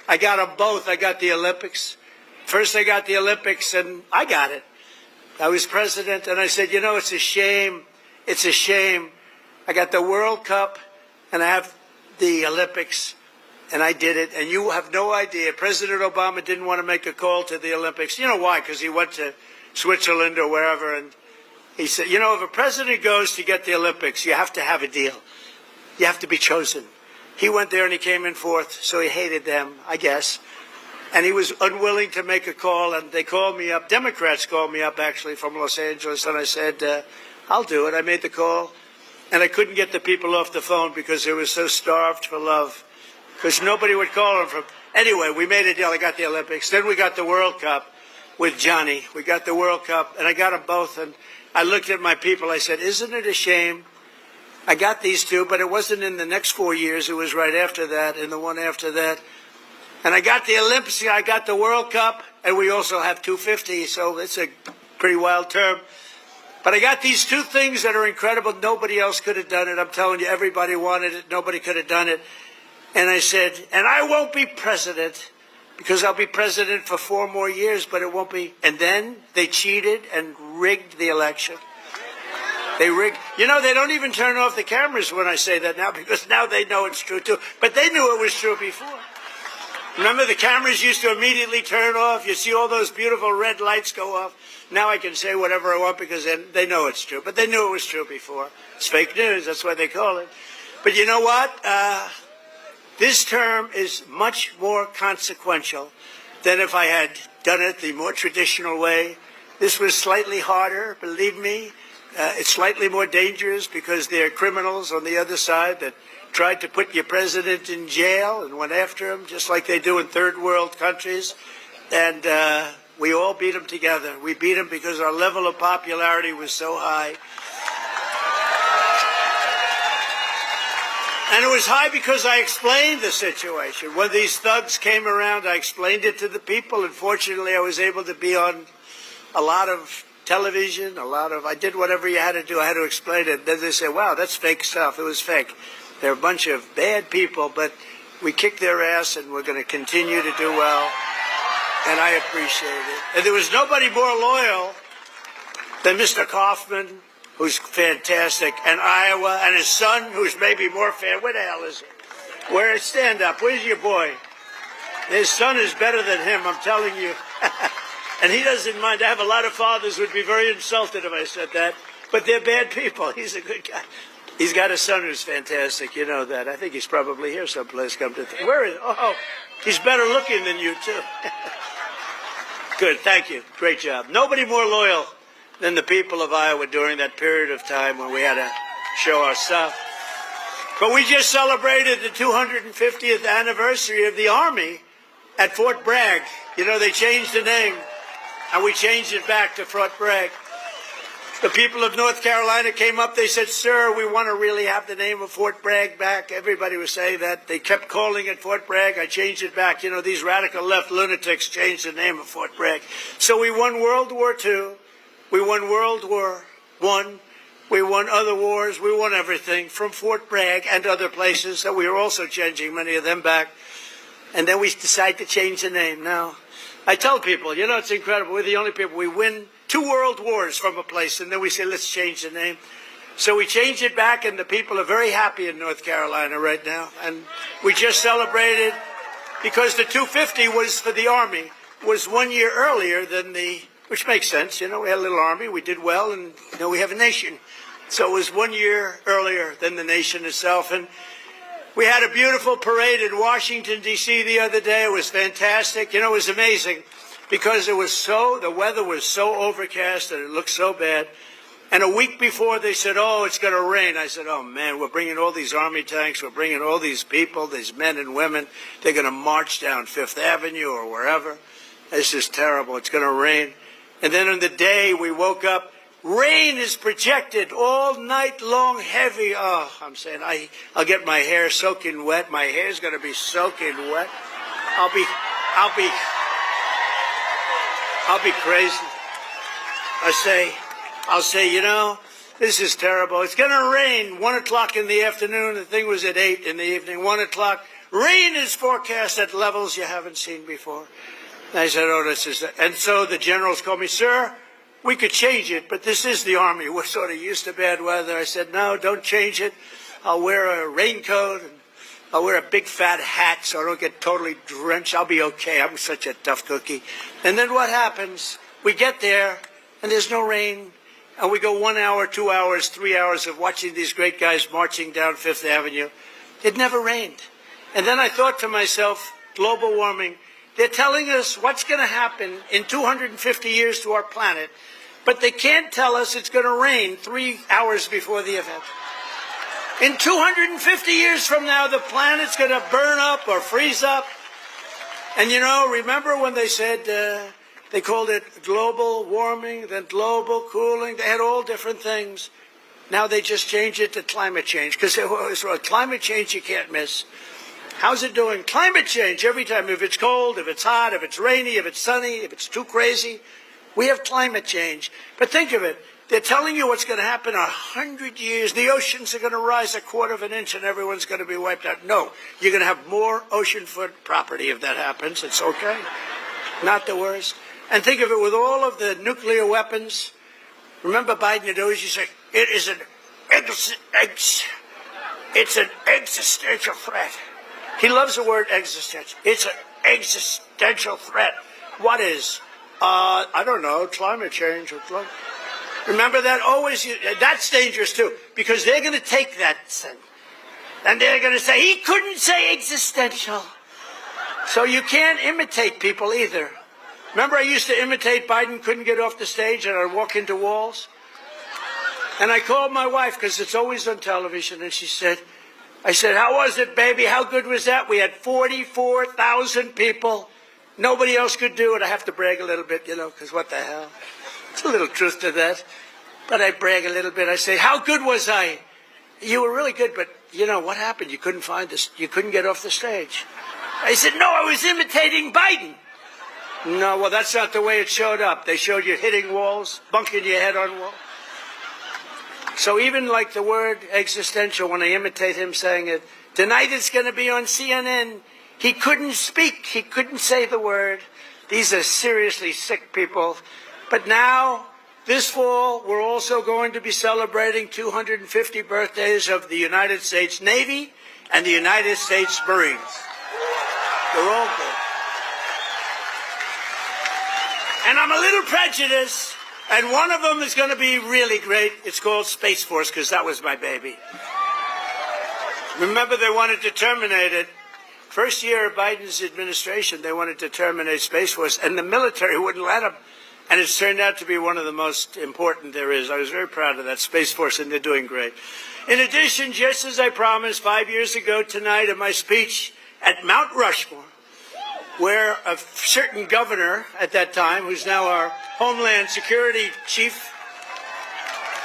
I got them both. I got the Olympics. First I got the Olympics, and I got it. I was president, and I said, you know, it's a shame. It's a shame. I got the World Cup, and I have the Olympics, and I did it. And you have no idea. President Obama didn't want to make a call to the Olympics. You know why? Because he went to Switzerland or wherever, and he said, you know, if a president goes to get the Olympics, you have to have a deal. You have to be chosen. He went there and he came in fourth, so he hated them, I guess. And he was unwilling to make a call, and they called me up. Democrats called me up, actually, from Los Angeles, and I said, I'll do it. I made the call, and I couldn't get the people off the phone because they were so starved for love, because nobody would call them from. Anyway, we made a deal. I got the Olympics. Then we got the World Cup with Johnny. We got the World Cup, and I got them both, and I looked at my people. I said, isn't it a shame? I got these two, but it wasn't in the next 4 years. It was right after that and the one after that. And I got the Olympics, I got the World Cup, and we also have 250, so it's a pretty wild term. But I got these two things that are incredible. Nobody else could have done it. I'm telling you, everybody wanted it. Nobody could have done it. And I said, and I won't be president because I'll be president for 4 more years, but it won't be. And then they cheated and rigged the election. They rigged. You know, they don't even turn off the cameras when I say that now because now they know it's true too. But they knew it was true before. Remember, the cameras used to immediately turn off. You see all those beautiful red lights go off. Now I can say whatever I want because they know it's true. But they knew it was true before. It's fake news. That's what they call it. But you know what? This term is much more consequential than if I had done it the more traditional way. This was slightly harder, believe me. It's slightly more dangerous because there are criminals on the other side that tried to put your president in jail and went after him, just like they do in third world countries. And we all beat him together. We beat him because our level of popularity was so high. And it was high because I explained the situation. When these thugs came around, I explained it to the people. And fortunately, I was able to be on a lot of television, I did whatever you had to do. I had to explain it. Then they said, wow, that's fake stuff. It was fake. They're a bunch of bad people, but we kicked their ass and we're going to continue to do well. And I appreciate it. And there was nobody more loyal than Mr. Kaufman, who's fantastic, and Iowa, and his son, who's maybe more fan. Where the hell is he? Stand up. Where's your boy? His son is better than him, I'm telling you. And he doesn't mind. I have a lot of fathers who would be very insulted if I said that. But they're bad people. He's a good guy. He's got a son who's fantastic. You know that. I think he's probably here someplace. Come to think. Where is? Oh, he's better looking than you, too. Good. Thank you. Great job. Nobody more loyal than the people of Iowa during that period of time when we had to show our stuff. But we just celebrated the 250th anniversary of the Army at Fort Bragg. You know, they changed the name, and we changed it back to Fort Bragg. The people of North Carolina came up. They said, sir, we want to really have the name of Fort Bragg back. Everybody was saying that. They kept calling it Fort Bragg. I changed it back. You know, these radical left lunatics changed the name of Fort Bragg. So we won World War II. We won World War I. We won other wars. We won everything from Fort Bragg and other places that we were also changing many of them back. And then we decided to change the name. Now, I tell people, you know, it's incredible. We're the only people. We win 2 world wars from a place, and then we say, let's change the name. So we changed it back, and the people are very happy in North Carolina right now. And we just celebrated, because the 250 was for the Army, was 1 year earlier than the, which makes sense. You know, we had a little Army, we did well, and, you know, we have a nation. So it was 1 year earlier than the nation itself. And we had a beautiful parade in Washington, D.C. the other day. It was fantastic. You know, it was amazing. Because it was the weather was so overcast and it looked so bad. And a week before they said, oh, it's going to rain. I said, oh, man, we're bringing all these Army tanks. We're bringing all these people, these men and women. They're going to march down Fifth Avenue or wherever. This is terrible. It's going to rain. And then on the day we woke up, rain is projected all night long, heavy. Oh, I'm saying I'll get my hair soaking wet. My hair's going to be soaking wet. I'll be crazy. I'll say, you know, this is terrible. It's going to rain 1 o'clock in the afternoon. The thing was at 8 in the evening, 1 o'clock. Rain is forecast at levels you haven't seen before. And I said, oh, this is it. And so the generals called me, sir, we could change it, but this is the Army. We're sort of used to bad weather. I said, no, don't change it. I'll wear a raincoat and I'll wear a big fat hat so I don't get totally drenched. I'll be okay. I'm such a tough cookie. And then what happens? We get there, and there's no rain, and we go 1 hour, 2 hours, 3 hours of watching these great guys marching down Fifth Avenue. It never rained. And then I thought to myself, global warming, they're telling us what's going to happen in 250 years to our planet, but they can't tell us it's going to rain 3 hours before the event. In 250 years from now, the planet's going to burn up or freeze up. And, you know, remember when they said they called it global warming, then global cooling? They had all different things. Now they just changed it to climate change because climate change you can't miss. How's it doing? Climate change every time. If it's cold, if it's hot, if it's rainy, if it's sunny, if it's too crazy, we have climate change. But think of it. They're telling you what's going to happen in 100 years. The oceans are going to rise 1/4 inch and everyone's going to be wiped out. No, you're going to have more oceanfront property if that happens. It's okay. Not the worst. And think of it with all of the nuclear weapons. Remember Biden had always used to say, it is an existential threat. He loves the word existential. It's an existential threat. What is? I don't know, climate change. Remember that? Always, that's dangerous too, because they're going to take that and they're going to say, he couldn't say existential. So you can't imitate people either. Remember I used to imitate Biden, couldn't get off the stage, and I'd walk into walls? And I called my wife, because it's always on television, and I said, how was it, baby? How good was that? We had 44,000 people. Nobody else could do it. I have to brag a little bit, you know, because what the hell? There's a little truth to that. But I brag a little bit. I say, how good was I? You were really good, but, you know, what happened? You couldn't find us. You couldn't get off the stage. I said, no, I was imitating Biden. No, well, that's not the way it showed up. They showed you hitting walls, bunking your head on walls. So even like the word existential, when I imitate him saying it, tonight it's going to be on CNN. He couldn't speak. He couldn't say the word. These are seriously sick people. But now, this fall, we're also going to be celebrating 250 birthdays of the United States Navy and the United States Marines. They're all good. And I'm a little prejudiced, and one of them is going to be really great. It's called Space Force, because that was my baby. Remember, they wanted to terminate it. First year of Biden's administration, they wanted to terminate Space Force, and the military wouldn't let them. And it's turned out to be one of the most important there is. I was very proud of that Space Force, and they're doing great. In addition, just as I promised 5 years ago tonight in my speech at Mount Rushmore, where a certain governor at that time, who's now our Homeland Security Chief,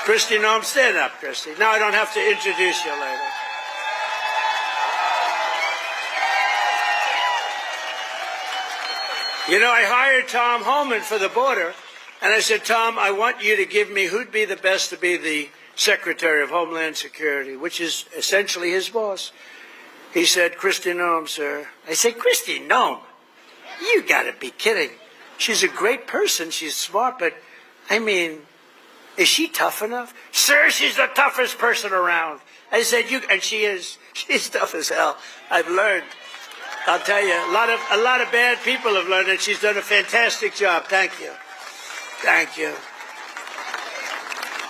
Christy Noem, stand up, Christy. Now I don't have to introduce you later. You know, I hired Tom Homan for the border, and I said, Tom, I want you to give me who'd be the best to be the Secretary of Homeland Security, which is essentially his boss. He said, Christy Noem, sir. I said, Christy Noem? You gotta be kidding. She's a great person, she's smart, but, I mean, is she tough enough? Sir, she's the toughest person around. I said, and she is. She's tough as hell. I've learned. I'll tell you, a lot of bad people have learned, and she's done a fantastic job. Thank you. Thank you.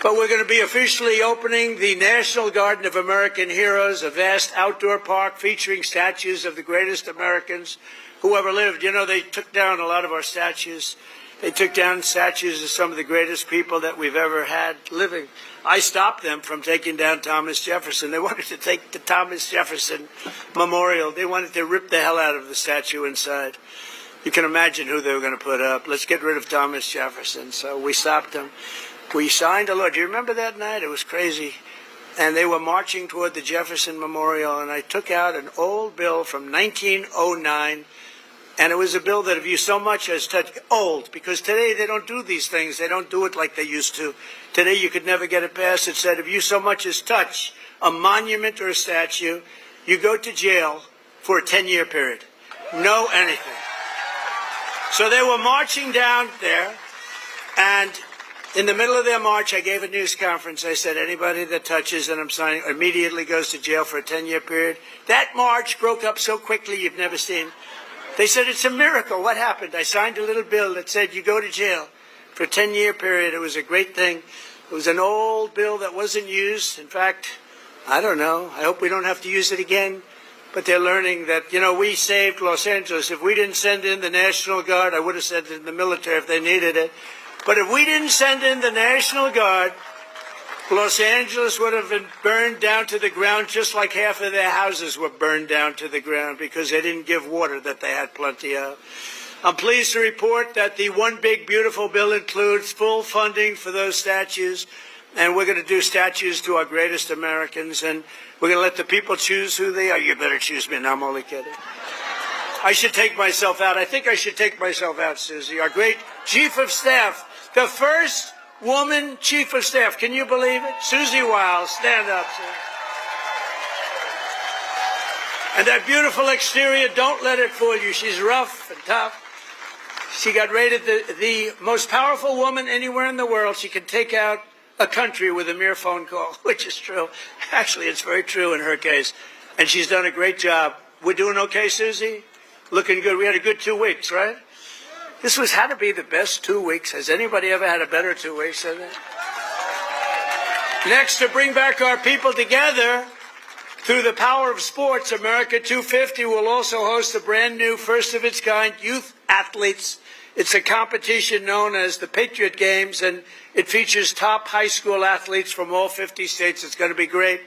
But we're going to be officially opening the National Garden of American Heroes, a vast outdoor park featuring statues of the greatest Americans who ever lived. You know, they took down a lot of our statues. They took down statues of some of the greatest people that we've ever had living. I stopped them from taking down Thomas Jefferson. They wanted to take the Thomas Jefferson Memorial. They wanted to rip the hell out of the statue inside. You can imagine who they were going to put up. Let's get rid of Thomas Jefferson. So we stopped them. We signed a law. Do you remember that night? It was crazy. And they were marching toward the Jefferson Memorial, and I took out an old bill from 1909. And it was a bill that if you so much as touched, old, because today they don't do these things. They don't do it like they used to. Today you could never get it passed. It said if you so much as touch a monument or a statue, you go to jail for a 10-year period. No anything. So they were marching down there, and in the middle of their march, I gave a news conference. I said, anybody that touches and I'm signing immediately goes to jail for a 10-year period. That march broke up so quickly you've never seen. They said, it's a miracle. What happened? I signed a little bill that said you go to jail for a 10-year period. It was a great thing. It was an old bill that wasn't used. In fact, I don't know. I hope we don't have to use it again. But they're learning that, you know, we saved Los Angeles. If we didn't send in the National Guard, I would have sent in the military if they needed it. But if we didn't send in the National Guard, Los Angeles would have been burned down to the ground just like half of their houses were burned down to the ground because they didn't give water that they had plenty of. I'm pleased to report that the One Big Beautiful Bill includes full funding for those statues, and we're going to do statues to our greatest Americans, and we're going to let the people choose who they are. You better choose me. No, I'm only kidding. I should take myself out. I think I should take myself out, Susie. Our great Chief of Staff, the first woman Chief of Staff. Can you believe it? Susie Wiles, stand up, Susie. And that beautiful exterior, don't let it fool you. She's rough and tough. She got rated the most powerful woman anywhere in the world. She can take out a country with a mere phone call, which is true. Actually, it's very true in her case. And she's done a great job. We're doing okay, Susie? Looking good. We had a good 2 weeks, right? This had to be the best 2 weeks. Has anybody ever had a better 2 weeks than that? Next, to bring back our people together through the power of sports, America 250 will also host a brand new, first-of-its-kind youth athletes. It's a competition known as the Patriot Games, and it features top high school athletes from all 50 states. It's going to be great.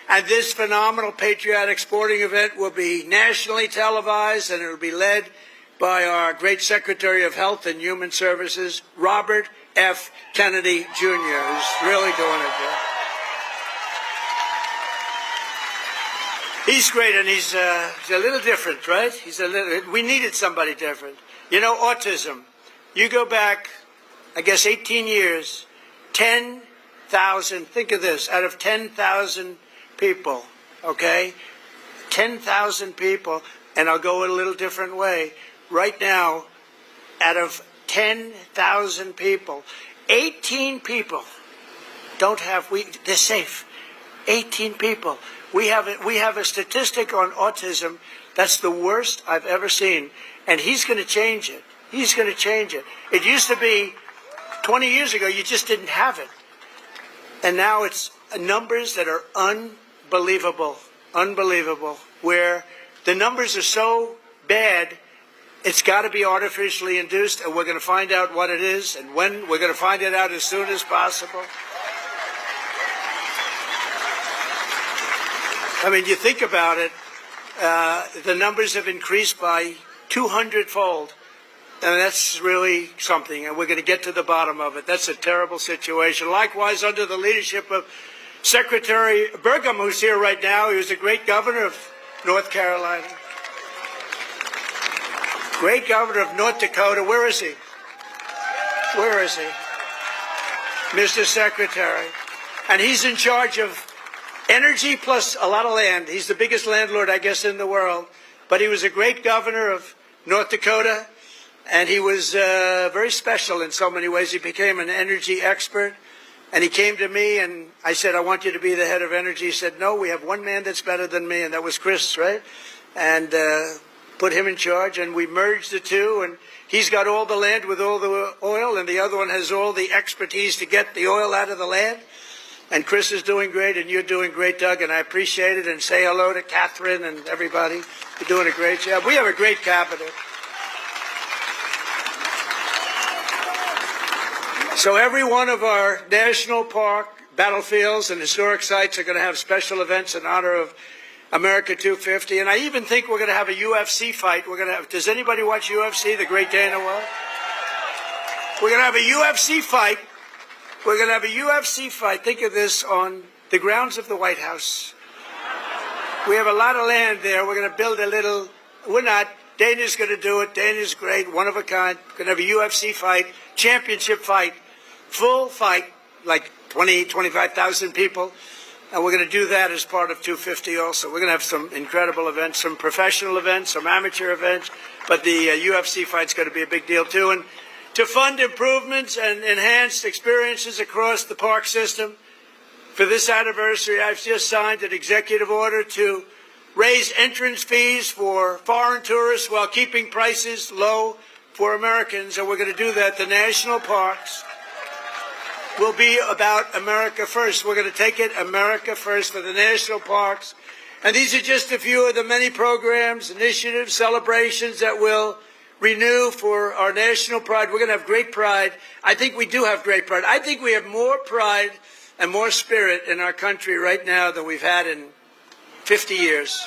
And this phenomenal patriotic sporting event will be nationally televised, and it will be led by our great Secretary of Health and Human Services, Robert F. Kennedy, Jr., who's really doing it good. He's great, and he's a little different, right? We needed somebody different. You know, autism. You go back, I guess, 18 years, 10,000, think of this, out of 10,000 people, okay? 10,000 people, and I'll go a little different way. Right now, out of 10,000 people, 18 people they're safe. 18 people. We have a statistic on autism that's the worst I've ever seen, and he's going to change it. He's going to change it. It used to be 20 years ago, you just didn't have it. And now it's numbers that are unbelievable, where the numbers are so bad, it's got to be artificially induced, and we're going to find out what it is and when. We're going to find it out as soon as possible. I mean, you think about it, the numbers have increased by 200-fold. And that's really something, and we're going to get to the bottom of it. That's a terrible situation. Likewise, under the leadership of Secretary Burgum, who's here right now, he was a great governor of North Carolina. Great governor of North Dakota. Where is he? Where is he? Mr. Secretary. And he's in charge of energy plus a lot of land. He's the biggest landlord, I guess, in the world. But he was a great governor of North Dakota. And he was very special in so many ways. He became an energy expert. And he came to me and I said, I want you to be the head of energy. He said, no, we have one man that's better than me. And that was Chris, right? And put him in charge. And we merged the two. And he's got all the land with all the oil. And the other one has all the expertise to get the oil out of the land. And Chris is doing great. And you're doing great, Doug. And I appreciate it. And say hello to Catherine and everybody. You're doing a great job. We have a great cabinet. So every one of our national park, battlefields, and historic sites are going to have special events in honor of America 250. And I even think we're going to have a UFC fight. We're going to have, does anybody watch UFC, the Great Day in the World? We're going to have a UFC fight. We're going to have a UFC fight. Think of this, on the grounds of the White House. We have a lot of land there. We're going to build a little, we're not, Dana's going to do it. Dana's great, one of a kind. We're going to have a UFC fight, championship fight. Full fight, like 20, 25,000 people. And we're going to do that as part of 250 also. We're going to have some incredible events, some professional events, some amateur events. But the UFC fight's going to be a big deal too. And to fund improvements and enhanced experiences across the park system, for this anniversary, I've just signed an executive order to raise entrance fees for foreign tourists while keeping prices low for Americans. And we're going to do that. The national parks will be about America first. We're going to take it America first for the national parks. And these are just a few of the many programs, initiatives, celebrations that will renew for our national pride. We're going to have great pride. I think we do have great pride. I think we have more pride and more spirit in our country right now than we've had in 50 years.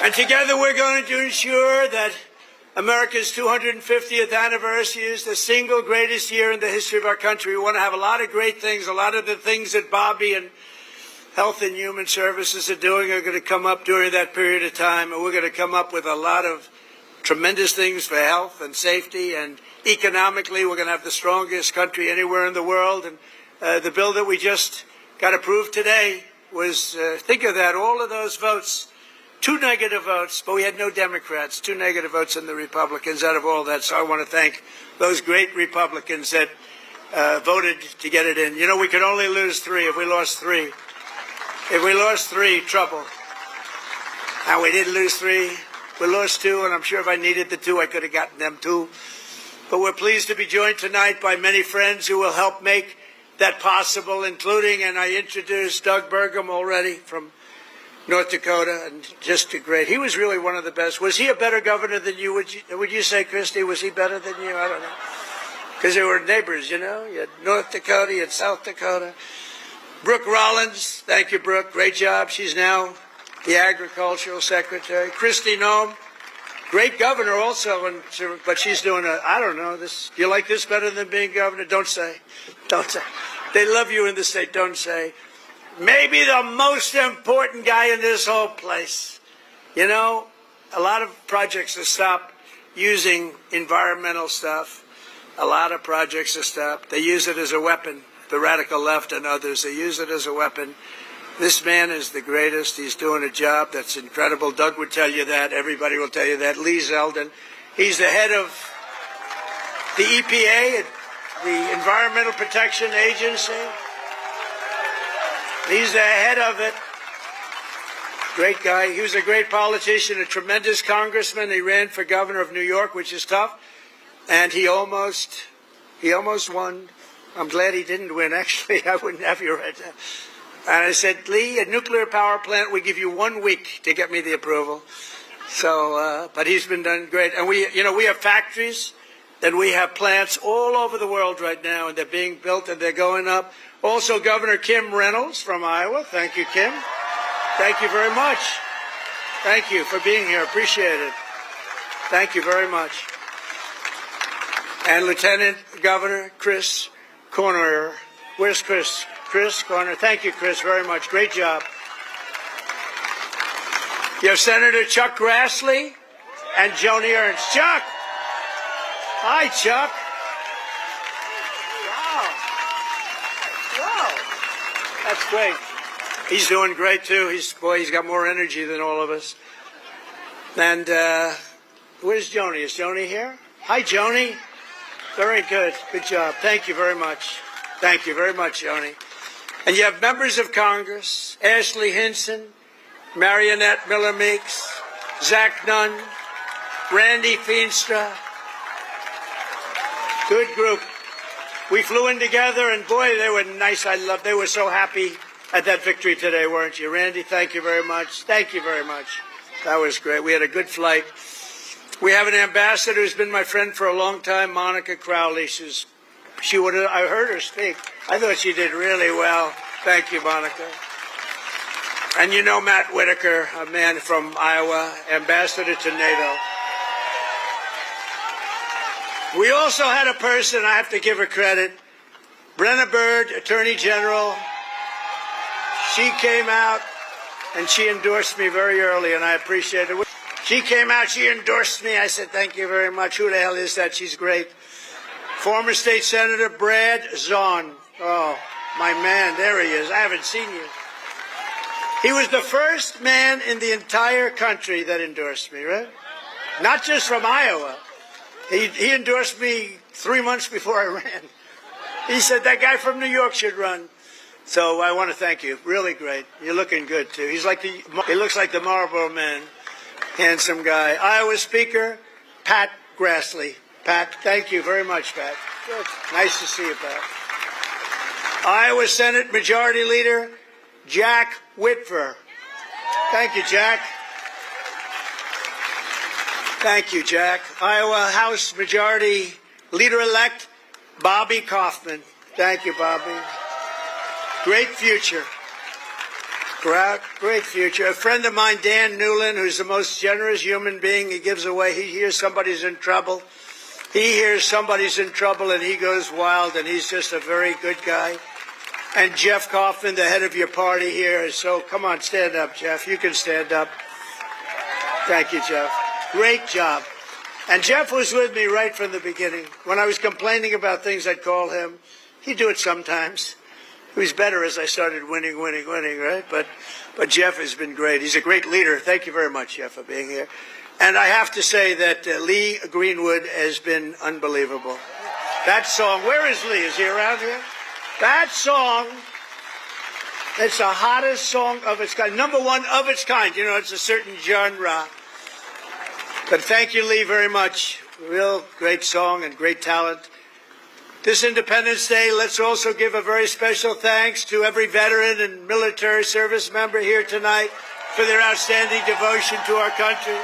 And together we're going to ensure that America's 250th anniversary is the single greatest year in the history of our country. We want to have a lot of great things. A lot of the things that Bobby and Health and Human Services are doing are going to come up during that period of time. And we're going to come up with a lot of tremendous things for health and safety. And economically, we're going to have the strongest country anywhere in the world. And the bill that we just got approved today was, think of that, all of those votes. 2 negative votes, but we had no Democrats. 2 negative votes in the Republicans out of all that. So I want to thank those great Republicans that voted to get it in. You know, we could only lose 3. If we lost 3, trouble. And we didn't lose 3. We lost 2, and I'm sure if I needed the 2, I could have gotten them too. But we're pleased to be joined tonight by many friends who will help make that possible, including, and I introduced Doug Burgum already from North Dakota, and just a great. He was really one of the best. Was he a better governor than you? Would you say, Christy? Was he better than you? I don't know. Because they were neighbors, you know. You had North Dakota, you had South Dakota. Brooke Rollins, thank you, Brooke. Great job. She's now the Agricultural Secretary. Christy Noem, great governor also, but she's doing I don't know, this. Do you like this better than being governor? Don't say. Don't say. They love you in the state. Don't say. Maybe the most important guy in this whole place. You know, a lot of projects have stopped using environmental stuff. A lot of projects have stopped. They use it as a weapon, the radical left and others. They use it as a weapon. This man is the greatest. He's doing a job that's incredible. Doug would tell you that. Everybody will tell you that. Lee Zeldin. He's the head of the EPA, the Environmental Protection Agency. He's the head of it. Great guy. He was a great politician, a tremendous congressman. He ran for governor of New York, which is tough. And he almost won. I'm glad he didn't win, actually. I wouldn't have you right now. And I said, Lee, a nuclear power plant, we give you 1 week to get me the approval. So, but he's been done great. And we have factories and we have plants all over the world right now, and they're being built and they're going up. Also, Governor Kim Reynolds from Iowa. Thank you, Kim. Thank you very much. Thank you for being here. Appreciate it. Thank you very much. And Lieutenant Governor Chris Corner. Where's Chris? Chris Corner. Thank you, Chris, very much. Great job. You have Senator Chuck Grassley and Joni Ernst. Chuck! Hi, Chuck. Wow. That's great. He's doing great, too. He's got more energy than all of us. And where's Joni? Is Joni here? Hi, Joni. Very good. Good job. Thank you very much. Thank you very much, Joni. And you have members of Congress, Ashley Hinson, Marionette Miller Meeks, Zach Nunn, Randy Feenstra. Good group. We flew in together, and boy, they were nice. They were so happy at that victory today, weren't you? Randy, thank you very much. Thank you very much. That was great. We had a good flight. We have an ambassador who's been my friend for a long time, Monica Crowley. I heard her speak. I thought she did really well. Thank you, Monica. And you know Matt Whitaker, a man from Iowa, ambassador to NATO. We also had a person, I have to give her credit, Brenna Byrd, Attorney General. She came out and she endorsed me very early, and I appreciate it. She came out, she endorsed me. I said, thank you very much. Who the hell is that? She's great. Former State Senator Brad Zahn. Oh, my man, there he is. I haven't seen you. He was the first man in the entire country that endorsed me, right? Not just from Iowa. He endorsed me 3 months before I ran. He said, that guy from New York should run. So I want to thank you. Really great. You're looking good, too. He looks like the Marlboro Man. Handsome guy. Iowa Speaker, Pat Grassley. Pat, thank you very much, Pat. Good. Nice to see you, Pat. Iowa Senate Majority Leader, Jack Whitver. Thank you, Jack. Thank you, Jack. Iowa House Majority Leader-elect, Bobby Kaufman. Thank you, Bobby. Great future. Great future. A friend of mine, Dan Newland, who's the most generous human being. He gives away. He hears somebody's in trouble. He hears somebody's in trouble, and he goes wild, and he's just a very good guy. And Jeff Kaufman, the head of your party here. So come on, stand up, Jeff. You can stand up. Thank you, Jeff. Great job. And Jeff was with me right from the beginning. When I was complaining about things, I'd call him. He'd do it sometimes. It was better as I started winning, right? But Jeff has been great. He's a great leader. Thank you very much, Jeff, for being here. And I have to say that Lee Greenwood has been unbelievable. That song, where is Lee? Is he around here? That song, it's the hottest song of its kind. Number one of its kind. You know, it's a certain genre. But thank you, Lee, very much. Real great song and great talent. This Independence Day, let's also give a very special thanks to every veteran and military service member here tonight for their outstanding devotion to our country.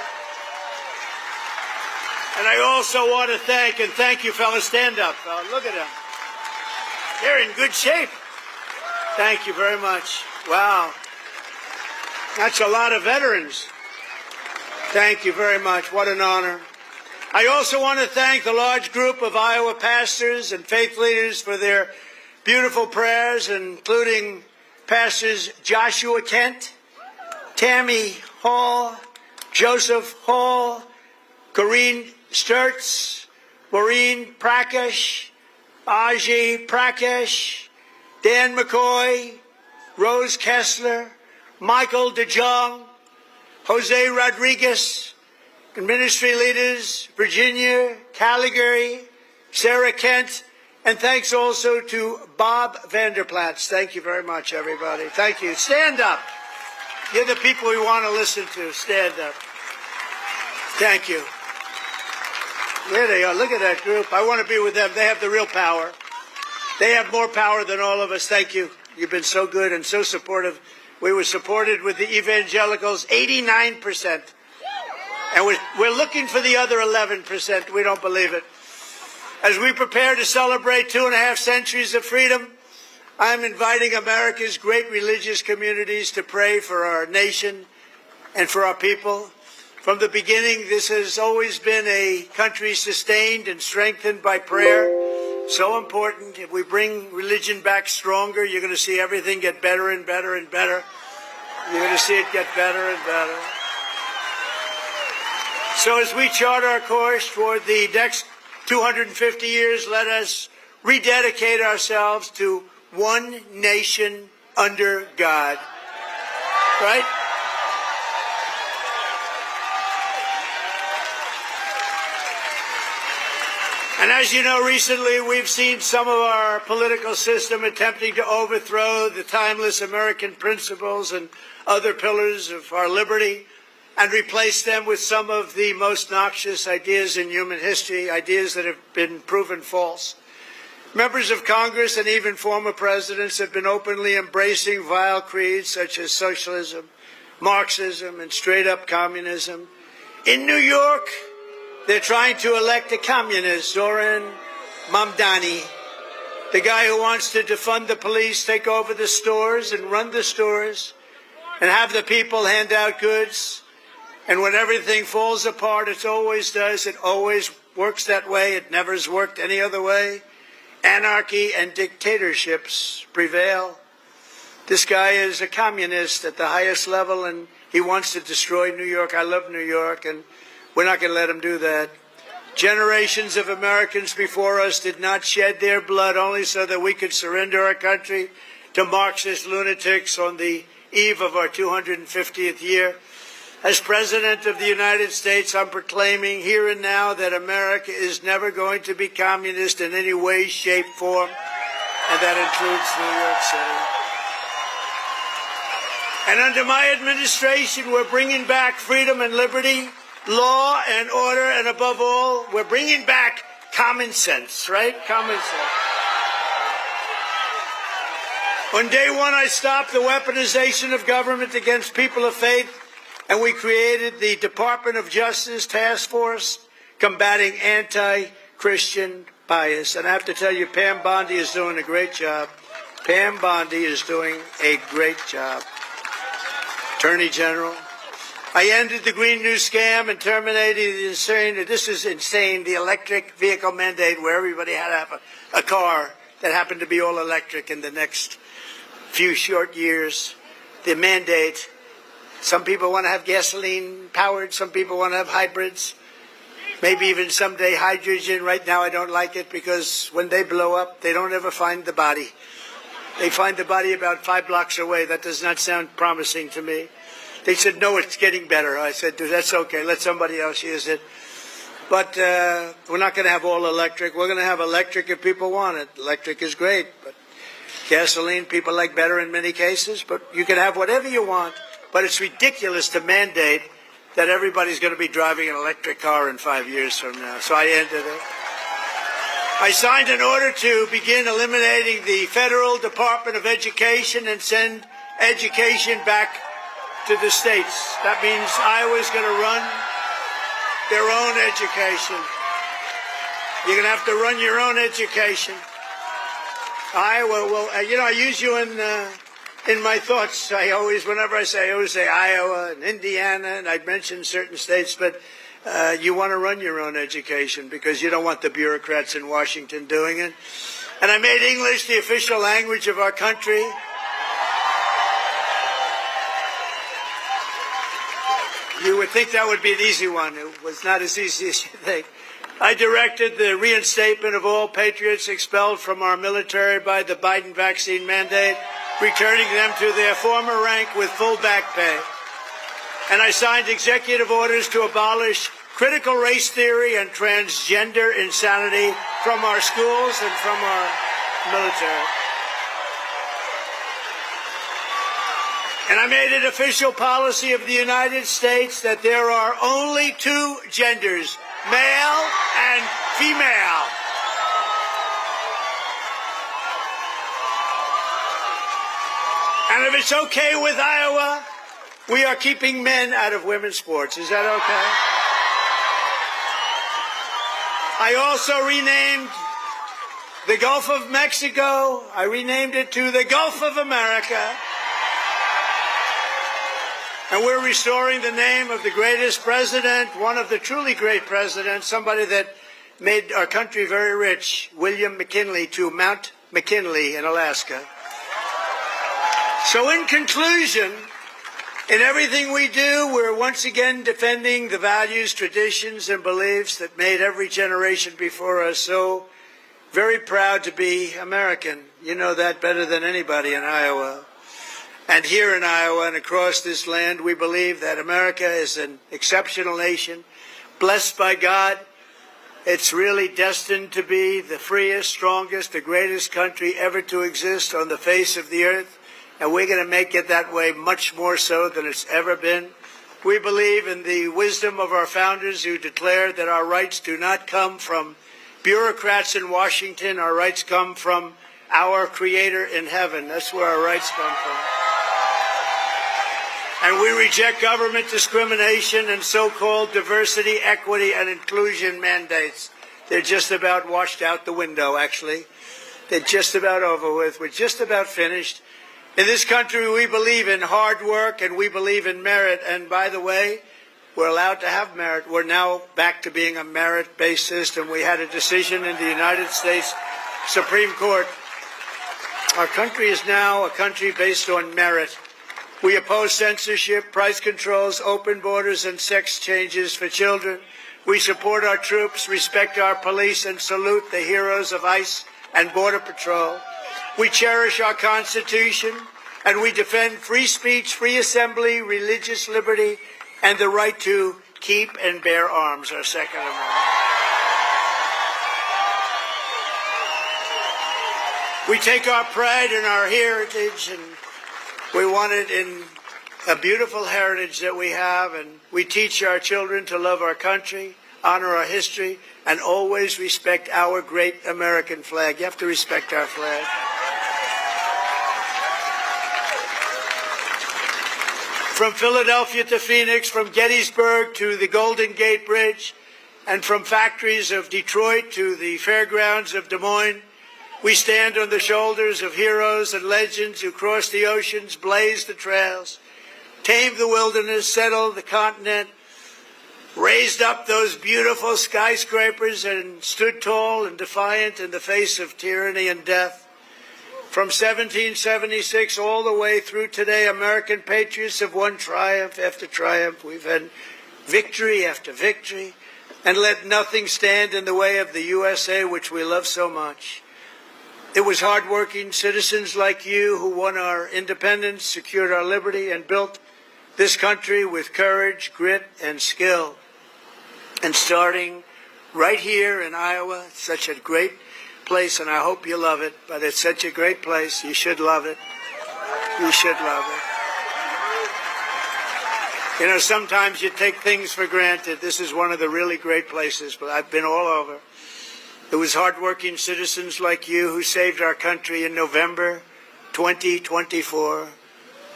And I also want to thank you, fellas. Stand up, fella. Look at them. They're in good shape. Thank you very much. Wow. That's a lot of veterans. Thank you very much. What an honor. I also want to thank the large group of Iowa pastors and faith leaders for their beautiful prayers, including Pastors Joshua Kent, Tammy Hall, Joseph Hall, Corrine Sturtz, Maureen Prakash, Aji Prakash, Dan McCoy, Rose Kessler, Michael DeJong, Jose Rodriguez, ministry leaders, Virginia, Calgary, Sarah Kent, and thanks also to Bob Vanderplatz. Thank you very much, everybody. Thank you. Stand up. You're the people we want to listen to. Stand up. Thank you. There they are. Look at that group. I want to be with them. They have the real power. They have more power than all of us. Thank you. You've been so good and so supportive. We were supported with the evangelicals, 89%. And we're looking for the other 11%. We don't believe it. As we prepare to celebrate 2.5 centuries of freedom, I'm inviting America's great religious communities to pray for our nation and for our people. From the beginning, this has always been a country sustained and strengthened by prayer. So important. If we bring religion back stronger, you're going to see everything get better and better and better. You're going to see it get better and better. So as we chart our course toward the next 250 years, let us rededicate ourselves to one nation under God. Right? And as you know, recently we've seen some of our political system attempting to overthrow the timeless American principles and other pillars of our liberty and replace them with some of the most noxious ideas in human history, ideas that have been proven false. Members of Congress and even former presidents have been openly embracing vile creeds such as socialism, Marxism, and straight-up communism. In New York, they're trying to elect a communist, Zoran Mamdani, the guy who wants to defund the police, take over the stores and run the stores and have the people hand out goods. And when everything falls apart, it always does. It always works that way. It never has worked any other way. Anarchy and dictatorships prevail. This guy is a communist at the highest level, and he wants to destroy New York. I love New York, and we're not going to let him do that. Generations of Americans before us did not shed their blood only so that we could surrender our country to Marxist lunatics on the eve of our 250th year. As President of the United States, I'm proclaiming here and now that America is never going to be communist in any way, shape, form, and that includes New York City. And under my administration, we're bringing back freedom and liberty, law and order, and above all, we're bringing back common sense, right? Common sense. On day one, I stopped the weaponization of government against people of faith, and we created the Department of Justice Task Force combating anti-Christian bias. And I have to tell you, Pam Bondi is doing a great job. Pam Bondi is doing a great job. Attorney General. I ended the Green New Scam and terminated the insane, this is insane, the electric vehicle mandate where everybody had to have a car that happened to be all electric in the next few short years. The mandate. Some people want to have gasoline powered. Some people want to have hybrids. Maybe even someday hydrogen. Right now I don't like it because when they blow up, they don't ever find the body. They find the body about 5 blocks away. That does not sound promising to me. They said, no, it's getting better. I said, that's okay. Let somebody else use it. But we're not going to have all electric. We're going to have electric if people want it. Electric is great. But gasoline, people like better in many cases. But you can have whatever you want. But it's ridiculous to mandate that everybody's going to be driving an electric car in 5 years from now. So I ended it. I signed an order to begin eliminating the Federal Department of Education and send education back to the states. That means Iowa's going to run their own education. You're going to have to run your own education. Iowa will, I use you in my thoughts. Whenever I always say Iowa and Indiana, and I'd mention certain states, but you want to run your own education because you don't want the bureaucrats in Washington doing it. And I made English the official language of our country. You would think that would be an easy one. It was not as easy as you think. I directed the reinstatement of all patriots expelled from our military by the Biden vaccine mandate, returning them to their former rank with full back pay. And I signed executive orders to abolish critical race theory and transgender insanity from our schools and from our military. And I made it official policy of the United States that there are only 2 genders, male and female. And if it's okay with Iowa, we are keeping men out of women's sports. Is that okay? I also renamed the Gulf of Mexico. I renamed it to the Gulf of America. And we're restoring the name of the greatest president, one of the truly great presidents, somebody that made our country very rich, William McKinley, to Mount McKinley in Alaska. So in conclusion, in everything we do, we're once again defending the values, traditions, and beliefs that made every generation before us so very proud to be American. You know that better than anybody in Iowa. And here in Iowa and across this land, we believe that America is an exceptional nation, blessed by God. It's really destined to be the freest, strongest, the greatest country ever to exist on the face of the earth. And we're going to make it that way much more so than it's ever been. We believe in the wisdom of our founders who declared that our rights do not come from bureaucrats in Washington. Our rights come from our Creator in heaven. That's where our rights come from. And we reject government discrimination and so-called diversity, equity, and inclusion mandates. They're just about washed out the window, actually. They're just about over with. We're just about finished. In this country, we believe in hard work and we believe in merit. And by the way, we're allowed to have merit. We're now back to being a merit-based system. We had a decision in the United States Supreme Court. Our country is now a country based on merit. We oppose censorship, price controls, open borders, and sex changes for children. We support our troops, respect our police, and salute the heroes of ICE and Border Patrol. We cherish our Constitution, and we defend free speech, free assembly, religious liberty, and the right to keep and bear arms, our Second Amendment. We take our pride in our heritage, and we want it in a beautiful heritage that we have, and we teach our children to love our country, honor our history, and always respect our great American flag. You have to respect our flag. From Philadelphia to Phoenix, from Gettysburg to the Golden Gate Bridge, and from factories of Detroit to the fairgrounds of Des Moines, we stand on the shoulders of heroes and legends who crossed the oceans, blazed the trails, tamed the wilderness, settled the continent, raised up those beautiful skyscrapers, and stood tall and defiant in the face of tyranny and death. From 1776 all the way through today, American patriots have won triumph after triumph. We've had victory after victory, and let nothing stand in the way of the USA, which we love so much. It was hardworking citizens like you who won our independence, secured our liberty, and built this country with courage, grit, and skill. And starting right here in Iowa, it's such a great place, and I hope you love it, but it's such a great place. You should love it. You should love it. You know, sometimes you take things for granted. This is one of the really great places, but I've been all over. It was hardworking citizens like you who saved our country in November 2024.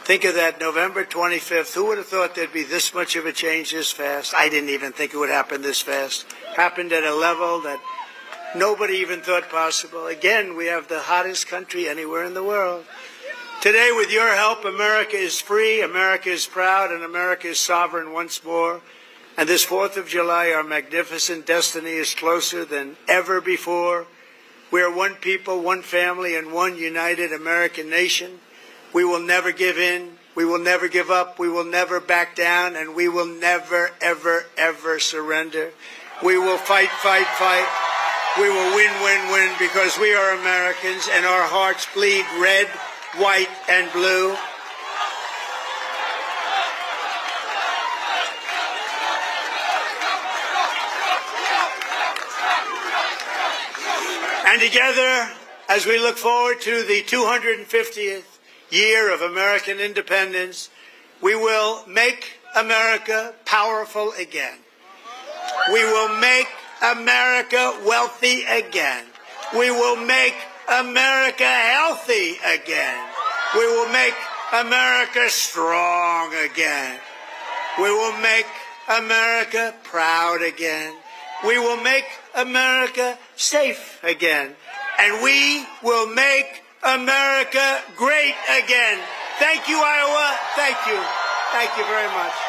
Think of that, November 25th. Who would have thought there'd be this much of a change this fast? I didn't even think it would happen this fast. Happened at a level that nobody even thought possible. Again, we have the hottest country anywhere in the world. Today, with your help, America is free, America is proud, and America is sovereign once more. And this 4th of July, our magnificent destiny is closer than ever before. We are one people, one family, and one united American nation. We will never give in. We will never give up. We will never back down. And we will never, ever, ever surrender. We will fight, fight, fight. We will win, win, win, because we are Americans and our hearts bleed red, white, and blue. And together, as we look forward to the 250th year of American independence, we will make America powerful again. We will make America wealthy again. We will make America healthy again. We will make America strong again. We will make America proud again. We will make America safe again. And we will make America great again. Thank you, Iowa. Thank you. Thank you very much.